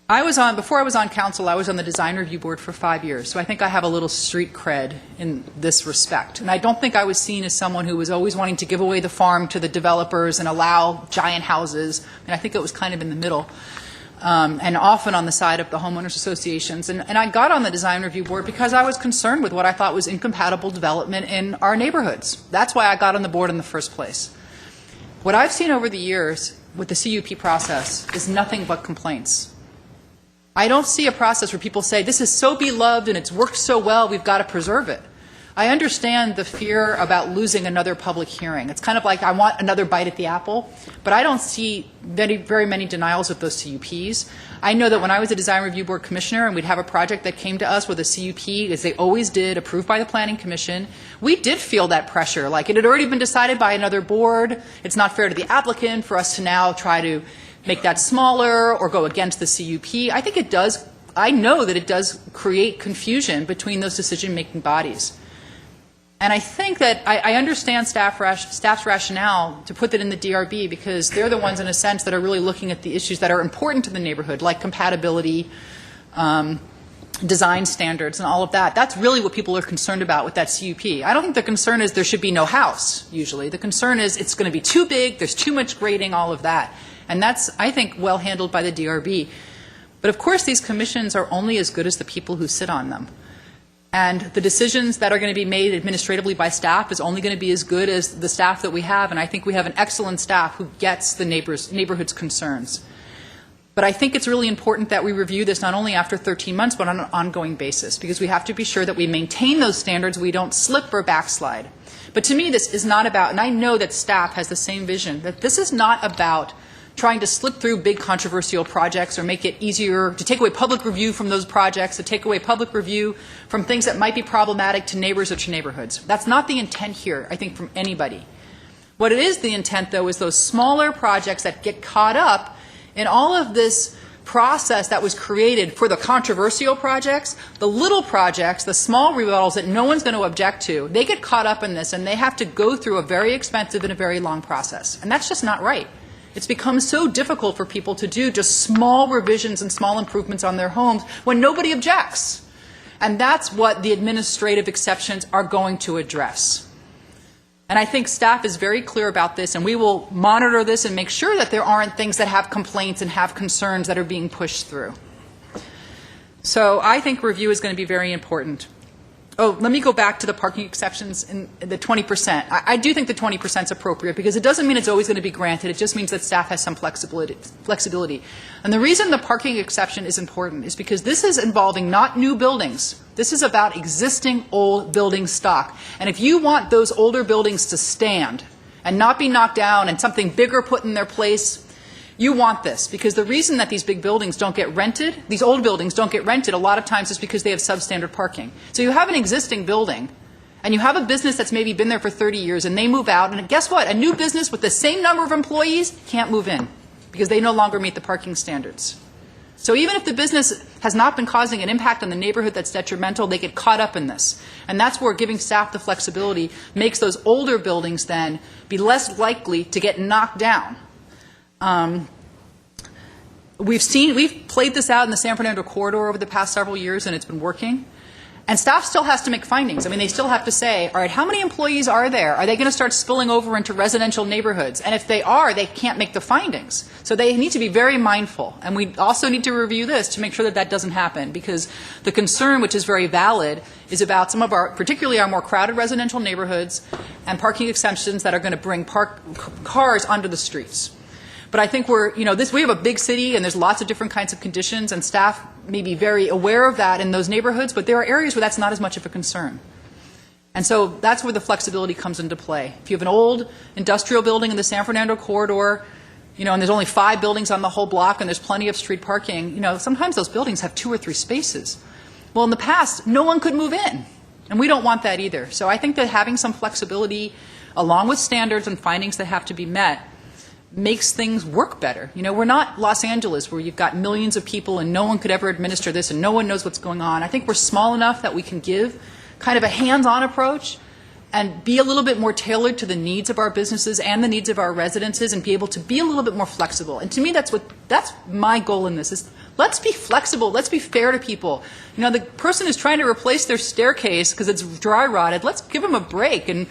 before I was on council, I was on the design review board for 5 years, so I think I have a little street cred in this respect. And I don't think I was seen as someone who was always wanting to give away the farm to the developers and allow giant houses. And I think it was kind of in the middle. and often on the side of the homeowners associations. And I got on the design review board because I was concerned with what I thought was incompatible development in our neighborhoods. That's why I got on the board in the first place. What I've seen over the years with the CUP process is nothing but complaints. I don't see a process where people say, this is so beloved and it's worked so well, we've got to preserve it. I understand the fear about losing another public hearing. It's kind of like I want another bite at the apple, but I don't see very many denials of those CUPs. I know that when I was a design review board commissioner and we'd have a project that came to us with a CUP, as they always did, approved by the planning commission, we did feel that pressure. Like it had already been decided by another board. It's not fair to the applicant for us to now try to make that smaller or go against the CUP. I think it does, I know that it does create confusion between those decision-making bodies. And I think that I understand staff's rationale to put that in the DRB because they're the ones, in a sense, that are really looking at the issues that are important to the neighborhood, like compatibility, design standards, and all of that. That's really what people are concerned about with that CUP. I don't think the concern is there should be no house, usually. The concern is it's going to be too big, there's too much grading, all of that. And that's, I think, well handled by the DRB. But of course, these commissions are only as good as the people who sit on them. And the decisions that are going to be made administratively by staff is only going to be as good as the staff that we have, and I think we have an excellent staff who gets the neighborhood's concerns. But I think it's really important that we review this not only after 13 months, but on an ongoing basis, because we have to be sure that we maintain those standards, we don't slip or backslide. But to me, this is not about, and I know that staff has the same vision, that this is not about trying to slip through big controversial projects or make it easier to take away public review from those projects, to take away public review from things that might be problematic to neighbors or to neighborhoods. That's not the intent here, I think, from anybody. What it is the intent, though, is those smaller projects that get caught up in all of this process that was created for the controversial projects, the little projects, the small remodels that no one's going to object to. They get caught up in this, and they have to go through a very expensive and a very long process. And that's just not right. It's become so difficult for people to do just small revisions and small improvements on their homes when nobody objects. And that's what the administrative exceptions are going to address. And I think staff is very clear about this, and we will monitor this and make sure that there aren't things that have complaints and have concerns that are being pushed through. So I think review is going to be very important. Oh, let me go back to the parking exceptions and the 20%. I do think the 20% is appropriate because it doesn't mean it's always going to be granted. It just means that staff has some flexibility. And the reason the parking exception is important is because this is involving not new buildings. This is about existing old building stock. And if you want those older buildings to stand and not be knocked down and something bigger put in their place, you want this, because the reason that these big buildings don't get rented, these old buildings don't get rented a lot of times is because they have substandard parking. So you have an existing building, and you have a business that's maybe been there for 30 years, and they move out, and guess what? A new business with the same number of employees can't move in, because they no longer meet the parking standards. So even if the business has not been causing an impact on the neighborhood that's detrimental, they get caught up in this. And that's where giving staff the flexibility makes those older buildings then be less likely to get knocked down. We've played this out in the San Fernando corridor over the past several years, and it's been working. And staff still has to make findings. I mean, they still have to say, all right, how many employees are there? Are they going to start spilling over into residential neighborhoods? And if they are, they can't make the findings. So they need to be very mindful. And we also need to review this to make sure that that doesn't happen, because the concern, which is very valid, is about some of our, particularly our more crowded residential neighborhoods and parking exemptions that are going to bring cars onto the streets. But I think we have a big city, and there's lots of different kinds of conditions, and staff may be very aware of that in those neighborhoods, but there are areas where that's not as much of a concern. And so that's where the flexibility comes into play. If you have an old industrial building in the San Fernando corridor, and there's only 5 buildings on the whole block, and there's plenty of street parking, sometimes those buildings have 2 or 3 spaces. Well, in the past, no one could move in, and we don't want that either. So I think that having some flexibility, along with standards and findings that have to be met, makes things work better. We're not Los Angeles, where you've got millions of people and no one could ever administer this and no one knows what's going on. I think we're small enough that we can give kind of a hands-on approach and be a little bit more tailored to the needs of our businesses and the needs of our residences, and be able to be a little bit more flexible. And to me, that's my goal in this, is let's be flexible, let's be fair to people. The person is trying to replace their staircase because it's dry rotted. Let's give them a break. And,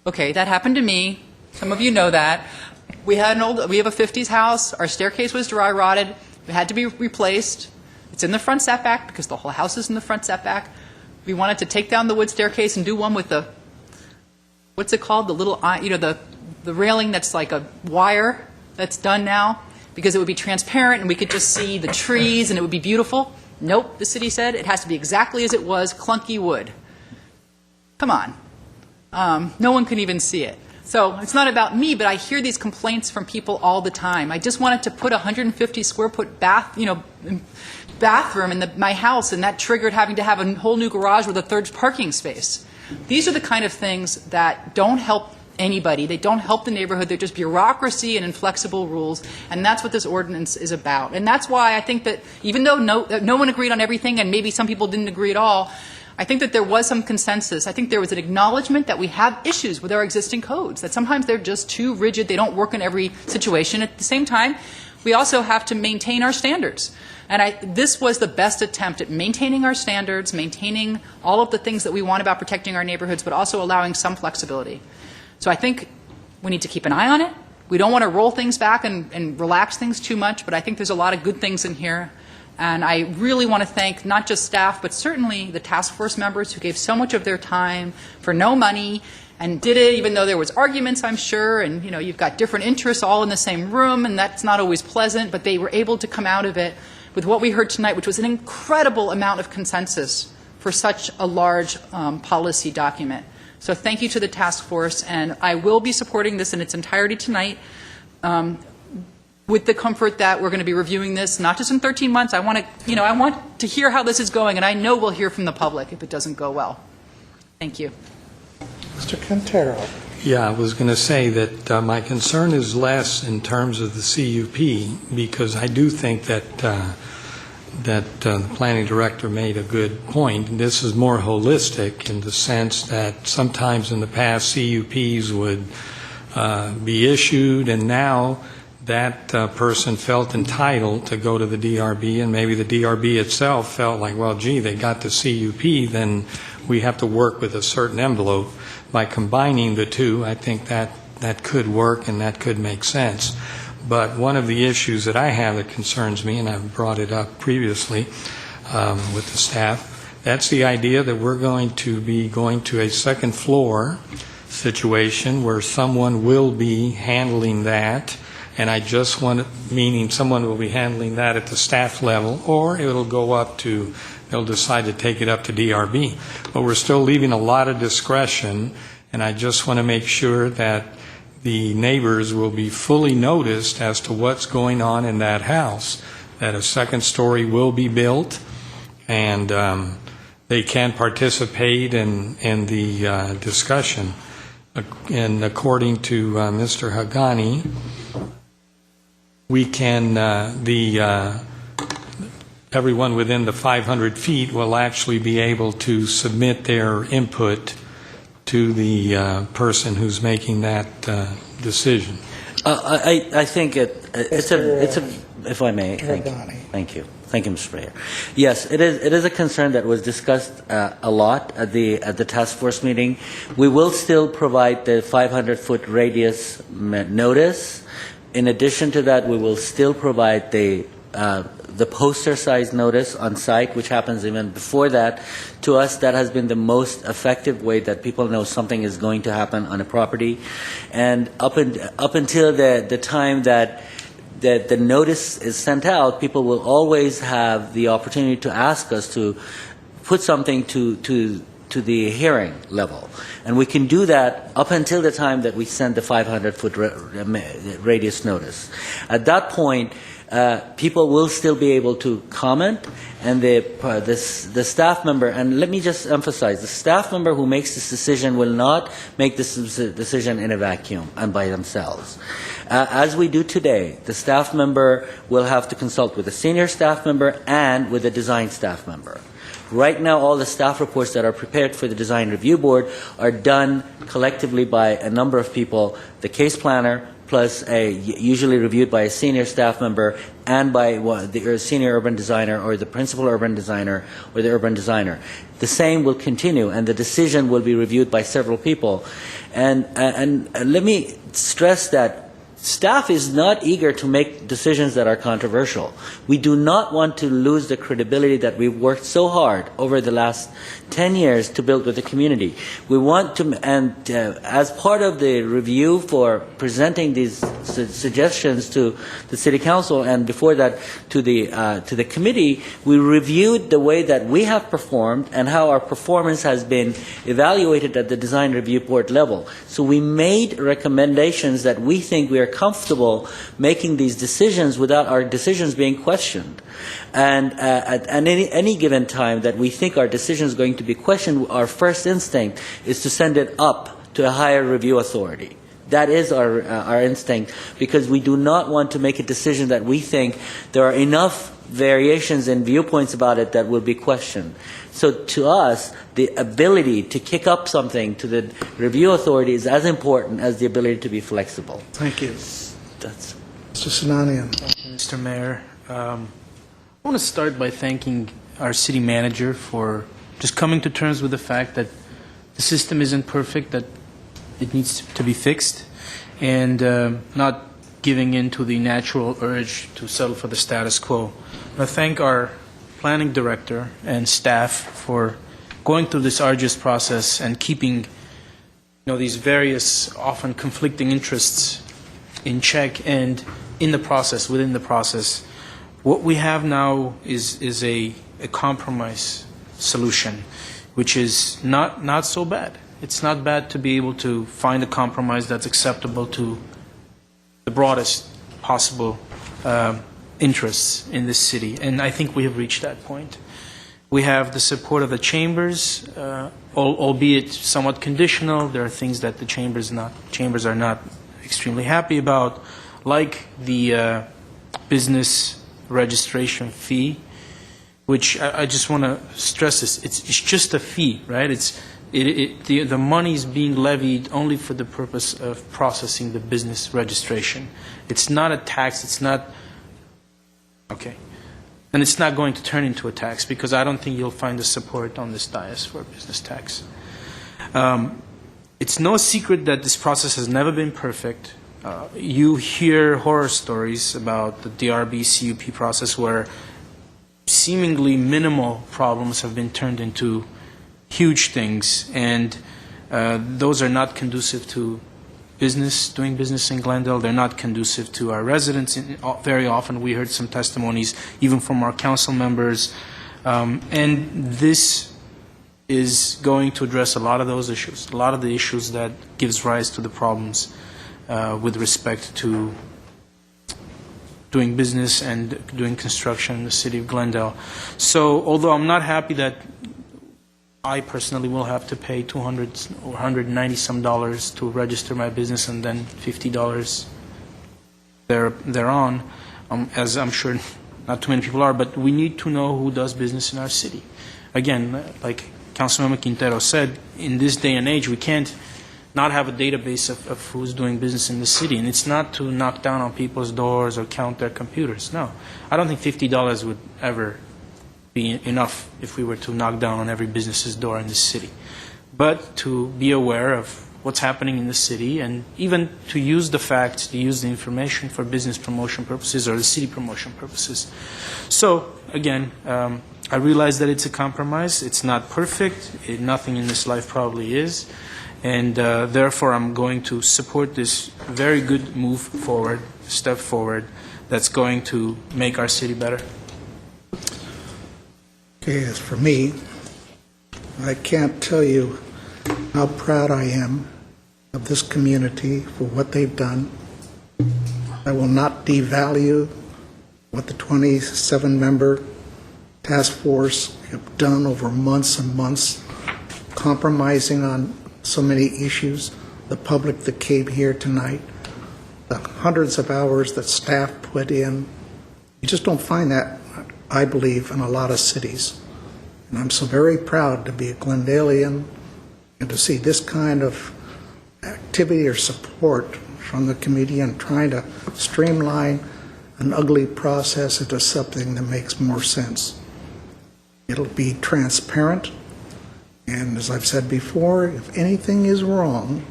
okay, that happened to me. Some of you know that. We have a 50s house. Our staircase was dry rotted. It had to be replaced. It's in the front setback because the whole house is in the front setback. We wanted to take down the wood staircase and do one with the, what's it called? The little, the railing that's like a wire that's done now, because it would be transparent and we could just see the trees and it would be beautiful. Nope, the city said it has to be exactly as it was, clunky wood. Come on. No one can even see it. So it's not about me, but I hear these complaints from people all the time. I just wanted to put a 150 square foot bathroom in my house, and that triggered having to have a whole new garage with a third parking space. These are the kind of things that don't help anybody. They don't help the neighborhood. They're just bureaucracy and inflexible rules, and that's what this ordinance is about. And that's why I think that even though no one agreed on everything, and maybe some people didn't agree at all, I think that there was some consensus. I think there was an acknowledgement that we have issues with our existing codes, that sometimes they're just too rigid. They don't work in every situation. At the same time, we also have to maintain our standards. And this was the best attempt at maintaining our standards, maintaining all of the things that we want about protecting our neighborhoods, but also allowing some flexibility. So I think we need to keep an eye on it. We don't want to roll things back and relax things too much, but I think there's a lot of good things in here. And I really want to thank not just staff, but certainly the task force members who gave so much of their time for no money and did it even though there was arguments, I'm sure, and you've got different interests all in the same room, and that's not always pleasant, but they were able to come out of it with what we heard tonight, which was an incredible amount of consensus for such a large policy document. So thank you to the task force, and I will be supporting this in its entirety tonight with the comfort that we're going to be reviewing this not just in 13 months. I want to hear how this is going, and I know we'll hear from the public if it doesn't go well. Thank you. Mr. Quintero. Yeah, I was going to say that my concern is less in terms of the CUP, because I do think that the planning director made a good point. This is more holistic in the sense that sometimes in the past CUPs would be issued, and now that person felt entitled to go to the DRB, and maybe the DRB itself felt like, well, gee, they got the CUP, then we have to work with a certain envelope. By combining the two, I think that could work and that could make sense. But one of the issues that I have that concerns me, and I've brought it up previously with the staff, that's the idea that we're going to be going to a second floor situation where someone will be handling that, and I just want, meaning someone will be handling that at the staff level, or it'll go up to, they'll decide to take it up to DRB. But we're still leaving a lot of discretion, and I just want to make sure that the neighbors will be fully noticed as to what's going on in that house, that a second story will be built, and they can participate in the discussion. And according to Mr. Hagani, we can, everyone within the 500 feet will actually be able to submit their input to the person who's making that decision. I think it's a, if I may, thank you, Mr. Mayor. Yes, it is a concern that was discussed a lot at the task force meeting. We will still provide the 500-foot radius notice. In addition to that, we will still provide the poster-size notice on site, which happens even before that. To us, that has been the most effective way that people know something is going to happen on a property. And up until the time that the notice is sent out, people will always have the opportunity to ask us to put something to the hearing level. And we can do that up until the time that we send the 500-foot radius notice. At that point, people will still be able to comment, and the staff member, and let me just emphasize, the staff member who makes this decision will not make this decision in a vacuum and by themselves. As we do today, the staff member will have to consult with a senior staff member and with a design staff member. Right now, all the staff reports that are prepared for the Design Review Board are done collectively by a number of people, the case planner, plus usually reviewed by a senior staff member and by the senior urban designer or the principal urban designer or the urban designer. The same will continue, and the decision will be reviewed by several people. And let me stress that Staff is not eager to make decisions that are controversial. We do not want to lose the credibility that we've worked so hard over the last 10 years to build with the community. We want to, and as part of the review for presenting these suggestions to the City Council and before that to the committee, we reviewed the way that we have performed and how our performance has been evaluated at the Design Review Board level. So we made recommendations that we think we are comfortable making these decisions without our decisions being questioned. And at any given time that we think our decision is going to be questioned, our first instinct is to send it up to a higher review authority. That is our instinct, because we do not want to make a decision that we think there are enough variations and viewpoints about it that will be questioned. So to us, the ability to kick up something to the review authority is as important as the ability to be flexible. Thank you. That's Mr. Sinanian. Mr. Mayor, I want to start by thanking our city manager for just coming to terms with the fact that the system isn't perfect, that it needs to be fixed, and not giving in to the natural urge to settle for the status quo. I thank our planning director and staff for going through this arduous process and keeping these various often conflicting interests in check and in the process, within the process. What we have now is a compromise solution, which is not so bad. It's not bad to be able to find a compromise that's acceptable to the broadest possible interests in this city, and I think we have reached that point. We have the support of the chambers, albeit somewhat conditional. There are things that the chambers are not extremely happy about, like the business registration fee, which I just want to stress this. It's just a fee, right? The money is being levied only for the purpose of processing the business registration. It's not a tax. It's not okay, and it's not going to turn into a tax, because I don't think you'll find the support on this dais for a business tax. It's no secret that this process has never been perfect. You hear horror stories about the DRB CUP process where seemingly minimal problems have been turned into huge things, and those are not conducive to doing business in Glendale. They're not conducive to our residents. Very often we heard some testimonies even from our council members, and this is going to address a lot of those issues, a lot of the issues that gives rise to the problems with respect to doing business and doing construction in the city of Glendale. So although I'm not happy that I personally will have to pay $200 or $190 some to register my business, and then $50 thereon, as I'm sure not too many people are, but we need to know who does business in our city. Again, like Councilmember Quintero said, in this day and age, we can't not have a database of who's doing business in the city, and it's not to knock down on people's doors or count their computers. No, I don't think $50 would ever be enough if we were to knock down on every business's door in the city. But to be aware of what's happening in the city, and even to use the facts, to use the information for business promotion purposes or the city promotion purposes. So, again, I realize that it's a compromise. It's not perfect. Nothing in this life probably is. And therefore, I'm going to support this very good move forward, step forward, that's going to make our city better. Okay, as for me, I can't tell you how proud I am of this community for what they've done. I will not devalue what the 27-member task force have done over months and months, compromising on so many issues, the public that came here tonight, the hundreds of hours that staff put in. You just don't find that, I believe, in a lot of cities. And I'm so very proud to be a Glendalean and to see this kind of activity or support from the committee and trying to streamline an ugly process into something that makes more sense. It'll be transparent, and as I've said before, if anything is wrong,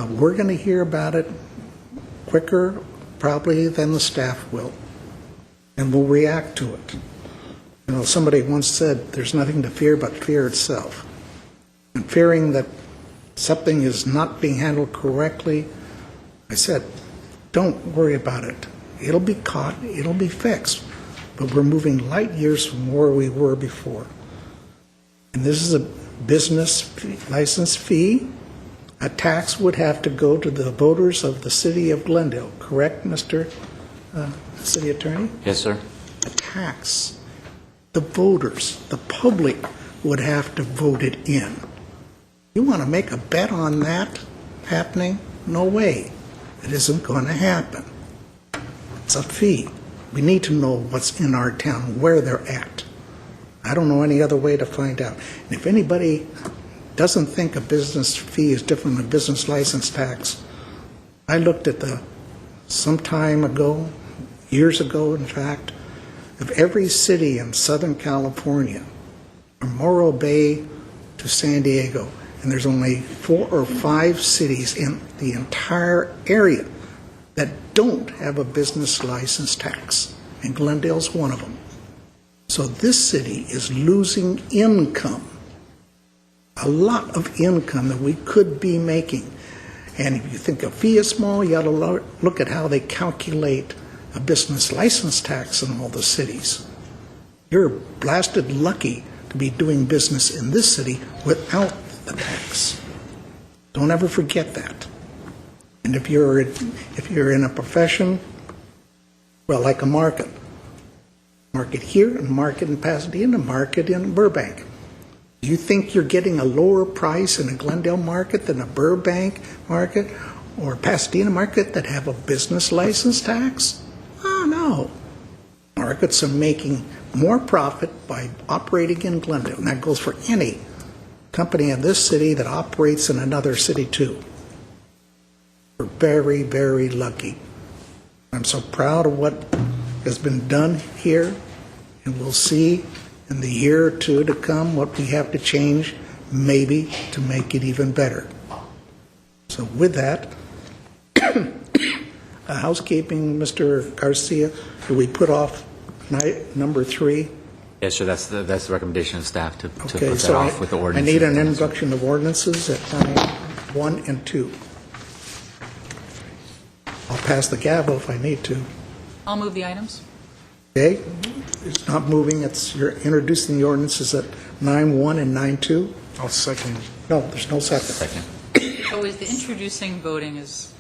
we're going to hear about it quicker probably than the staff will, and will react to it. You know, somebody once said, there's nothing to fear but fear itself. And fearing that something is not being handled correctly, I said, don't worry about it. It'll be caught, it'll be fixed. But we're moving light years from where we were before. And this is a business license fee. A tax would have to go to the voters of the city of Glendale, correct, Mr. City Attorney? Yes, sir. A tax. The voters, the public would have to vote it in. You want to make a bet on that happening? No way. It isn't going to happen. It's a fee. We need to know what's in our town, where they're at. I don't know any other way to find out. And if anybody doesn't think a business fee is different than a business license tax, I looked at some time ago, years ago in fact, of every city in Southern California, from Morro Bay to San Diego, and there's only 4 or 5 cities in the entire area that don't have a business license tax, and Glendale's one of them. So this city is losing income, a lot of income that we could be making. And if you think a fee is small, you ought to look at how they calculate a business license tax in all the cities. You're blasted lucky to be doing business in this city without the tax. Don't ever forget that. And if you're in a profession, well, like a market here, and market in Pasadena, market in Burbank. Do you think you're getting a lower price in a Glendale market than a Burbank market or Pasadena market that have a business license tax? Oh, no. Markets are making more profit by operating in Glendale, and that goes for any company in this city that operates in another city too. We're very, very lucky. I'm so proud of what has been done here, and we'll see in the year or two to come what we have to change, maybe to make it even better. So with that, housekeeping, Mr. Garcia, do we put off number 3? Yes, sir. That's the recommendation of staff to put that so off with the I ordinance. need an introduction of ordinances at time 1 and 2. I'll pass the gavel if I need to. I'll move the items. Okay? It's not moving, you're introducing the ordinances at 9-1 and 9-2? I'll second. No, there's no second. So is the introducing voting is,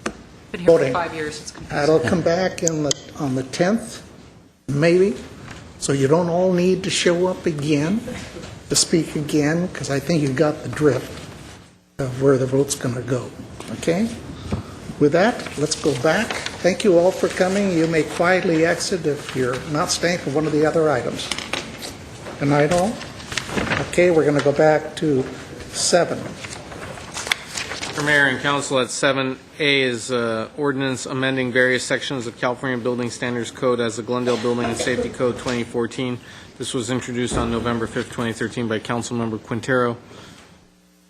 been here Voting. for 5 years, it's confusing. That'll come back on the 10th, maybe, so you don't all need to show up again to speak again, because I think you got the drift of where the vote's going to go. Okay? With that, let's go back. Thank you all for coming. You may quietly exit if you're not staying for one of the other items. Good night, all. Okay, we're going to go back to 7. For Mayor and Council, at 7A is ordinance amending various sections of California Building Standards Code as the Glendale Building and Safety Code 2014. This was introduced on November 5th, 2013 by Councilmember Quintero.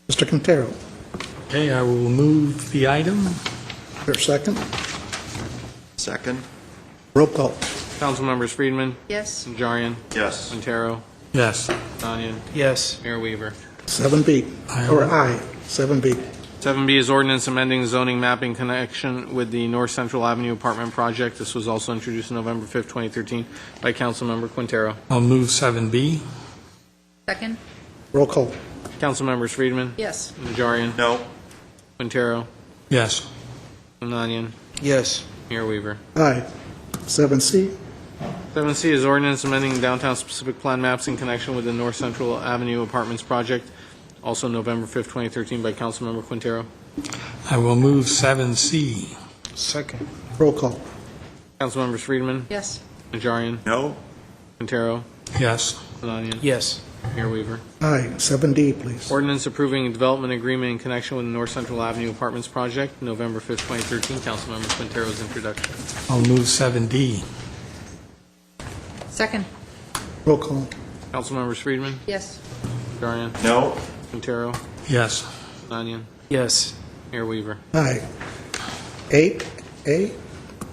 Mr. Quintero. Okay, I will move the item. Your second. Second. Roll call. Councilmembers Friedman. Yes. Najarian. Yes. Quintero. Yes. Nanyan. Yes. Mayor Weaver. 7B. Or I. 7B. 7B is ordinance amending zoning mapping connection with the North Central Avenue apartment project. This was also introduced November 5th, 2013 by Councilmember Quintero. I'll move 7B. Second? Roll call. Councilmembers Friedman. Yes. Najarian. No. Quintero. Yes. Nanyan. Yes. Mayor Weaver. Aye. 7C. 7C is ordinance amending downtown specific plan maps in connection with the North Central Avenue Apartments project, also November 5th, 2013 by Councilmember Quintero. I will move 7C. Second. Roll call. Councilmembers Friedman. Yes. Najarian. No. Quintero. Yes. Nanyan. Yes. Mayor Weaver. Aye. 7D, please. Ordinance approving a development agreement in connection with the North Central Avenue Apartments project, November 5th, 2013. Councilmember Quintero's introduction. I'll move 7D. Second? Roll call. Councilmembers Friedman. Yes. Najarian. No. Quintero. Yes. Nanyan. Yes. Mayor Weaver. Aye. 8A.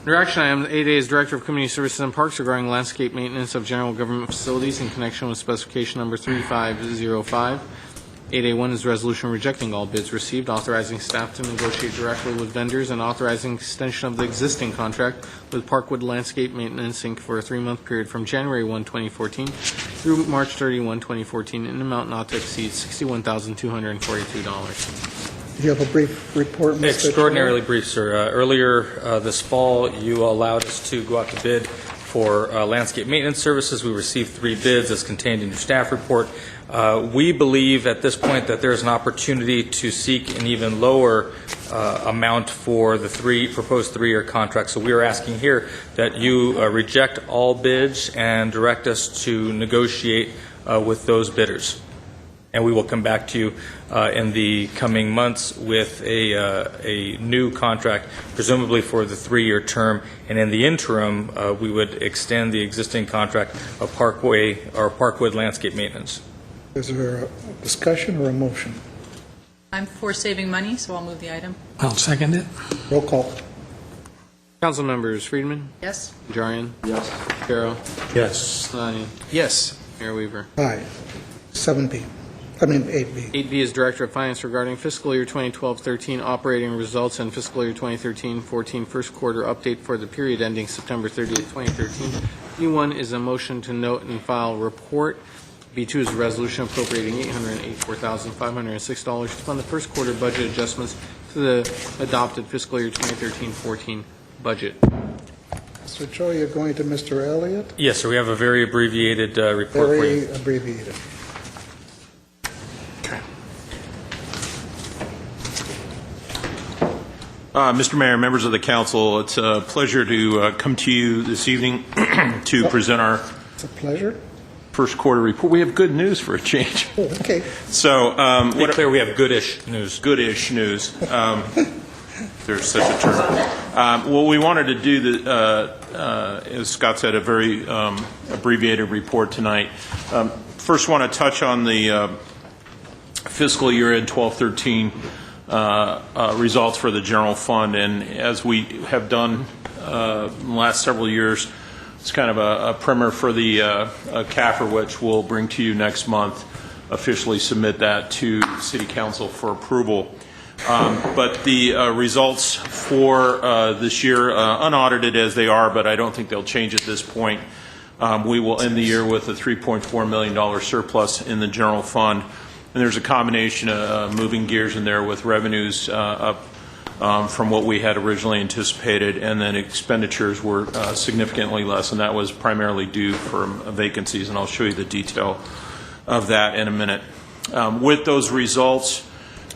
Under action item 8A is Director of Community Services and Parks regarding landscape maintenance of general government facilities in connection with specification number 3505. 8A1 is resolution rejecting all bids received, authorizing staff to negotiate directly with vendors, and authorizing extension of the existing contract with Parkwood Landscape Maintenance, Inc. for a 3-month period from January 1, 2014 through March 31, 2014, in an amount not to exceed $61,242. Do you have a brief report, Mr. Extraordinarily brief, sir. Earlier this fall, you allowed us to go out to bid for landscape maintenance services. We received 3 bids as contained in your staff report. We believe at this point that there is an opportunity to seek an even lower amount for the proposed 3-year contract. So we are asking here that you reject all bids and direct us to negotiate with those bidders. And we will come back to you in the coming months with a new contract, presumably for the 3-year term. And in the interim, we would extend the existing contract of Parkwood Landscape Maintenance. Is there a discussion or a motion? I'm for saving money, so I'll move the item. I'll second it. Roll call. Council members: Friedman, Yes. Najarian, yes. Carroll, Yes. Sinani, Yes. Mayor Weaver. Aye. 8B. 8B is Director of Finance regarding fiscal year 2012-13 operating results and fiscal year 2013-14 first quarter update for the period ending September 30th, 2013. B1 is a motion to note and file report. B2 is a resolution appropriating $884,506 to fund the first quarter budget adjustments to the adopted fiscal year 2013-14 budget. Mr. Choi, you're going to Mr. Elliott? Yes, sir. We have a very abbreviated report for you. Very abbreviated. Mr. Mayor, members of the council, it's a pleasure to come to you this evening to present our It's a pleasure. first quarter report. We have good news for a change. Oh, okay. So, To be clear, we have goodish news. Goodish news. There's such a term. What we wanted to do, as Scott said, a very abbreviated report tonight. First, want to touch on the fiscal year end 12-13 results for the general fund, and as we have done in the last several years, it's kind of a primer for the CAFR, which we'll bring to you next month, officially submit that to City Council for approval. But the results for this year, unaudited as they are, but I don't think they'll change at this point. We will end the year with a $3.4 million surplus in the general fund. And there's a combination of moving gears in there with revenues up from what we had originally anticipated, and then expenditures were significantly less, and that was primarily due from vacancies, and I'll show you the detail of that in a minute. With those results,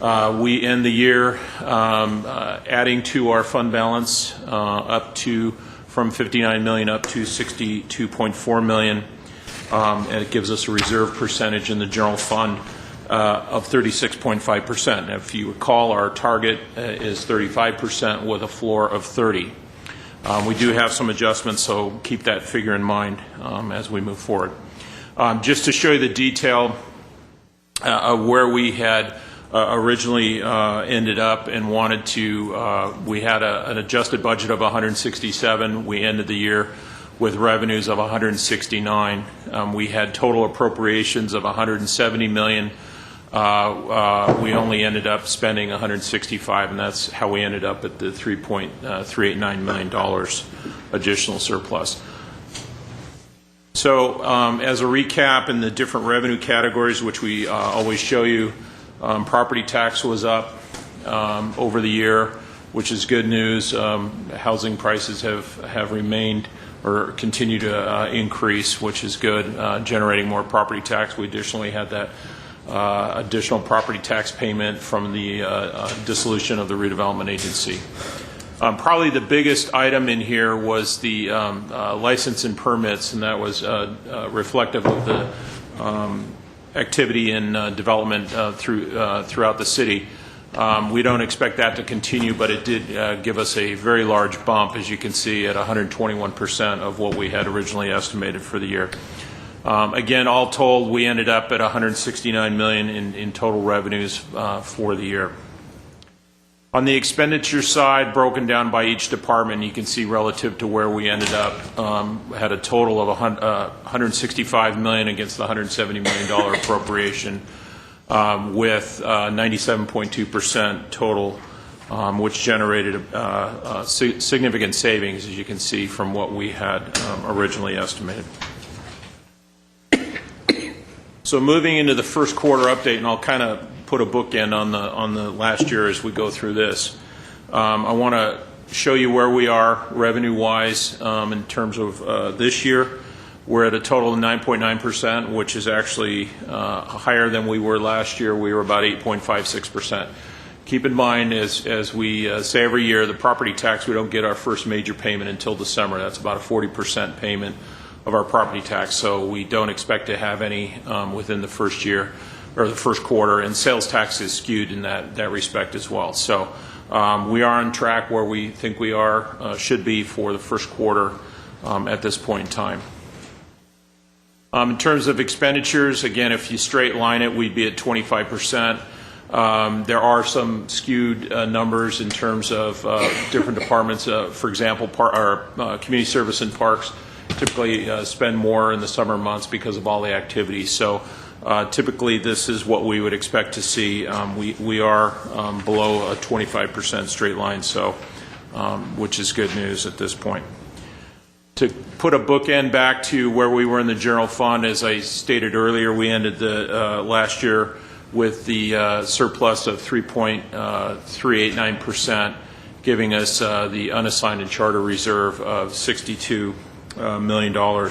we end the year adding to our fund balance from $59 million up to $62.4 million, and it gives us a reserve percentage in the general fund of 36.5%. If you recall, our target is 35% with a floor of 30. We do have some adjustments, so keep that figure in mind as we move forward. Just to show you the detail of where we had originally ended up and wanted to, we had an adjusted budget of 167. We ended the year with revenues of 169. We had total appropriations of 170 million. We only ended up spending 165, and that's how we ended up at the $3.389 million additional surplus. So as a recap in the different revenue categories, which we always show you, property tax was up over the year, which is good news. Housing prices have remained or continue to increase, which is good, generating more property tax. We additionally had that additional property tax payment from the dissolution of the redevelopment agency. Probably the biggest item in here was the license and permits, and that was reflective of the activity in development throughout the city. We don't expect that to continue, but it did give us a very large bump, as you can see, at 121% of what we had originally estimated for the year. Again, all told, we ended up at $169 million in total revenues for the year. On the expenditure side, broken down by each department, you can see relative to where we ended up, had a total of $165 million against the $170 million appropriation, with 97.2% total, which generated significant savings, as you can see, from what we had originally estimated. So moving into the first quarter update, and I'll kind of put a bookend on the last year as we go through this. I want to show you where we are revenue-wise in terms of this year. We're at a total of 9.9%, which is actually higher than we were last year. We were about 8.56%. Keep in mind, as we say every year, the property tax, we don't get our first major payment until December. That's about a 40% payment of our property tax, so we don't expect to have any within the first year or the first quarter, and sales tax is skewed in that respect as well. So we are on track where we think we should be for the first quarter at this point in time. In terms of expenditures, again, if you straight line it, we'd be at 25%. There are some skewed numbers in terms of different departments. For example, our community service and parks typically spend more in the summer months because of all the activities. So typically this is what we would expect to see. We are below a 25% straight line, so which is good news at this point. To put a bookend back to where we were in the general fund, as I stated earlier, we ended the last year with the surplus of 3.389%, giving us the unassigned and charter reserve of $62 million, or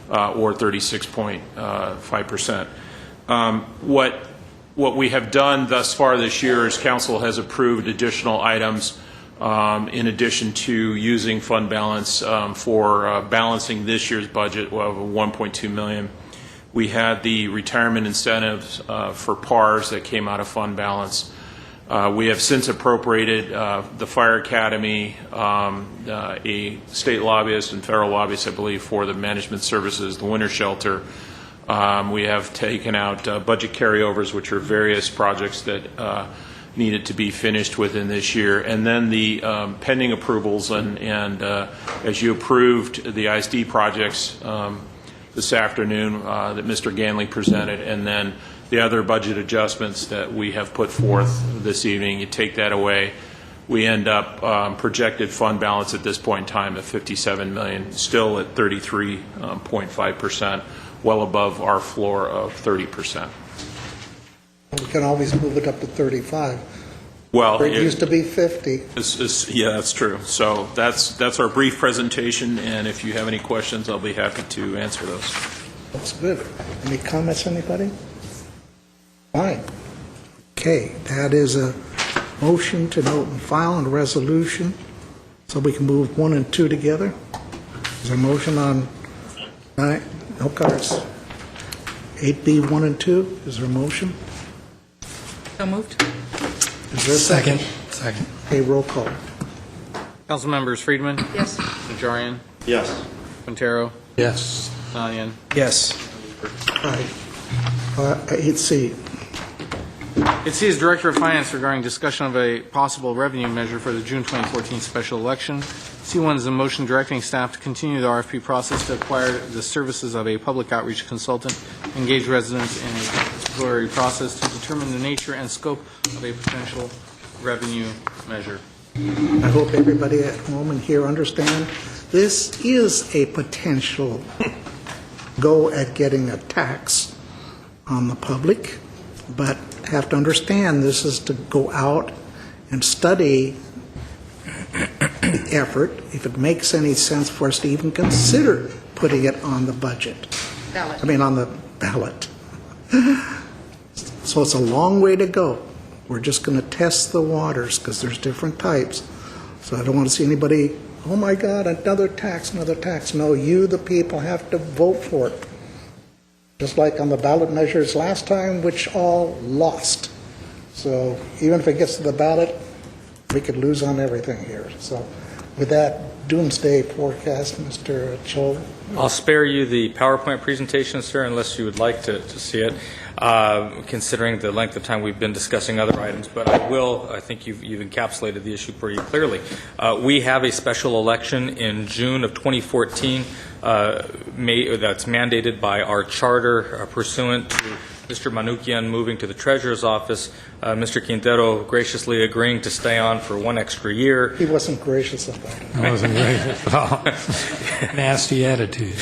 36.5%. What we have done thus far this year is council has approved additional items in addition to using fund balance for balancing this year's budget of $1.2 million. We had the retirement incentives for PARs that came out of fund balance. We have since appropriated the Fire Academy, a state lobbyist and federal lobbyist, I believe, for the management services, the winter shelter. We have taken out budget carryovers, which are various projects that needed to be finished within this year. And then the pending approvals, and as you approved the ISD projects this afternoon that Mr. Ganley presented, and then the other budget adjustments that we have put forth this evening, you take that away, we end up projected fund balance at this point in time of $57 million, still at 33.5%, well above our floor of 30%. We can always move it up to 35. Well, it used to be 50. Yeah, that's true. So that's our brief presentation, and if you have any questions, I'll be happy to answer those. That's good. Any comments, anybody? Fine. Okay, that is a motion to note and file and a resolution, so we can move 1 and 2 together. Is there a motion on 9? No cards. 8B, 1 and 2. Is there a motion? So moved. Is there a second? Second. Okay, roll call. Council members: Friedman. Yes. Najarian. Yes. Quintero. Yes. Nalian. Yes. Aye. 8C. It sees Director of Finance regarding discussion of a possible revenue measure for the June 2014 special election. C1 is a motion directing staff to continue the RFP process to acquire the services of a public outreach consultant, engage residents in a exploratory process to determine the nature and scope of a potential revenue measure. I hope everybody at home and here understand this is a potential go at getting a tax on the public, but have to understand this is to go out and study the effort, if it makes any sense for us to even consider putting it on the budget. Ballot. I mean, on the ballot. So it's a long way to go. We're just going to test the waters because there's different types. So I don't want to see anybody, oh my God, another tax, another tax. No, you, the people, have to vote for it. Just like on the ballot measures last time, which all lost. So even if it gets to the ballot, we could lose on everything here. So With that doomsday forecast, Mr. Cho, I'll spare you the PowerPoint presentation, sir, unless you would like to see it, considering the length of time we've been discussing other items. But I think you've encapsulated the issue pretty clearly. We have a special election in June of 2014 that's mandated by our charter pursuant to Mr. Manukian moving to the Treasurer's office, Mr. Quintero graciously agreeing to stay on for one extra year. he wasn't gracious about it. I wasn't gracious at all. Nasty attitude.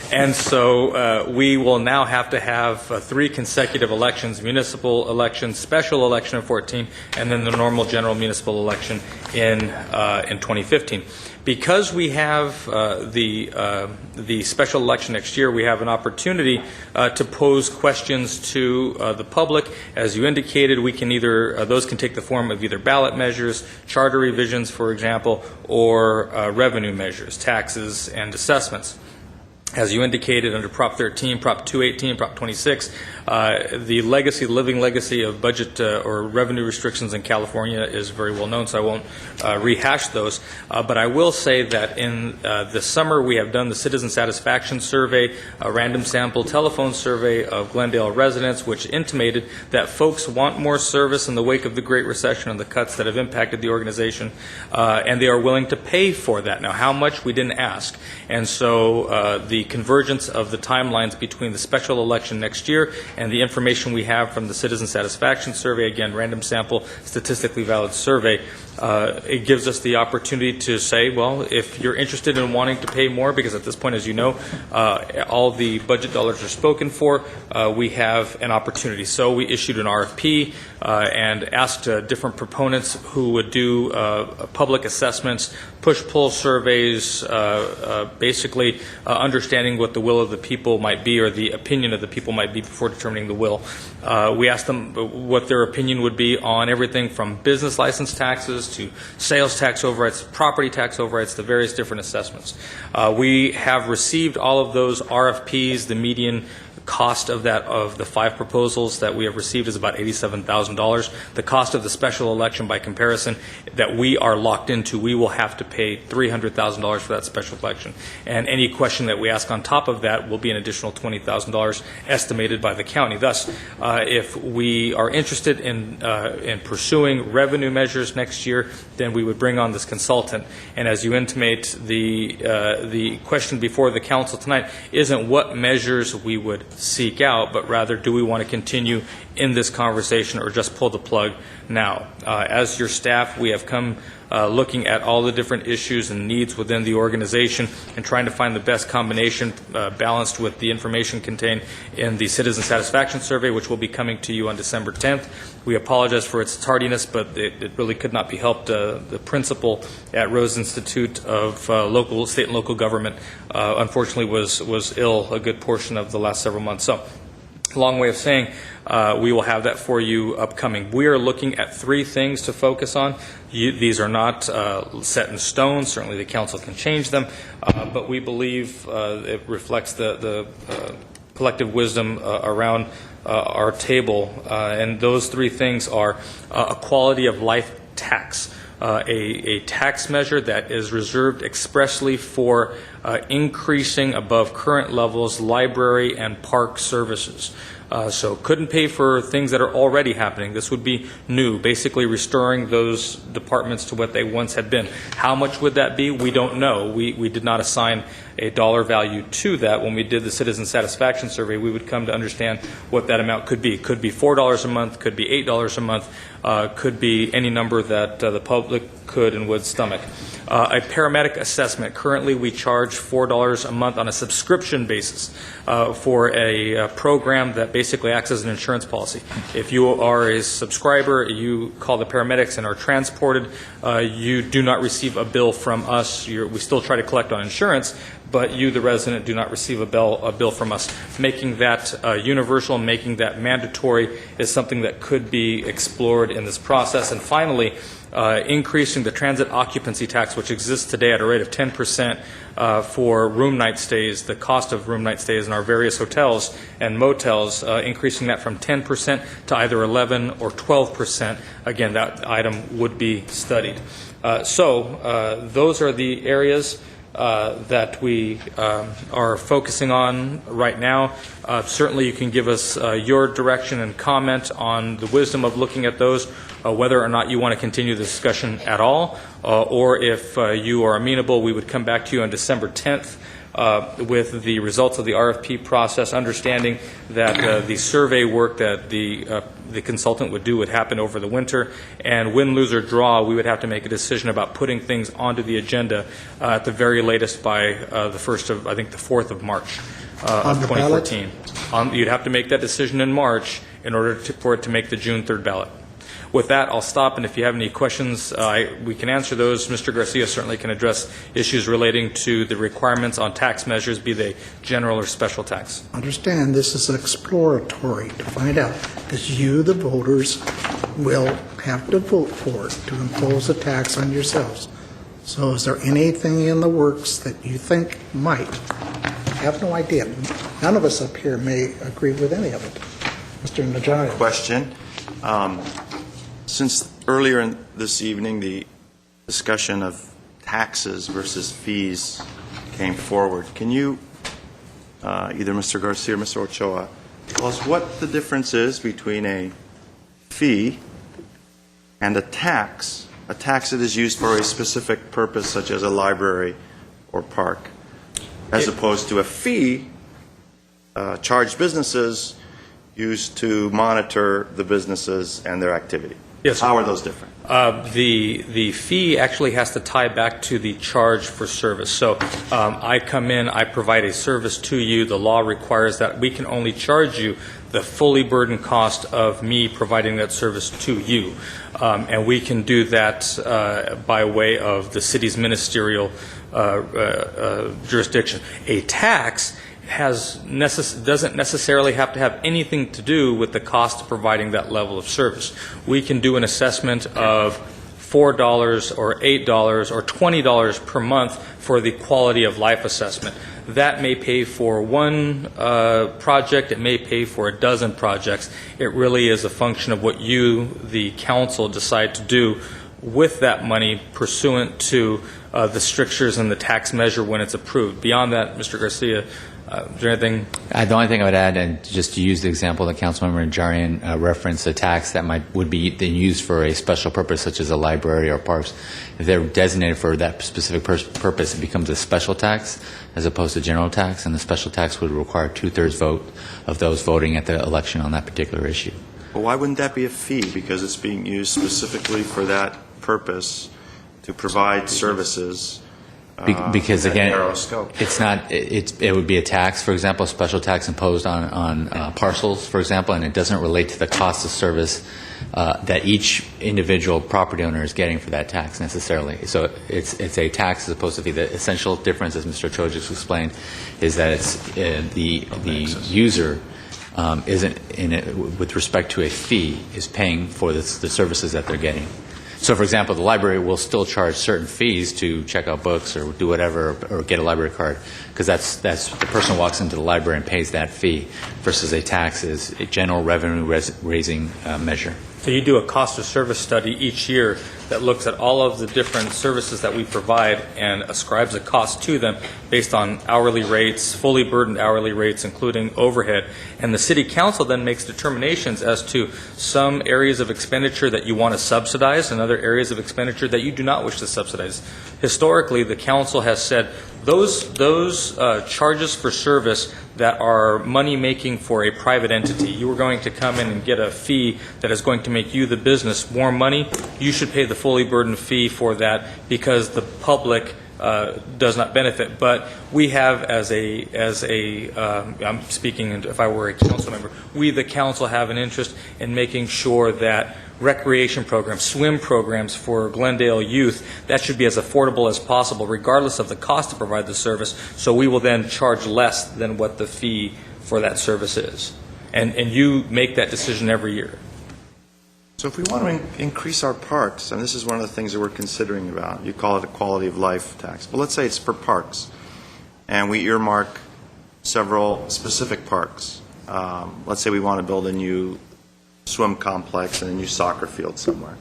And so we will now have to have 3 consecutive elections, municipal election, special election in 14, and then the normal general municipal election in 2015. Because we have the special election next year, we have an opportunity to pose questions to the public. As you indicated, we can either those can take the form of either ballot measures, charter revisions, for example, or revenue measures, taxes and assessments. As you indicated under Prop 13, Prop 218, Prop 26, the living legacy of budget or revenue restrictions in California is very well known, so I won't rehash those. But I will say that in the summer we have done the Citizen Satisfaction Survey, a random sample telephone survey of Glendale residents, which intimated that folks want more service in the wake of the Great Recession and the cuts that have impacted the organization, and they are willing to pay for that. Now, how much, we didn't ask. And so the convergence of the timelines between the special election next year and the information we have from the Citizen Satisfaction Survey, again, random sample, statistically valid survey, it gives us the opportunity to say, well, if you're interested in wanting to pay more, because at this point, as you know, all the budget dollars are spoken for, we have an opportunity. So we issued an RFP and asked different proponents who would do public assessments, push-pull surveys, basically understanding what the will of the people might be or the opinion of the people might be before determining the will. We asked them what their opinion would be on everything from business license taxes to sales tax overrides, property tax overrides, to various different assessments. We have received all of those RFPs. The median cost of that, of the 5 proposals that we have received, is about $87,000. The cost of the special election, by comparison, that we are locked into, we will have to pay $300,000 for that special election. And any question that we ask on top of that will be an additional $20,000 estimated by the county. Thus, if we are interested in pursuing revenue measures next year, then we would bring on this consultant. And as you intimate, the question before the council tonight isn't what measures we would seek out, but rather, do we want to continue in this conversation or just pull the plug now? As your staff, we have come looking at all the different issues and needs within the organization and trying to find the best combination balanced with the information contained in the Citizen Satisfaction Survey, which will be coming to you on December 10th. We apologize for its tardiness, but it really could not be helped. The principal at Rose Institute of state and local government unfortunately was ill a good portion of the last several months. So, a long way of saying we will have that for you upcoming. We are looking at 3 things to focus on. These are not set in stone. Certainly the council can change them, but we believe it reflects the collective wisdom around our table. And those 3 things are a quality of life tax, a tax measure that is reserved expressly for increasing above current levels library and park services. So couldn't pay for things that are already happening. This would be new, basically restoring those departments to what they once had been. How much would that be? We don't know. We did not assign a dollar value to that. When we did the Citizen Satisfaction Survey, we would come to understand what that amount could be. It could be $4 a month, could be $8 a month, could be any number that the public could and would stomach. A paramedic assessment. Currently, we charge $4 a month on a subscription basis for a program that basically acts as an insurance policy. If you are a subscriber, you call the paramedics and are transported, you do not receive a bill from us. We still try to collect on insurance, but you, the resident, do not receive a bill from us. Making that universal, making that mandatory is something that could be explored in this process. And finally, increasing the transit occupancy tax, which exists today at a rate of 10% for room night stays, the cost of room night stays in our various hotels and motels, increasing that from 10% to either 11 or 12%. Again, that item would be studied. So those are the areas that we are focusing on right now. Certainly you can give us your direction and comment on the wisdom of looking at those, whether or not you want to continue the discussion at all, or if you are amenable, we would come back to you on December 10th with the results of the RFP process, understanding that the survey work that the consultant would do would happen over the winter, and win, lose, or draw, we would have to make a decision about putting things onto the agenda at the very latest by the 4th of March of 2014. You'd have to make that decision in March in order for it to make the June 3rd ballot. With that, I'll stop, and if you have any questions, we can answer those. Mr. Garcia certainly can address issues relating to the requirements on tax measures, be they general or special tax. Understand, this is exploratory to find out, because you, the voters, will have to vote for it to impose a tax on yourselves. So is there anything in the works that you think might? I have no idea. None of us up here may agree with any of it. Mr. Najarian. Question. Since earlier this evening the discussion of taxes versus fees came forward, can you, either Mr. Garcia or Mr. Ochoa, tell us what the difference is between a fee and a tax that is used for a specific purpose such as a library or park, as opposed to a fee charged businesses used to monitor the businesses and their activity? Yes, how are those different? The fee actually has to tie back to the charge for service. So I come in, I provide a service to you. The law requires that we can only charge you the fully burdened cost of me providing that service to you. And we can do that by way of the city's ministerial jurisdiction. A tax doesn't necessarily have to have anything to do with the cost of providing that level of service. We can do an assessment of $4 or $8 or $20 per month for the quality of life assessment. That may pay for one project, it may pay for a dozen projects. It really is a function of what you, the council, decide to do with that money pursuant to the strictures and the tax measure when it's approved. Beyond that, Mr. Garcia, is there anything? The only thing I would add, and just to use the example that Councilmember Najarian referenced, a tax that would be then used for a special purpose, such as a library or parks. If they're designated for that specific purpose, it becomes a special tax as opposed to general tax, and the special tax would require 2/3 vote of those voting at the election on that particular issue. Well, why wouldn't that be a fee? Because it's being used specifically for that purpose to provide services. Because again, narrow scope. it's not. It would be a tax, for example, a special tax imposed on parcels, for example, and it doesn't relate to the cost of service that each individual property owner is getting for that tax necessarily. So it's a tax as opposed to fee. The essential difference, as Mr. Cho just explained, is that it's the user isn't in it with respect to a fee is paying for the services that they're getting. So, for example, the library will still charge certain fees to check out books or do whatever or get a library card, because that's the person walks into the library and pays that fee, versus a tax is a general revenue raising measure. So you do a cost of service study each year that looks at all of the different services that we provide and ascribes a cost to them based on hourly rates, fully burdened hourly rates, including overhead. And the City Council then makes determinations as to some areas of expenditure that you want to subsidize and other areas of expenditure that you do not wish to subsidize. Historically, the Council has said those charges for service that are money-making for a private entity. You are going to come in and get a fee that is going to make you, the business, more money. You should pay the fully burdened fee for that because the public does not benefit. But we have, I'm speaking if I were a council member, we, the council, have an interest in making sure that recreation programs, swim programs for Glendale youth, that should be as affordable as possible, regardless of the cost to provide the service. So we will then charge less than what the fee for that service is. And you make that decision every year. So if we want to increase our parks, and this is one of the things that we're considering about, you call it a quality of life tax, but let's say it's for parks, and we earmark several specific parks. Let's say we want to build a new swim complex and a new soccer field somewhere.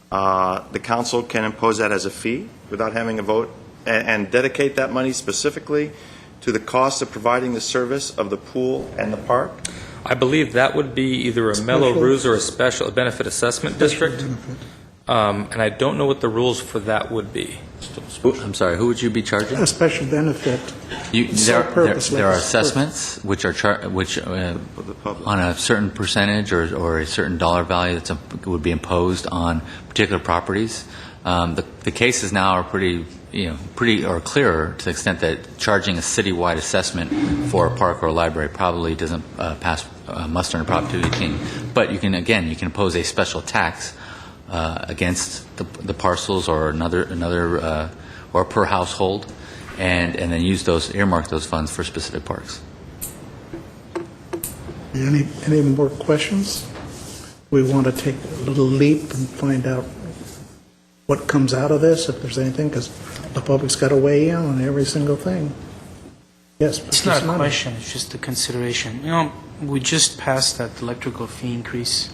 The council can impose that as a fee without having a vote and dedicate that money specifically to the cost of providing the service of the pool and the park? I believe that would be either a Mello-Roos or a special benefit assessment district. And I don't know what the rules for that would be. I'm sorry, who would you be charging? A special benefit. There are assessments which are on a certain percentage or a certain dollar value that would be imposed on particular properties. The cases now are pretty clearer to the extent that charging a citywide assessment for a park or a library probably doesn't pass muster under Prop 218. But you can impose a special tax against the parcels or another or per household, and then earmark those funds for specific parks. Any more questions? We want to take a little leap and find out what comes out of this, if there's anything, because the public's got to weigh in on every single thing. Yes. It's not a question, it's just a consideration. We just passed that electrical fee increase.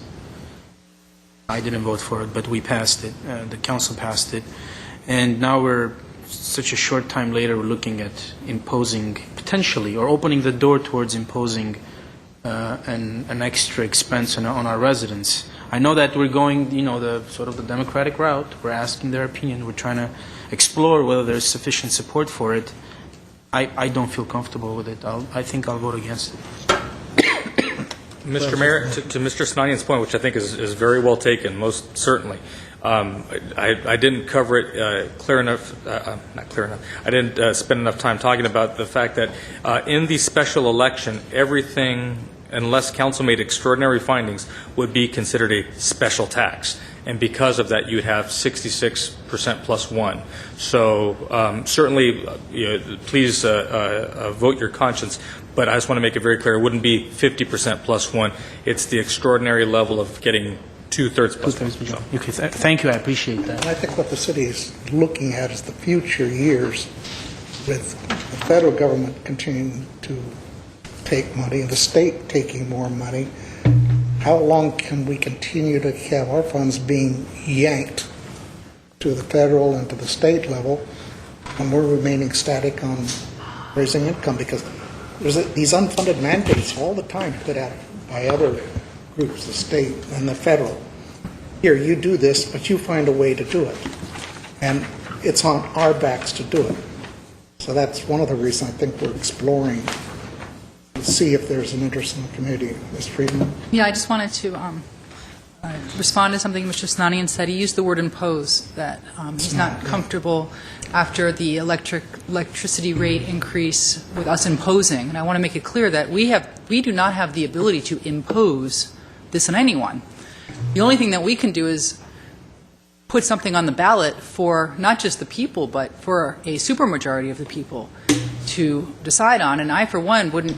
I didn't vote for it, but we passed it. The council passed it. And now we're, such a short time later, we're looking at imposing, potentially, or opening the door towards imposing an extra expense on our residents. I know that we're going, the sort of the democratic route. We're asking their opinion. We're trying to explore whether there's sufficient support for it. I don't feel comfortable with it. I think I'll vote against it. Mr. Mayor, to Mr. Snanian's point, which I think is very well taken, most certainly. I didn't cover it clear enough, not clear enough. I didn't spend enough time talking about the fact that in the special election, everything, unless council made extraordinary findings, would be considered a special tax. And because of that, you'd have 66% plus one. So certainly, please vote your conscience. But I just want to make it very clear, it wouldn't be 50% plus one. It's the extraordinary level of getting two-thirds plus one. So. Okay, thank you. I appreciate that. And I think what the city is looking at is the future years with the federal government continuing to take money and the state taking more money. How long can we continue to have our funds being yanked to the federal and to the state level when we're remaining static on raising income? Because there's these unfunded mandates all the time put out by other groups, the state and the federal. Here, you do this, but you find a way to do it. And it's on our backs to do it. So that's one of the reasons I think we're exploring to see if there's an interest in the community. Ms. Friedman? Yeah, I just wanted to respond to something Mr. Snanian said. He used the word impose, that he's not comfortable after the electricity rate increase with us imposing. And I want to make it clear that we do not have the ability to impose this on anyone. The only thing that we can do is put something on the ballot for not just the people, but for a supermajority of the people to decide on. And I, for one, wouldn't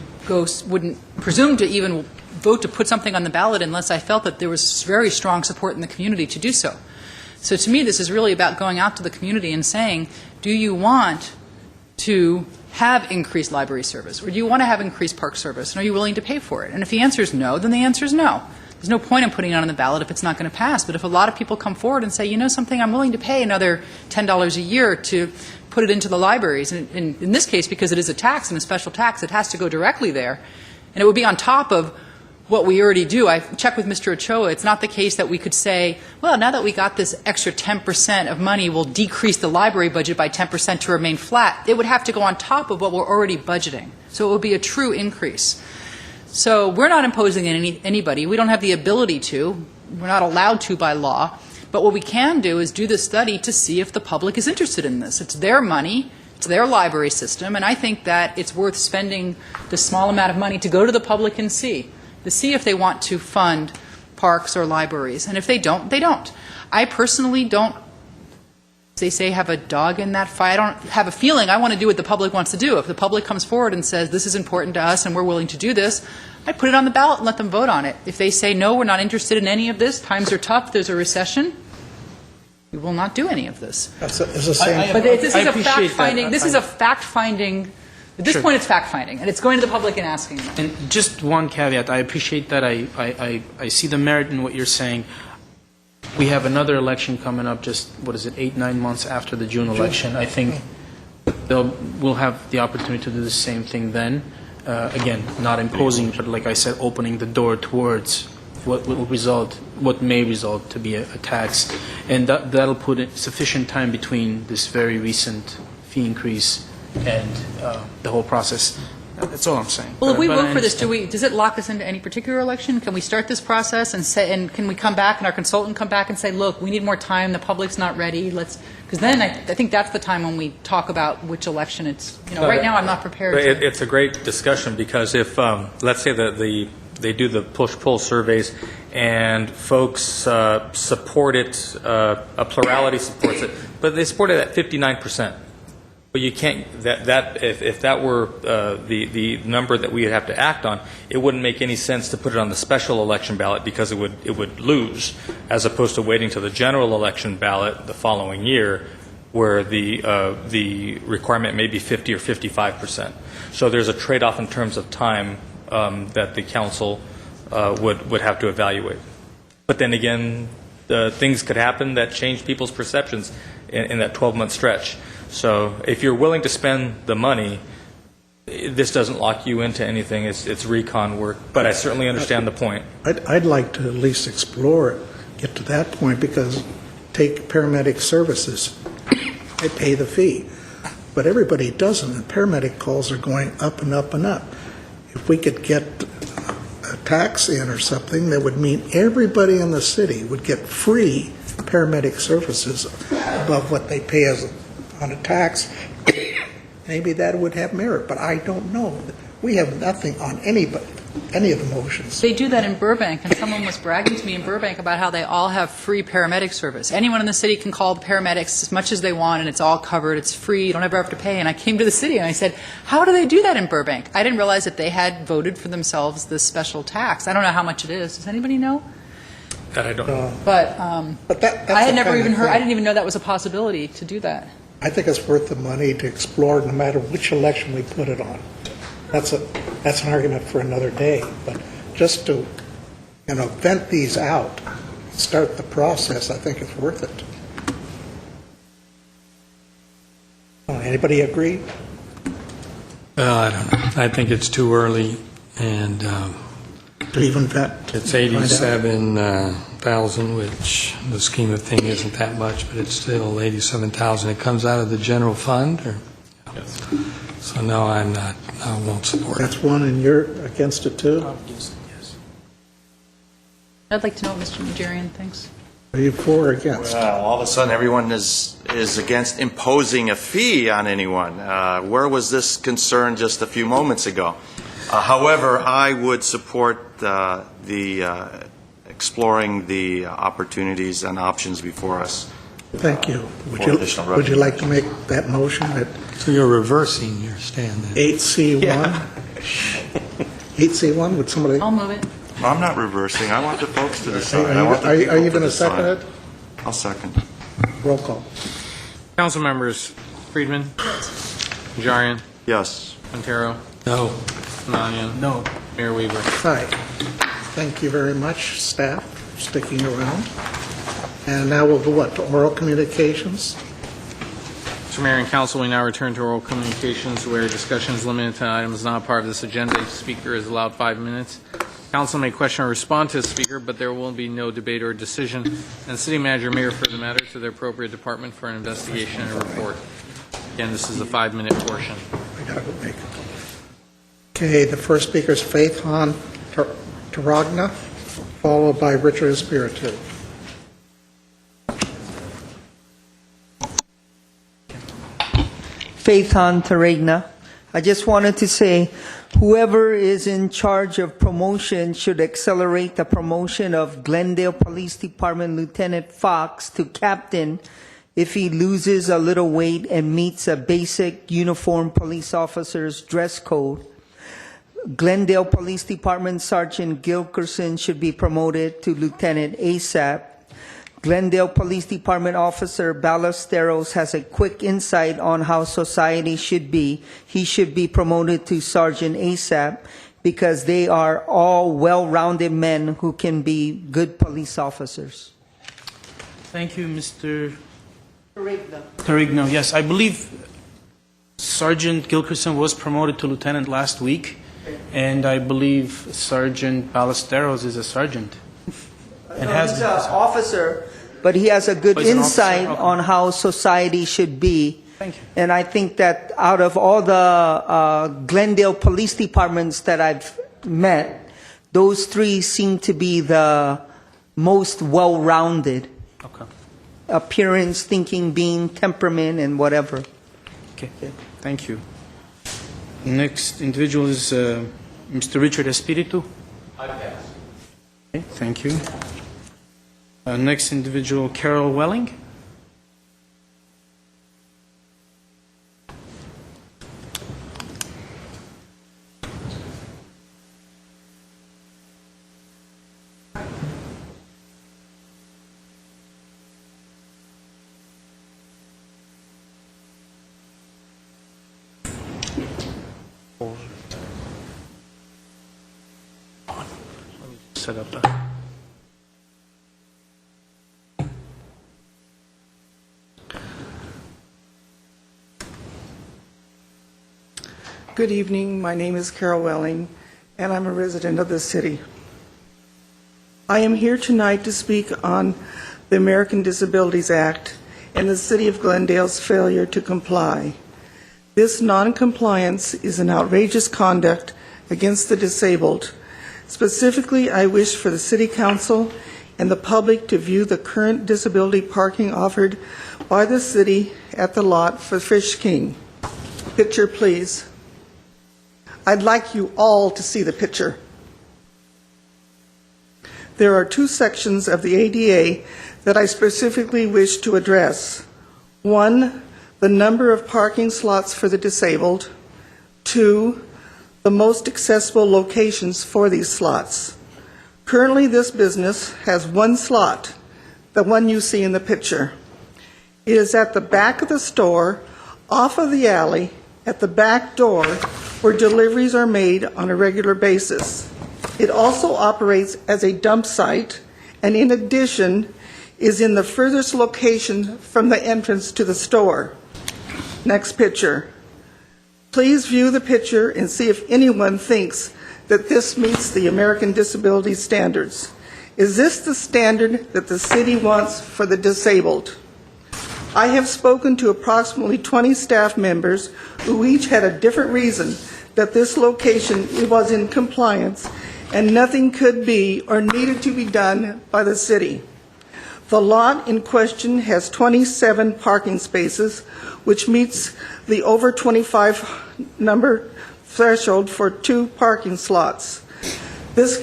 presume to even vote to put something on the ballot unless I felt that there was very strong support in the community to do so. So to me, this is really about going out to the community and saying, do you want to have increased library service, or do you want to have increased park service, and are you willing to pay for it? And if the answer is no, then the answer is no. There's no point in putting it on the ballot if it's not going to pass. But if a lot of people come forward and say, you know something, I'm willing to pay another $10 a year to put it into the libraries, and in this case, because it is a tax and a special tax, it has to go directly there, and it would be on top of what we already do. I checked with Mr. Ochoa. It's not the case that we could say, well, now that we got this extra 10% of money, we'll decrease the library budget by 10% to remain flat. It would have to go on top of what we're already budgeting. So it would be a true increase. So we're not imposing anybody. We don't have the ability to. We're not allowed to by law. But what we can do is do the study to see if the public is interested in this. It's their money. It's their library system. And I think that it's worth spending the small amount of money to go to the public and see. To see if they want to fund parks or libraries. And if they don't, they don't. I personally don't, as they say, have a dog in that fight. I don't have a feeling. I want to do what the public wants to do. If the public comes forward and says, this is important to us and we're willing to do this, I put it on the ballot and let them vote on it. If they say, no, we're not interested in any of this, times are tough, there's a recession, we will not do any of this. It's the same. But this is a fact-finding, this is a fact-finding, at this point it's fact-finding, and it's going to the public and asking them. And just one caveat, I appreciate that. I see the merit in what you're saying. We have another election coming up just, 8-9 months after the June election. I think we'll have the opportunity to do the same thing then. Again, not imposing, but like I said, opening the door towards what may result to be a tax. And that'll put sufficient time between this very recent fee increase and the whole process. That's all I'm saying. Well, if we But vote I for this, understand. does it lock us into any particular election? Can we start this process and can we come back and our consultant come back and say, look, we need more time, the public's not ready, because then I think that's the time when we talk about which election it's, right now I'm not prepared. It's a great discussion because if, let's say that they do the push-pull surveys and folks support it, a plurality supports it, but they support it at 59%. But you can't, if that were the number that we would have to act on, it wouldn't make any sense to put it on the special election ballot because it would lose, as opposed to waiting to the general election ballot the following year, where the requirement may be 50 or 55%. So there's a trade-off in terms of time that the council would have to evaluate. But then again, things could happen that change people's perceptions in that 12-month stretch. So if you're willing to spend the money, this doesn't lock you into anything. It's recon work. But I certainly understand the point. I'd like to at least explore it, get to that point, because take paramedic services. They pay the fee. But everybody doesn't, and paramedic calls are going up and up and up. If we could get a tax in or something, that would mean everybody in the city would get free paramedic services above what they pay on a tax. Maybe that would have merit, but I don't know. We have nothing on any of the motions. They do that in Burbank, and someone was bragging to me in Burbank about how they all have free paramedic service. Anyone in the city can call the paramedics as much as they want, and it's all covered. It's free. You don't ever have to pay. And I came to the city, and I said, how do they do that in Burbank? I didn't realize that they had voted for themselves this special tax. I don't know how much it is. Does anybody know? That I don't know. But that's I had the never kind even of heard. thing. I didn't even know that was a possibility to do that. I think it's worth the money to explore no matter which election we put it on. That's an argument for another day, but just to, vent these out, start the process, I think it's worth it. Anybody agree? I don't know. I think it's too early, and To even vet? it's 87,000, which in the scheme of things isn't that much, but it's still 87,000. It comes out of the general fund, or? Yes. So no, I won't support it. That's one, and you're against it too? Yes. I'd like to know what Mr. Nigerian thinks. Are you for or against? Well, all of a sudden, everyone is against imposing a fee on anyone. Where was this concern just a few moments ago? However, I would support exploring the opportunities and options before us. Thank you. For Would you like to make that motion at So you're reversing your stand then? 8C1? Yeah. 8C1, would somebody? I'll move it. I'm not reversing. I want the folks to decide. Are you going to second it? I'll second. Roll call. Council members Friedman? Najarian? Yes. Quintero? No. Sinanian? No. Mayor Weaver? Hi. Thank you very much, staff, for sticking around. And now we'll go to oral communications. Mr. Mayor and Council, we now return to oral communications where discussion is limited to items not part of this agenda. Each speaker is allowed 5 minutes. Council may question or respond to the speaker, but there will be no debate or decision. And City Manager may refer the matter to the appropriate department for an investigation and a report. Again, this is a 5-minute portion. I gotta go make it. Okay, the first speaker is Faith Han Taragna, followed by Richard Espiritu. Faith Han Taregna. I just wanted to say, whoever is in charge of promotion should accelerate the promotion of Glendale Police Department Lieutenant Fox to captain if he loses a little weight and meets a basic uniformed police officer's dress code. Glendale Police Department Sergeant Gilkerson should be promoted to Lieutenant ASAP. Glendale Police Department Officer Ballesteros has a quick insight on how society should be. He should be promoted to Sergeant ASAP because they are all well-rounded men who can be good police officers. Thank you, Mr. Carigno. Yes, I believe Sergeant Gilkerson was promoted to lieutenant last week, and I believe Sergeant Ballesteros is a sergeant. And He's an officer, but he has a good insight on how society should be. Thank you. And I think that out of all the Glendale police departments that I've met, those three seem to be the most well-rounded. Okay. Appearance, thinking, being, temperament, and whatever. Okay. Thank you. Next individual is Mr. Richard Espiritu. I pass. Okay, thank you. Next individual, Carol Welling. Set up a Good evening. My name is Carol Welling, and I'm a resident of this city. I am here tonight to speak on the American Disabilities Act and the City of Glendale's failure to comply. This noncompliance is an outrageous conduct against the disabled. Specifically, I wish for the City Council and the public to view the current disability parking offered by the city at the lot for Fish King. Picture, please. I'd like you all to see the picture. There are two sections of the ADA that I specifically wish to address. One, the number of parking slots for the disabled. Two, the most accessible locations for these slots. Currently, this business has one slot, the one you see in the picture. It is at the back of the store, off of the alley, at the back door, where deliveries are made on a regular basis. It also operates as a dump site, and in addition, is in the furthest location from the entrance to the store. Next picture. Please view the picture and see if anyone thinks that this meets the American Disability Standards. Is this the standard that the city wants for the disabled? I have spoken to approximately 20 staff members who each had a different reason that this location was in compliance and nothing could be or needed to be done by the city. The lot in question has 27 parking spaces, which meets the over 25 number threshold for 2 parking slots. This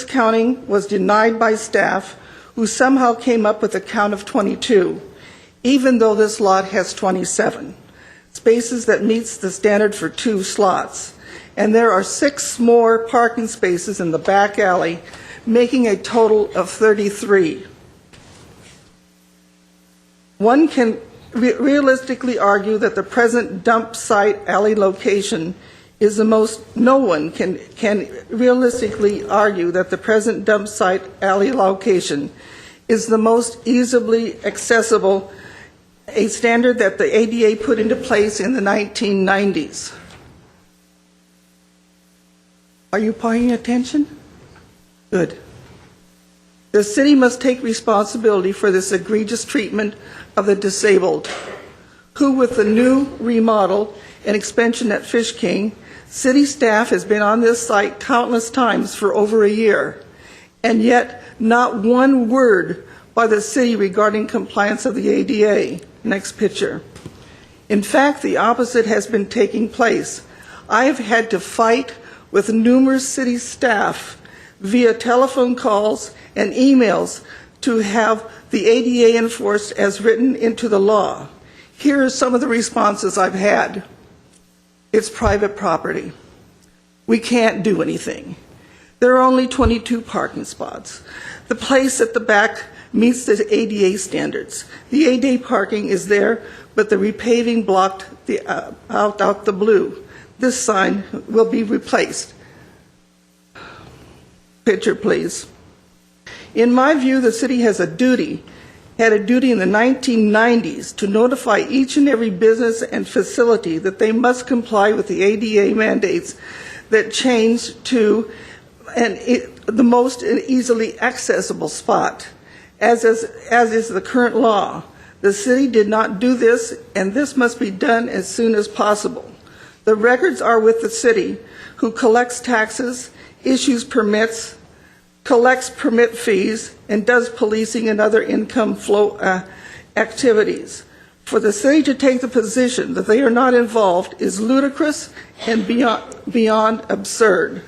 counting was denied by staff, who somehow came up with a count of 22, even though this lot has 27 spaces that meets the standard for 2 slots. And there are 6 more parking spaces in the back alley, making a total of 33. One can realistically argue that the present dump site alley location is the most, no one can realistically argue that the present dump site alley location is the most easily accessible, a standard that the ADA put into place in the 1990s. Are you paying attention? Good. The city must take responsibility for this egregious treatment of the disabled, who, with the new remodel and expansion at Fish King, city staff has been on this site countless times for over a year, and yet not one word by the city regarding compliance of the ADA. Next picture. In fact, the opposite has been taking place. I have had to fight with numerous city staff via telephone calls and emails to have the ADA enforced as written into the law. Here are some of the responses I've had. It's private property. We can't do anything. There are only 22 parking spots. The place at the back meets the ADA standards. The ADA parking is there, but the repaving blocked out the blue. This sign will be replaced. Picture, please. In my view, the city had a duty in the 1990s to notify each and every business and facility that they must comply with the ADA mandates that change to the most easily accessible spot, as is the current law. The city did not do this, and this must be done as soon as possible. The records are with the city, who collects taxes, issues permits, collects permit fees, and does policing and other income flow activities. For the city to take the position that they are not involved is ludicrous and beyond absurd.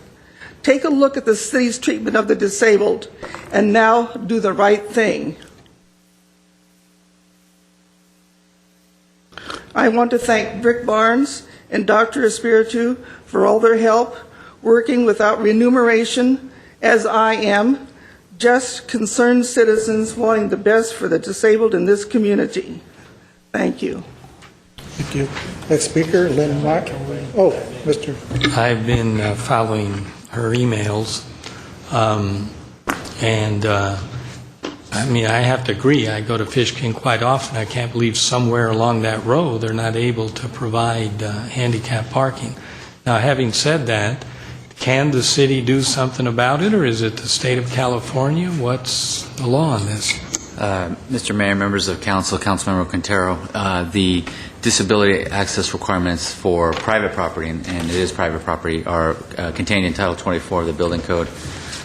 Take a look at the city's treatment of the disabled, and now do the right thing. I want to thank Rick Barnes and Dr. Espiritu for all their help, working without remuneration, as I am, just concerned citizens wanting the best for the disabled in this community. Thank you. Thank you. Next speaker, Lynn Mark. Oh, Mr. I've been following her emails, and I mean, I have to agree. I go to Fish King quite often. I can't believe somewhere along that road they're not able to provide handicap parking. Now, having said that, can the city do something about it, or is it the state of California? What's the law on this? Mr. Mayor, members of council, Councilmember Quintero, the disability access requirements for private property, and it is private property, are contained in Title 24 of the Building Code.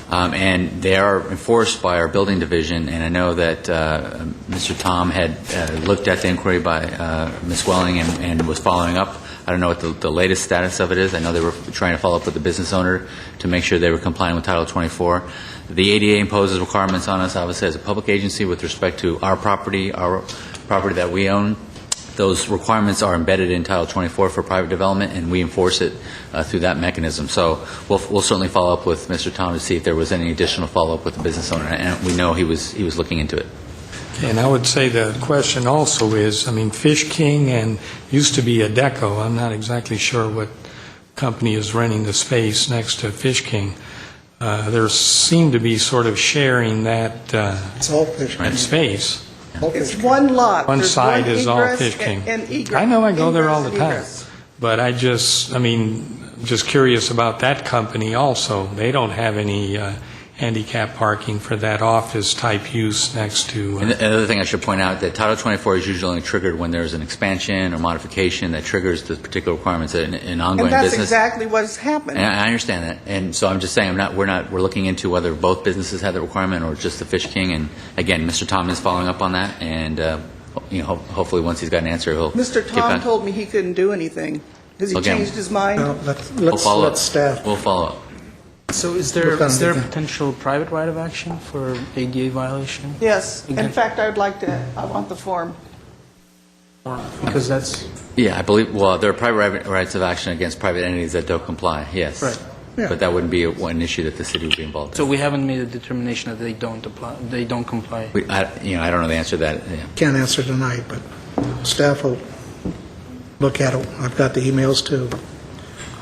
And they are enforced by our building division, and I know that Mr. Tom had looked at the inquiry by Ms. Welling and was following up. I don't know what the latest status of it is. I know they were trying to follow up with the business owner to make sure they were complying with Title 24. The ADA imposes requirements on us, obviously, as a public agency with respect to our property that we own. Those requirements are embedded in Title 24 for private development, and we enforce it through that mechanism. So we'll certainly follow up with Mr. Tom to see if there was any additional follow-up with the business owner, and we know he was looking into it. And I would say the question also is, I mean, Fish King and used to be Adecco. I'm not exactly sure what company is renting the space next to Fish King. There seem to be sort of sharing that It's all Fish King. space. It's one lot. One There's side is all egress Fish King. and egress. I know, I go there all the Ingress and time. egress. But I mean, just curious about that company also. They don't have any handicap parking for that office-type use next to... And the other thing I should point out, that Title 24 is usually only triggered when there's an expansion or modification that triggers the particular requirements in ongoing And that's business. exactly what's happened. And I understand that, and so I'm just saying we're looking into whether both businesses had the requirement or just the Fish King. And again, Mr. Tom is following up on that, and hopefully once he's got an answer, he'll Mr. get Tom back. told me he couldn't do anything. Has he Again, changed his mind? We'll follow Let up. staff. We'll follow up. So is Look on there a the- potential private right of action for ADA violation? Yes. In Okay. fact, I want the form. Because that's... Yeah, I believe. Well, there are private rights of action against private entities that don't comply. Yes, Right. Yeah. but that wouldn't be one issue that the city would be involved in. So we haven't made a determination that they don't comply. I don't know the answer to that. Yeah. Can't answer tonight, but staff will look at it. I've got the emails too.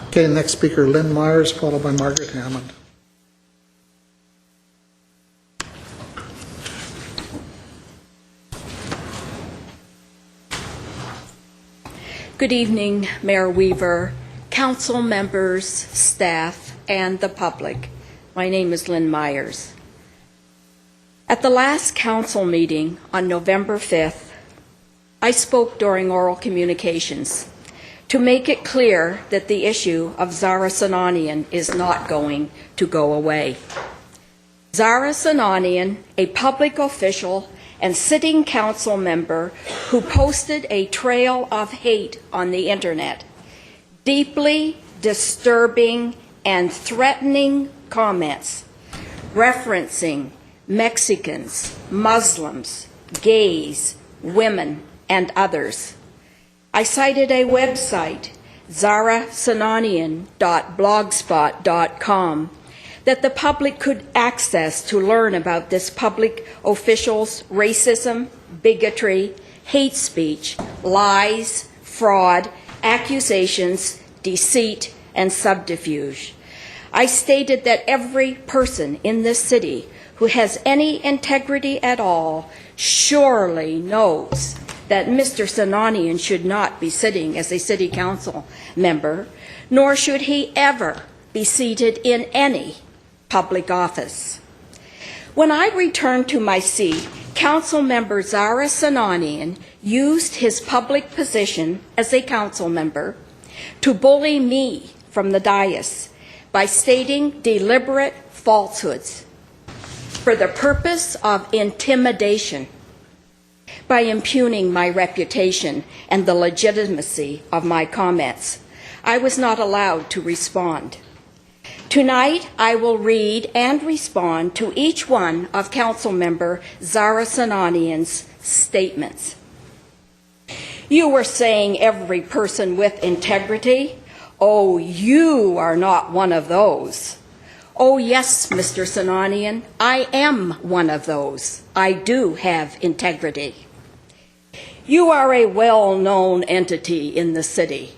Okay, next speaker, Lynn Myers, followed by Margaret Hammond. Good evening, Mayor Weaver, council members, staff, and the public. My name is Lynn Myers. At the last council meeting on November 5th, I spoke during oral communications to make it clear that the issue of Zara Sananian is not going to go away. Zara Sananian, a public official and sitting council member who posted a trail of hate on the internet, deeply disturbing, and threatening comments referencing Mexicans, Muslims, gays, women, and others. I cited a website, zarasananian.blogspot.com, that the public could access to learn about this public official's racism, bigotry, hate speech, lies, fraud, accusations, deceit, and subterfuge. I stated that every person in this city who has any integrity at all surely knows that Mr. Sinanian should not be sitting as a city council member, nor should he ever be seated in any public office. When I returned to my seat, Council Member Zara Sinanian used his public position as a council member to bully me from the dais by stating deliberate falsehoods for the purpose of intimidation, by impugning my reputation and the legitimacy of my comments. I was not allowed to respond. Tonight, I will read and respond to each one of Councilmember Zara Sinanian's statements. You were saying every person with integrity. Oh, you are not one of those. Oh, yes, Mr. Sinanian, I am one of those. I do have integrity. You are a well-known entity in the city.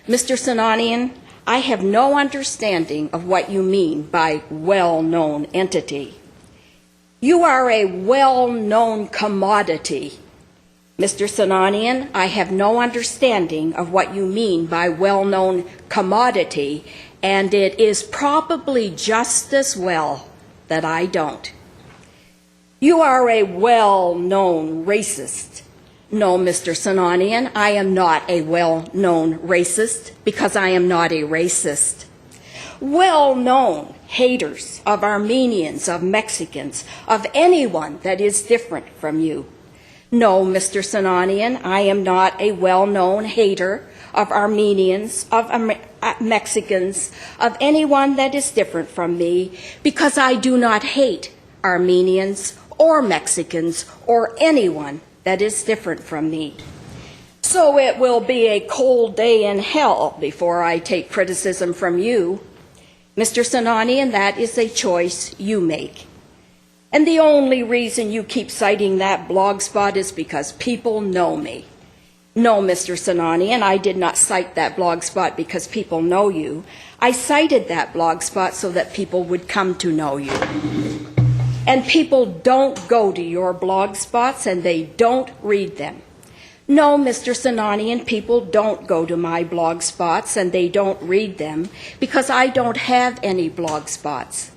Mr. Sinanian, I have no understanding of what you mean by well-known entity. You are a well-known commodity. Mr. Sinanian, I have no understanding of what you mean by well-known commodity, and it is probably just as well that I don't. You are a well-known racist. No, Mr. Sinanian, I am not a well-known racist because I am not a racist. Well-known haters of Armenians, of Mexicans, of anyone that is different from you. No, Mr. Sinanian, I am not a well-known hater of Armenians, of Mexicans, of anyone that is different from me, because I do not hate Armenians or Mexicans or anyone that is different from me. So it will be a cold day in hell before I take criticism from you. Mr. Sinanian, that is a choice you make. And the only reason you keep citing that blog spot is because people know me. No, Mr. Sinanian, I did not cite that blog spot because people know you. I cited that blog spot so that people would come to know you. And people don't go to your blog spots and they don't read them. No, Mr. Sinanian, people don't go to my blog spots and they don't read them because I don't have any blog spots.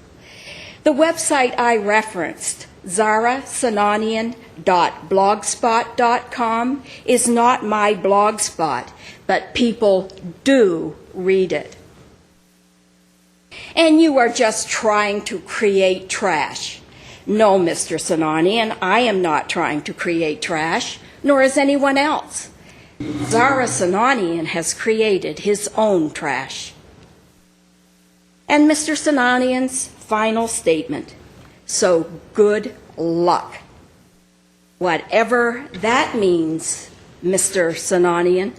The website I referenced, zarasinanian.blogspot.com, is not my blog spot, but people do read it. And you are just trying to create trash. No, Mr. Sinanian, I am not trying to create trash, nor is anyone else. Zara Sinanian has created his own trash. And Mr. Sinanian's final statement. So good luck. Whatever that means, Mr. Sinanian.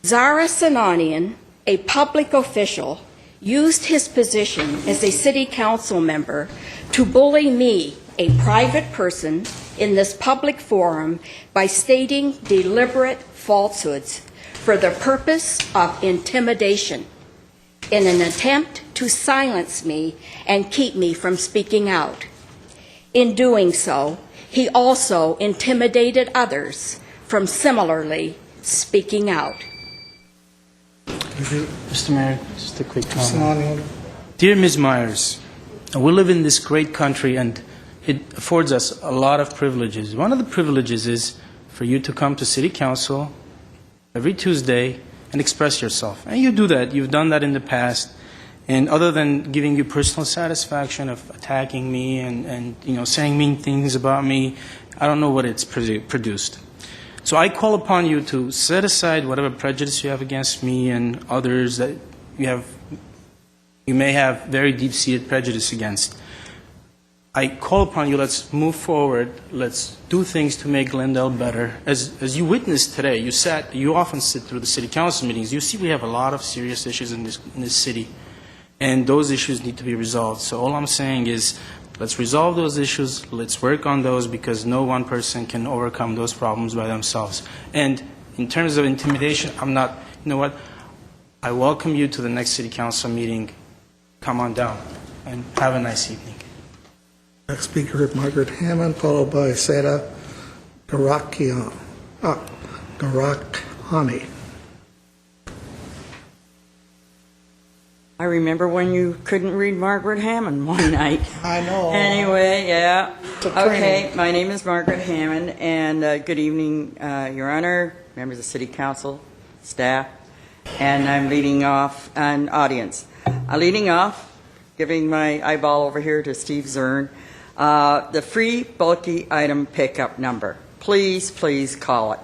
Zara Sinanian, a public official, used his position as a city council member to bully me, a private person, in this public forum by stating deliberate falsehoods for the purpose of intimidation, in an attempt to silence me and keep me from speaking out. In doing so, he also intimidated others from similarly speaking out. Mr. Mayor, just a quick comment. Dear Ms. Myers, we live in this great country and it affords us a lot of privileges. One of the privileges is for you to come to City Council every Tuesday and express yourself. And you do that. You've done that in the past. And other than giving you personal satisfaction of attacking me and saying mean things about me, I don't know what it's produced. So I call upon you to set aside whatever prejudice you have against me and others that you may have very deep-seated prejudice against. I call upon you, let's move forward, let's do things to make Glendale better. As you witnessed today, you often sit through the city council meetings, you see we have a lot of serious issues in this city, and those issues need to be resolved. So all I'm saying is, let's resolve those issues, let's work on those, because no one person can overcome those problems by themselves. And in terms of intimidation, you know what, I welcome you to the next city council meeting. Come on down, and have a nice evening. Next speaker is Margaret Hammond, followed by Sarah Garakhani. I remember when you couldn't read Margaret Hammond one night. I know. Anyway, yeah. It's a training. Okay, my name is Margaret Hammond, and good evening, Your Honor, members of City Council, staff, and I'm leading off an audience. Leading off, giving my eyeball over here to Steve Zern, the free bulky item pickup number. Please, please call it.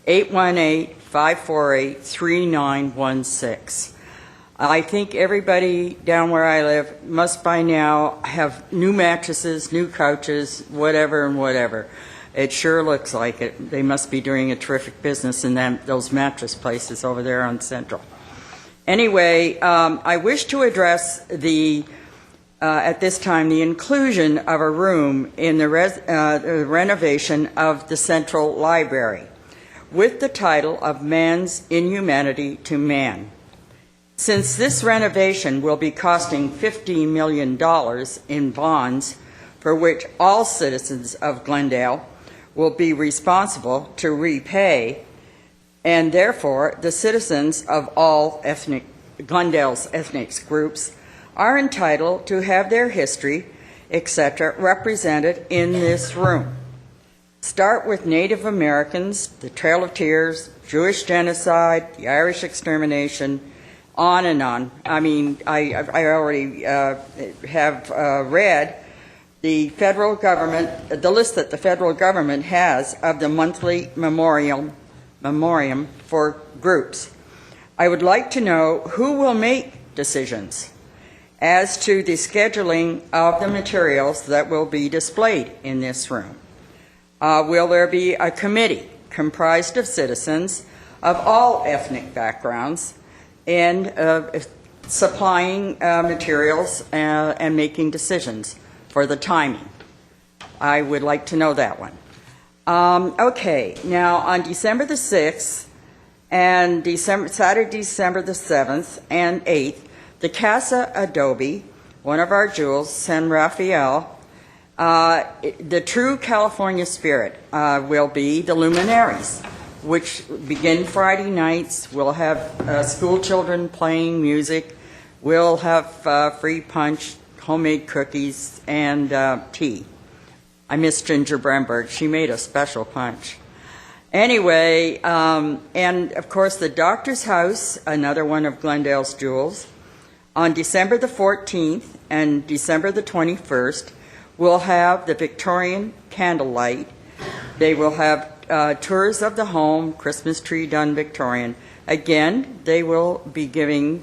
818-548-3916. I think everybody down where I live must by now have new mattresses, new couches, whatever and whatever. It sure looks like it. They must be doing a terrific business in those mattress places over there on Central. Anyway, I wish to address at this time, the inclusion of a room in the renovation of the Central Library with the title of Man's Inhumanity to Man. Since this renovation will be costing $50 million in bonds, for which all citizens of Glendale will be responsible to repay, and therefore the citizens of all Glendale's ethnic groups are entitled to have their history, etc., represented in this room. Start with Native Americans, the Trail of Tears, Jewish genocide, the Irish extermination, on and on. I mean, I already have read the federal government, the list that the federal government has of the monthly memoriam for groups. I would like to know who will make decisions as to the scheduling of the materials that will be displayed in this room. Will there be a committee comprised of citizens of all ethnic backgrounds and supplying materials and making decisions for the timing? I would like to know that one. Okay, now on December the 6th and Saturday, December the 7th and 8th, the Casa Adobe, one of our jewels, San Rafael, the true California spirit will be the luminaries, which begin Friday nights. We'll have school children playing music. We'll have free punch, homemade cookies, and tea. I miss Ginger Bremberg. She made a special punch. Anyway, and of course the Doctor's House, another one of Glendale's jewels. On December the 14th and December the 21st, we'll have the Victorian candlelight. They will have tours of the home, Christmas tree done Victorian. Again, they will be giving,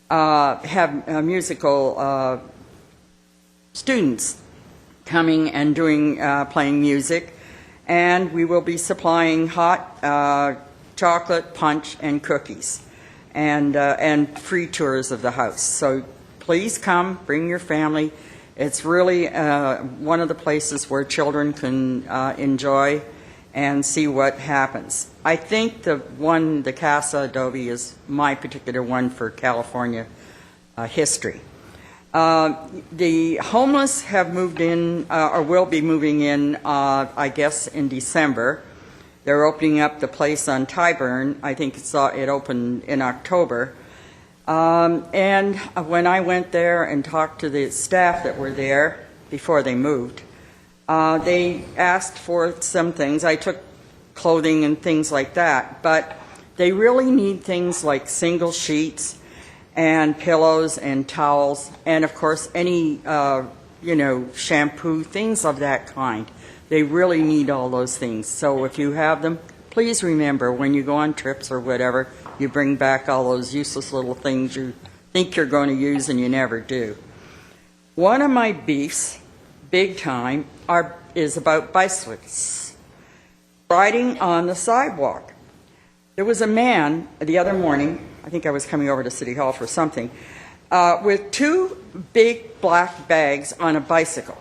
have musical students coming and playing music, and we will be supplying hot chocolate, punch, and cookies, and free tours of the house. So please come, bring your family. It's really one of the places where children can enjoy and see what happens. I think the Casa Adobe is my particular one for California history. The homeless have moved in, or will be moving in, I guess, in December. They're opening up the place on Tyburn. I think it opened in October. And when I went there and talked to the staff that were there before they moved, they asked for some things. I took clothing and things like that, but they really need things like single sheets and pillows and towels, and of course any shampoo, things of that kind. They really need all those things. So if you have them, please remember when you go on trips or whatever, you bring back all those useless little things you think you're going to use and you never do. One of my beefs, big time, is about bicyclists riding on the sidewalk. There was a man the other morning, I think I was coming over to City Hall for something, with two big black bags on a bicycle.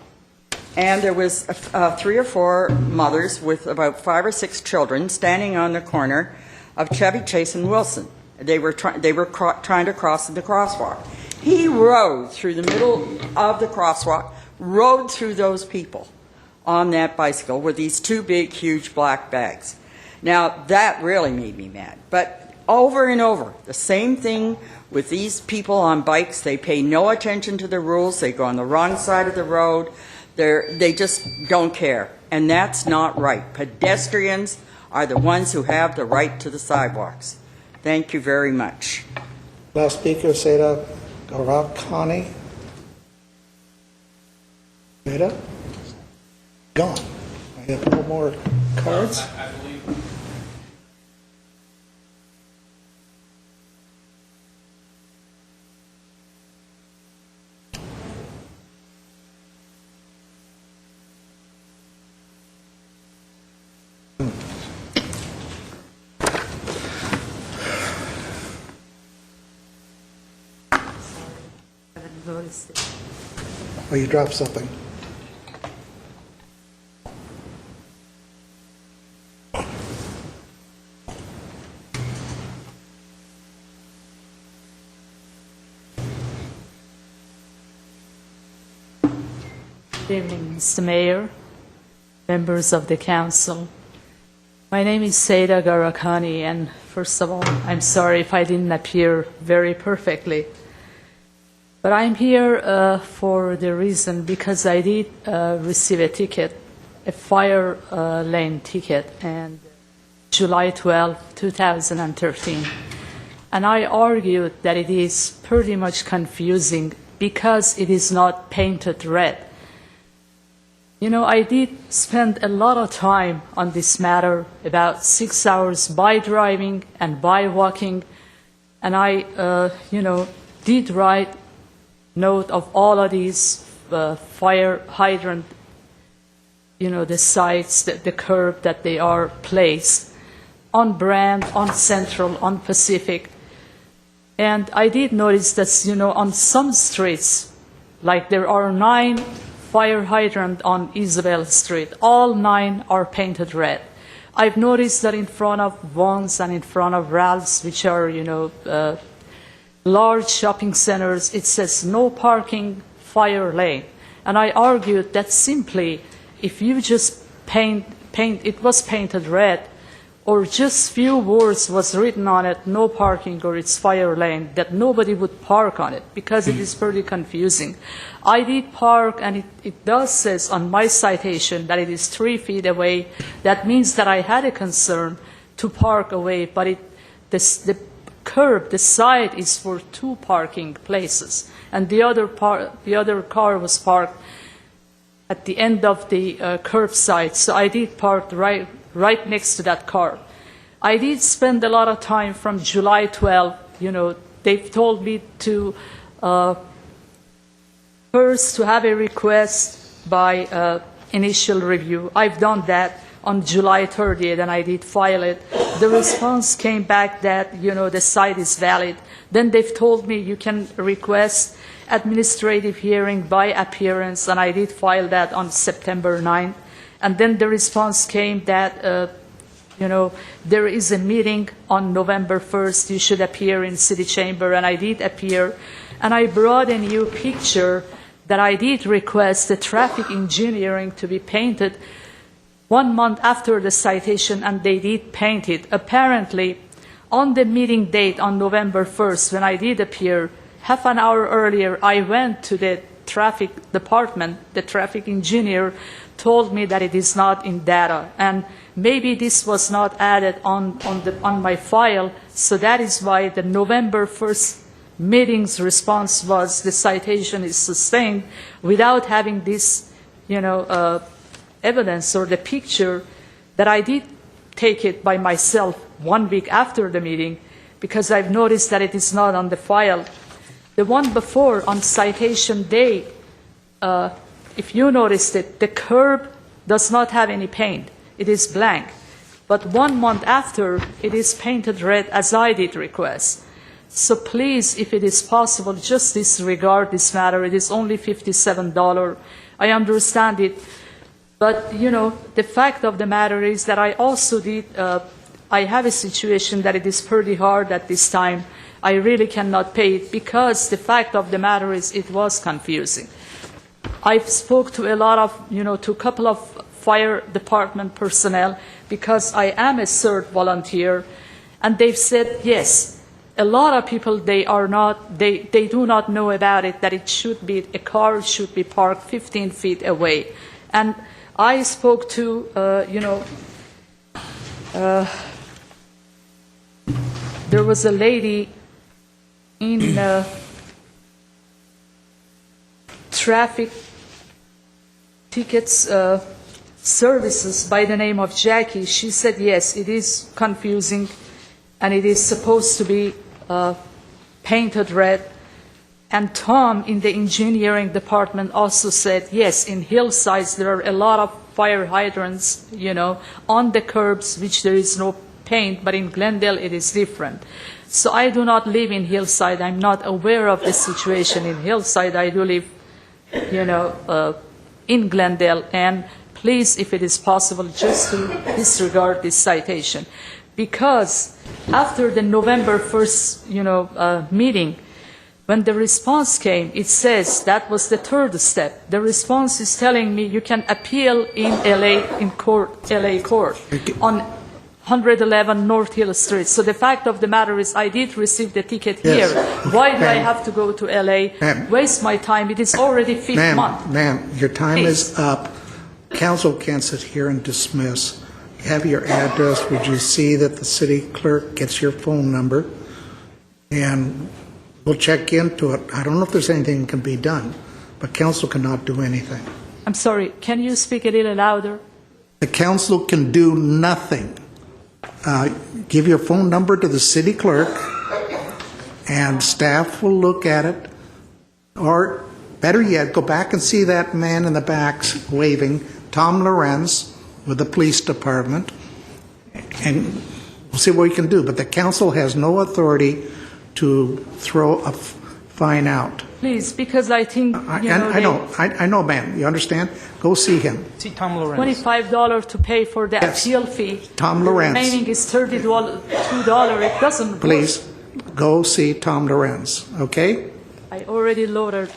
And there was 3 or 4 mothers with about 5 or 6 children standing on the corner of Chevy Chase and Wilson. They were trying to cross the crosswalk. He rode through the middle of the crosswalk, rode through those people on that bicycle with these 2 big, huge black bags. Now, that really made me mad. But over and over, the same thing with these people on bikes. They pay no attention to the rules. They go on the wrong side of the road. They just don't care. And that's not right. Pedestrians are the ones who have the right to the sidewalks. Thank you very much. Last speaker, Seda Garakani. Seda? Gone. I have no more cards. I believe. Oh, you dropped something. Good evening, Mr. Mayor, members of the council. My name is Seda Garakani, and first of all, I'm sorry if I didn't appear very perfectly. But I'm here for the reason because I did receive a ticket, a fire lane ticket, and July 12, 2013. And I argued that it is pretty much confusing because it is not painted red. You know, I did spend a lot of time on this matter, about 6 hours by driving and by walking, and I, did write note of all of these fire hydrant, the sites, the curb that they are placed on Brand, on Central, on Pacific. And I did notice that, on some streets, like there are 9 fire hydrant on Isabel Street, all 9 are painted red. I've noticed that in front of Vaughn's and in front of Ralph's, which are, large shopping centers, it says no parking, fire lane. And I argued that simply, if you just paint, it was painted red, or just few words was written on it, no parking or it's fire lane, that nobody would park on it, because it is pretty confusing. I did park, and it does says on my citation that it is 3 feet away. That means that I had a concern to park away, but the curb, the side is for 2 parking places, and the other car was parked at the end of the curbside. So I did park right next to that car. I did spend a lot of time from July 12. They've told me to first to have a request by initial review. I've done that on July 30th, and I did file it. The response came back that, the site is valid. Then they've told me you can request administrative hearing by appearance, and I did file that on September 9th. And then the response came that, there is a meeting on November 1st. You should appear in City Chamber, and I did appear. And I brought a new picture that I did request the traffic engineering to be painted 1 month after the citation, and they did paint it. Apparently, on the meeting date on November 1st, when I did appear, half an hour earlier, I went to the traffic department. The traffic engineer told me that it is not in data, and maybe this was not added on my file, so that is why the November 1st meeting's response was the citation is sustained without having this, evidence or the picture that I did take it by myself 1 week after the meeting because I've noticed that it is not on the file. The one before, on citation day, if you noticed it, the curb does not have any paint. It is blank. But 1 month after, it is painted red as I did request. So please, if it is possible, just disregard this matter. It is only $57. I understand it. But, you know, the fact of the matter is that I also did, I have a situation that it is pretty hard at this time. I really cannot pay it because the fact of the matter is it was confusing. I've spoke to a lot of, you know, to a couple of fire department personnel because I am a CERT volunteer, and they've said, yes, a lot of people, they do not know about it, that it should be, a car should be parked 15 feet away. And I spoke to, there was a lady in traffic tickets services by the name of Jackie. She said, yes, it is confusing, and it is supposed to be painted red. And Tom in the engineering department also said, yes, in hillsides there are a lot of fire hydrants, you know, on the curbs, which there is no paint, but in Glendale it is different. So I do not live in hillside. I'm not aware of the situation in hillside. I do live, you know, in Glendale. And please, if it is possible, just to disregard this citation. Because after the November 1st, you know, meeting, when the response came, it says that was the third step. The response is telling me you can appeal in LA, in court, LA court, on 111 North Hill Street. So the fact of the matter is I did receive the ticket Yes. here. Why do I have to go to LA, waste my time? It is already fifth month. Ma'am, your time Please. is up. Council can't sit here and dismiss. You have your address. Would you see that the city clerk gets your phone number? And we'll check into it. I don't know if there's anything that can be done, but council cannot do anything. I'm sorry, can you speak a little louder? The council can do nothing. Give your phone number to the city clerk, and staff will look at it. Or, better yet, go back and see that man in the back waving, Tom Lorenz, with the police department, and we'll see what we can do. But the council has no authority to throw a fine out. Please, because I think, you know, I know, ma'am. You understand? Go see him. See Tom Lorenz. $25 to pay for the Yes. appeal fee. Tom The Lorenz. remaining is $32. It doesn't work. Please, go see Tom Lorenz, okay? I already wrote a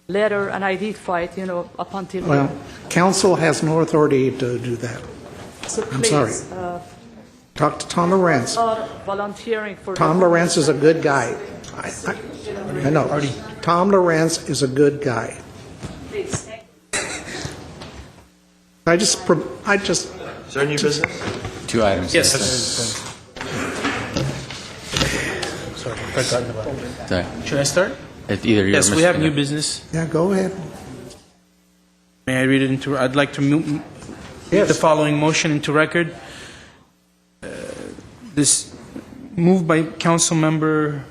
letter, and I did fight, you know, up until Well, council has no authority to do that. so I'm please, sorry. Talk to Tom Lorenz. volunteering for Tom Lorenz is a good guy. I know. Tom Lorenz is a good guy. Please. I just. Is there any business? 2 items. Yes. Sorry, forgotten about it. Sorry. Should I start? Either you or Yes, we Mr. have new Kennedy. business. Yeah, go ahead. May I read it into, I'd like to read Yes. the following motion into record. This moved by council member.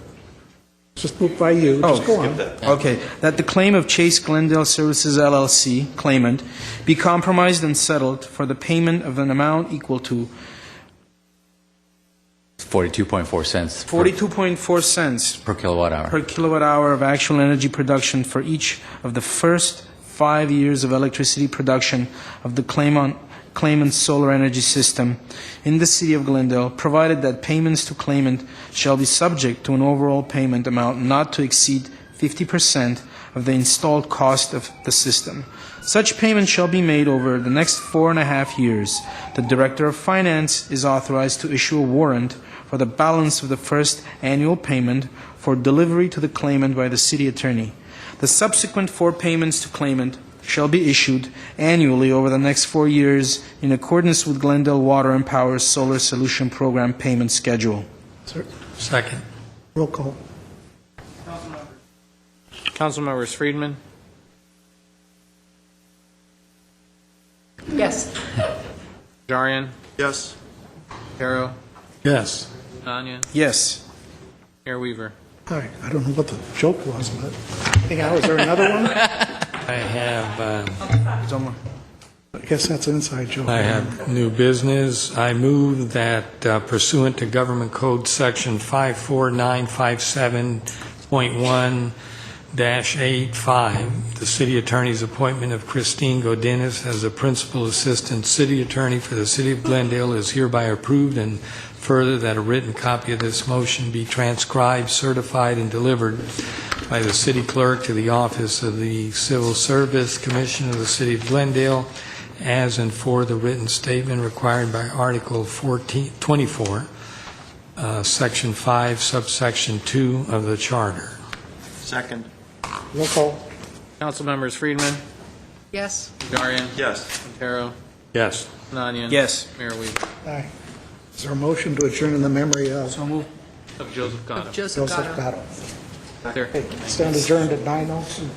Just move by you. Just go on. Okay, that the claim of Chase Glendale Services LLC, claimant, be compromised and settled for the payment of an amount equal to 42.4 cents 42.4 cents per kilowatt hour. per kilowatt hour of actual energy production for each of the first 5 years of electricity production of the claimant's solar energy system in the city of Glendale, provided that payments to claimant shall be subject to an overall payment amount not to exceed 50% of the installed cost of the system. Such payment shall be made over the next 4.5 years. The Director of Finance is authorized to issue a warrant for the balance of the first annual payment for delivery to the claimant by the city attorney. The subsequent 4 payments to claimant shall be issued annually over the next 4 years in accordance with Glendale Water and Power's Solar Solution Program payment schedule. Second. Roll call. Councilmembers Friedman, Yes. Najarian, Yes. Quintero, Yes. Tanya, Yes. Mayor Weaver. Hi, I don't know what the joke was, but anything else? Is there another one? I have, I guess that's an inside joke. I have new business. I move that pursuant to Government Code Section 54957.1-85, the city attorney's appointment of Christine Godinez as the principal assistant city attorney for the city of Glendale is hereby approved, and further that a written copy of this motion be transcribed, certified, and delivered by the city clerk to the office of the Civil Service Commission of the city of Glendale as and for the written statement required by Article 24, Section 5, Subsection 2 of the Charter. Second. Roll call. Council members Friedman, Yes. Najarian, Yes. Quintero, Yes. Nanyan. Yes. Mayor Weaver. Aye. Is there a motion to adjourn in the memory of Of Joseph Gatto. Joseph Joseph Gatto. Gatto? There. Stand adjourned at 9:02.